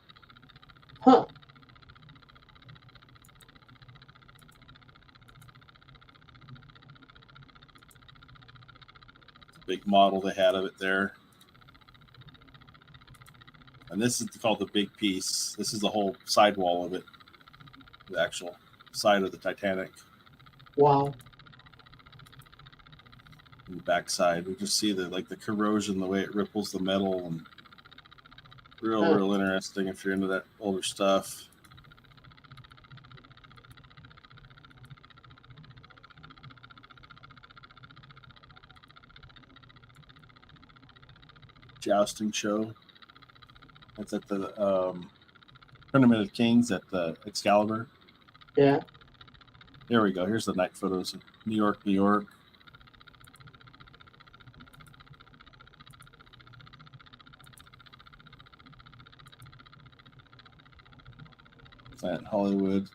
Huh. Big model they had of it there. And this is called the big piece. This is the whole sidewall of it, the actual side of the Titanic. Wow. And the backside, we just see the corrosion, the way it ripples the metal, and real interesting if you're into that older stuff. Jousting show. That's at the Tournament of Kings at the Excalibur. Yeah. There we go. Here's the night photos of New York, New York. Planet Hollywood.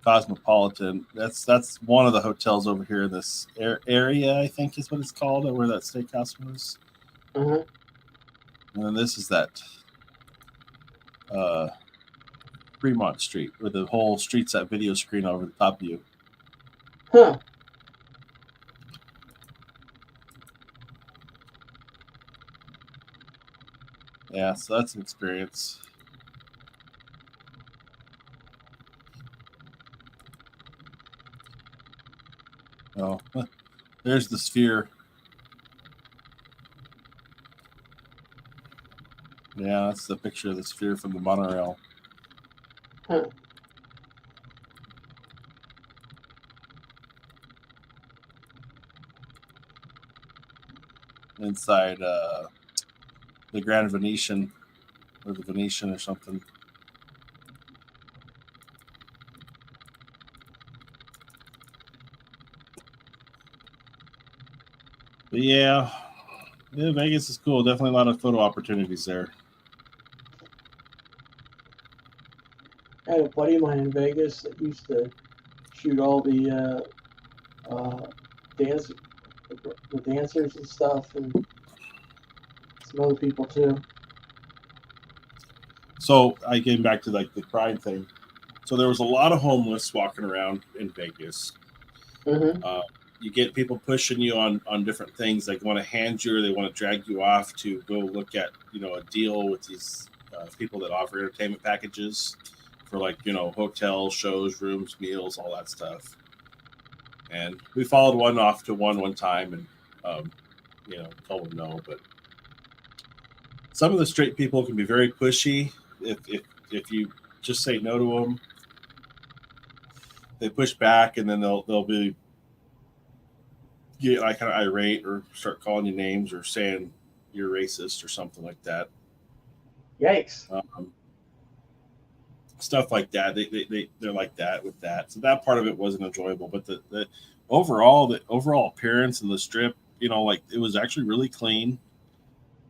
Cosmopolitan. That's one of the hotels over here in this area, I think is what it's called, where that steakhouse was. Uh-huh. And then this is that Fremont Street, where the whole street's that video screen over the top of you. Huh. Yeah, so that's an experience. Oh, there's the sphere. Yeah, that's the picture of the sphere from the monorail. Huh. Inside the Grand Venetian, or the Venetian or something. But yeah, Vegas is cool. Definitely a lot of photo opportunities there. I had a buddy of mine in Vegas that used to shoot all the dancers and stuff, and some other people too. So I came back to the crime thing. So there was a lot of homeless walking around in Vegas. Mm-hmm. You get people pushing you on different things, like want to hand you or they want to drag you off to go look at a deal with these people that offer entertainment packages for hotels, shows, rooms, meals, all that stuff. And we followed one off to one time and told them no. But some of the straight people can be very pushy. if you just say no to them, they push back, and then they'll get like kind of irate or start calling you names or saying you're racist or something like that. Yikes. Stuff like that. They're like that with that. So that part of it wasn't enjoyable, but the overall appearance of the strip, like it was actually really clean.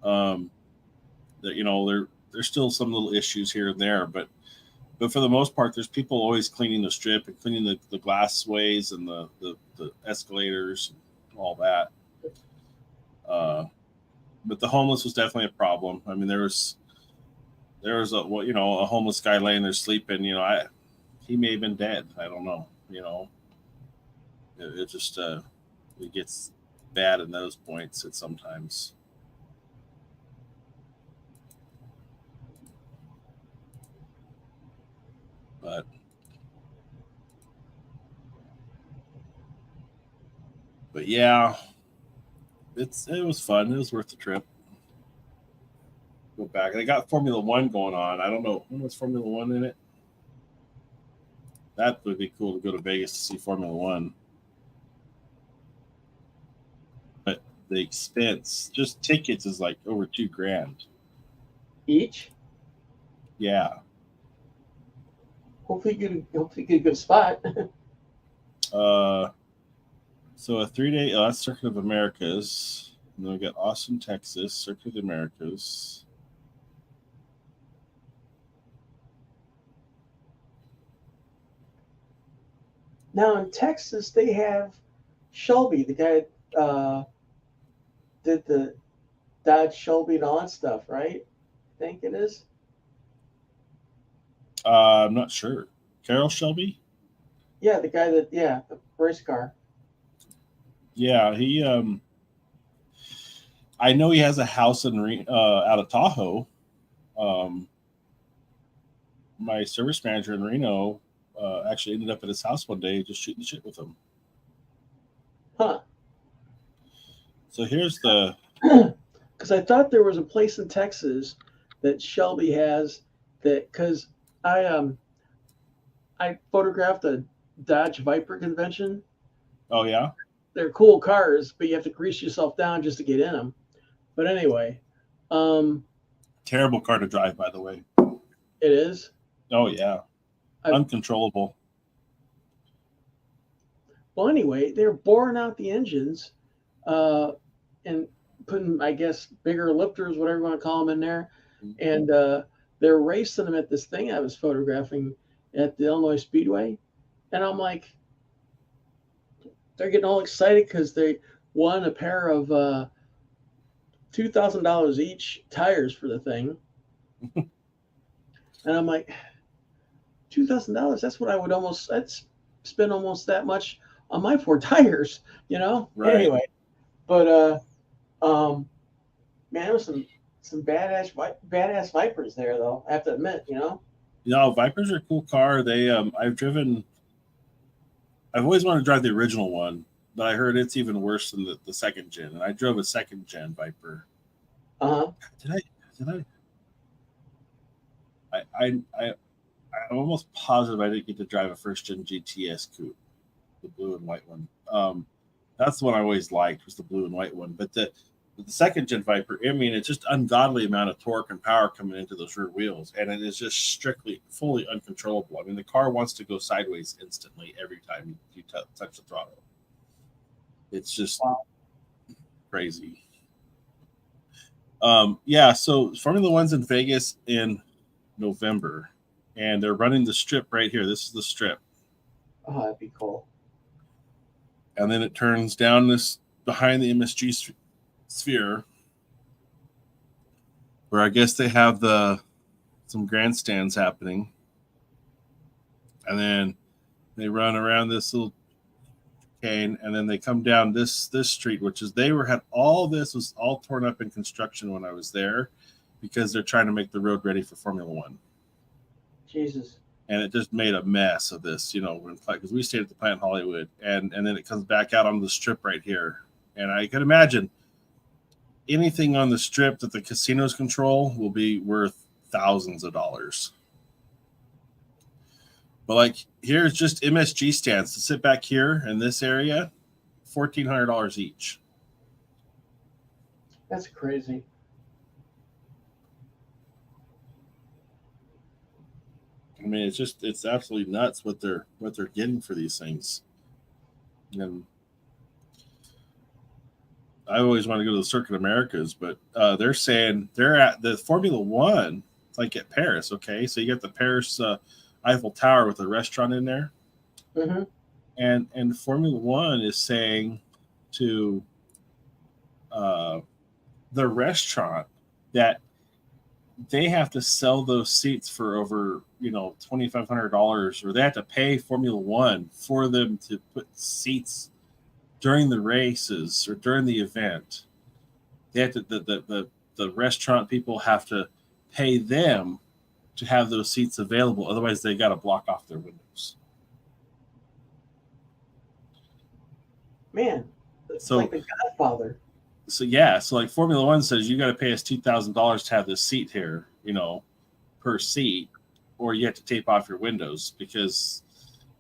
There's still some little issues here and there, but for the most part, there's people always cleaning the strip and cleaning the glassways and the escalators and all that. But the homeless was definitely a problem. I mean, there was a homeless guy laying there sleeping. He may have been dead. I don't know. It just it gets bad in those points at sometimes. But yeah, it was fun. It was worth the trip. Go back. They got Formula One going on. I don't know when was Formula One in it. That would be cool to go to Vegas to see Formula One. But the expense, just tickets, is like over $2,000 each. Yeah. Hopefully you get a good spot. So a 3-day that's Circuit of Americas. And then we got Austin, Texas, Circuit of the Americas. Now in Texas, they have Shelby, the guy did the Dodge Shelby and all that stuff, right? I think it is. I'm not sure. Carroll Shelby? Yeah, the guy the race car. Yeah, he. I know he has a house in out of Tahoe. My service manager in Reno actually ended up at his house one day just shooting shit with him. Huh. So here's the. Because I thought there was a place in Texas that Shelby has that, because I photographed a Dodge Viper convention. Oh yeah. They're cool cars, but you have to grease yourself down just to get in them. But anyway, terrible car to drive, by the way. It is. Oh yeah, uncontrollable. Well, anyway, they're boring out the engines, and putting, I guess, bigger lifters, whatever you want to call them, in there, and they're racing them at this thing I was photographing at the Illinois Speedway, and I'm like, they're getting all excited because they won a pair of $2,000 each tires for the thing. And I'm like, $2,000, that's what I would I'd spend almost that much on my 4 tires, Right. Anyway, but man, there was some badass Vipers there, though, I have to admit. Vipers are a cool car. They I've always wanted to drive the original one, but I heard it's even worse than the second gen. And I drove a second gen Viper. Did I'm almost positive I didn't get to drive a first gen GTS coupe, the blue and white one. That's the one I always liked, was the blue and white one. But the second gen Viper, I mean, it's just ungodly amount of torque and power coming into those rear wheels, and it is just strictly, fully uncontrollable. I mean, the car wants to go sideways instantly every time you touch the throttle. It's just crazy. So Formula One's in Vegas in November, and they're running the strip right here. This is the strip. Oh, that'd be cool. And then it turns down this behind the MSG sphere, where I guess they have some grandstands happening, and then they run around this little cane, and then they come down this street, which is was all torn up in construction when I was there, because they're trying to make the road ready for Formula One. Jesus. And it just made a mess of this, because we stayed at the plant in Hollywood, and then it comes back out on the strip right here, and I can imagine anything on the strip that the casinos control will be worth thousands of dollars. But like here's just MSG stands to sit back here in this area, $1,400 each. That's crazy. I mean, it's absolutely nuts what they're getting for these things. And I always want to go to the Circuit Americas, but they're saying they're at the Formula One, like at Paris. Okay, so you got the Paris Eiffel Tower with a restaurant in there, Mm-hmm. and Formula One is saying to the restaurant that they have to sell those seats for over $2,500, or they have to pay Formula One for them to put seats during the races or during the event. They have to the restaurant people have to pay them to have those seats available. Otherwise, they got to block off their windows. Man, it's So- like the Godfather. So yeah, so like Formula One says you got to pay us $2,000 to have this seat here, per seat, or you have to tape off your windows because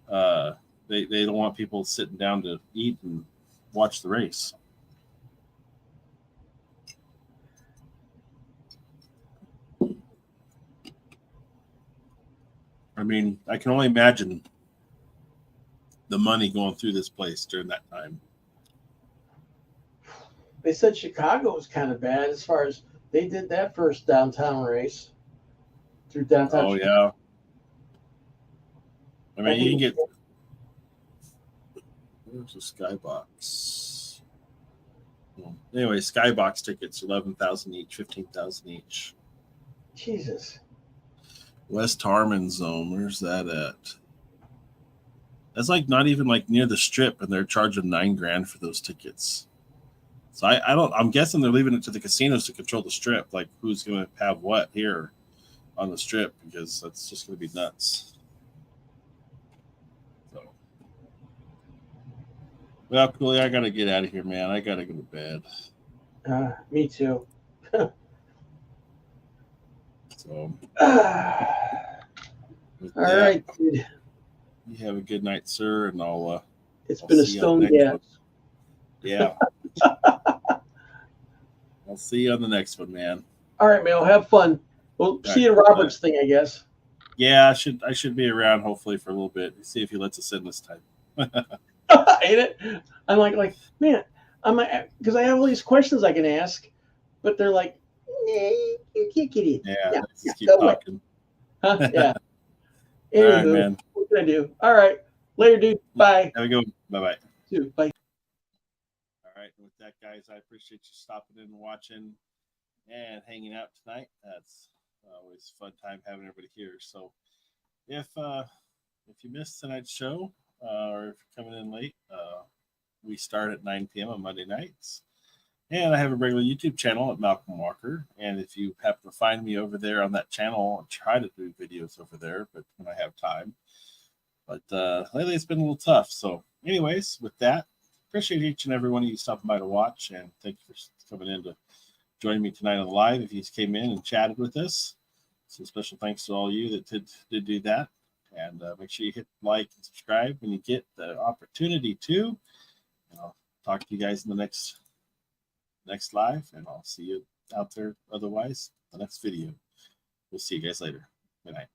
they don't want people sitting down to eat and watch the race. I mean, I can only imagine the money going through this place during that time. They said Chicago was kind of bad as far as they did that first downtown race through downtown. Oh Chicago. yeah. I mean, you can get. Where's the Skybox? Well, anyway, Skybox tickets, 11,000 each, 15,000 each. Jesus. West Harmon Zone, where's that at? That's like not even like near the Strip, and they're charging $9,000 for those tickets. So I'm guessing they're leaving it to the casinos to control the Strip, like who's going to have what here on the Strip, because that's just going to be nuts. So, well, Cooley, I got to get out of here, man. I got to go to bed. Me too. So, All with right, that, dude. you have a good night, sir, and I'll It's I'll been a see you on the stone next gas. one. Yeah. I'll see you on the next one, man. All right, man. Well, have fun. We'll see you in right. Robert's thing, I guess. Yeah, I should be around hopefully for a little bit. See if he lets us in this time. Ain't it? I'm like, man, because I have all these questions I can ask, but they're like, nah, you can't get in. Yeah, Yeah, let's just keep go away. talking. Huh? Yeah. All right, Anywho, man. what can I do? All right. Later, dude. Bye. Have a good one. Bye-bye. Too. Bye. All right. And with that, guys, I appreciate you stopping in and watching and hanging out tonight. That's always a fun time having everybody here. So if you missed tonight's show or if you're coming in late, we start at 9 p.m. on Monday nights. And I have a regular YouTube channel at Malcolm Walker. And if you happen to find me over there on that channel, I'll try to do videos over there, but when I have time. But lately it's been a little tough. So anyways, with that, appreciate each and every one of you stopping by to watch. And thank you for coming in to join me tonight on the live. If you came in and chatted with us, so special thanks to all of you that did do that. And make sure you hit like and subscribe when you get the opportunity to. And I'll talk to you guys in the next live, and I'll see you out there otherwise the next video. We'll see you guys later. Good night.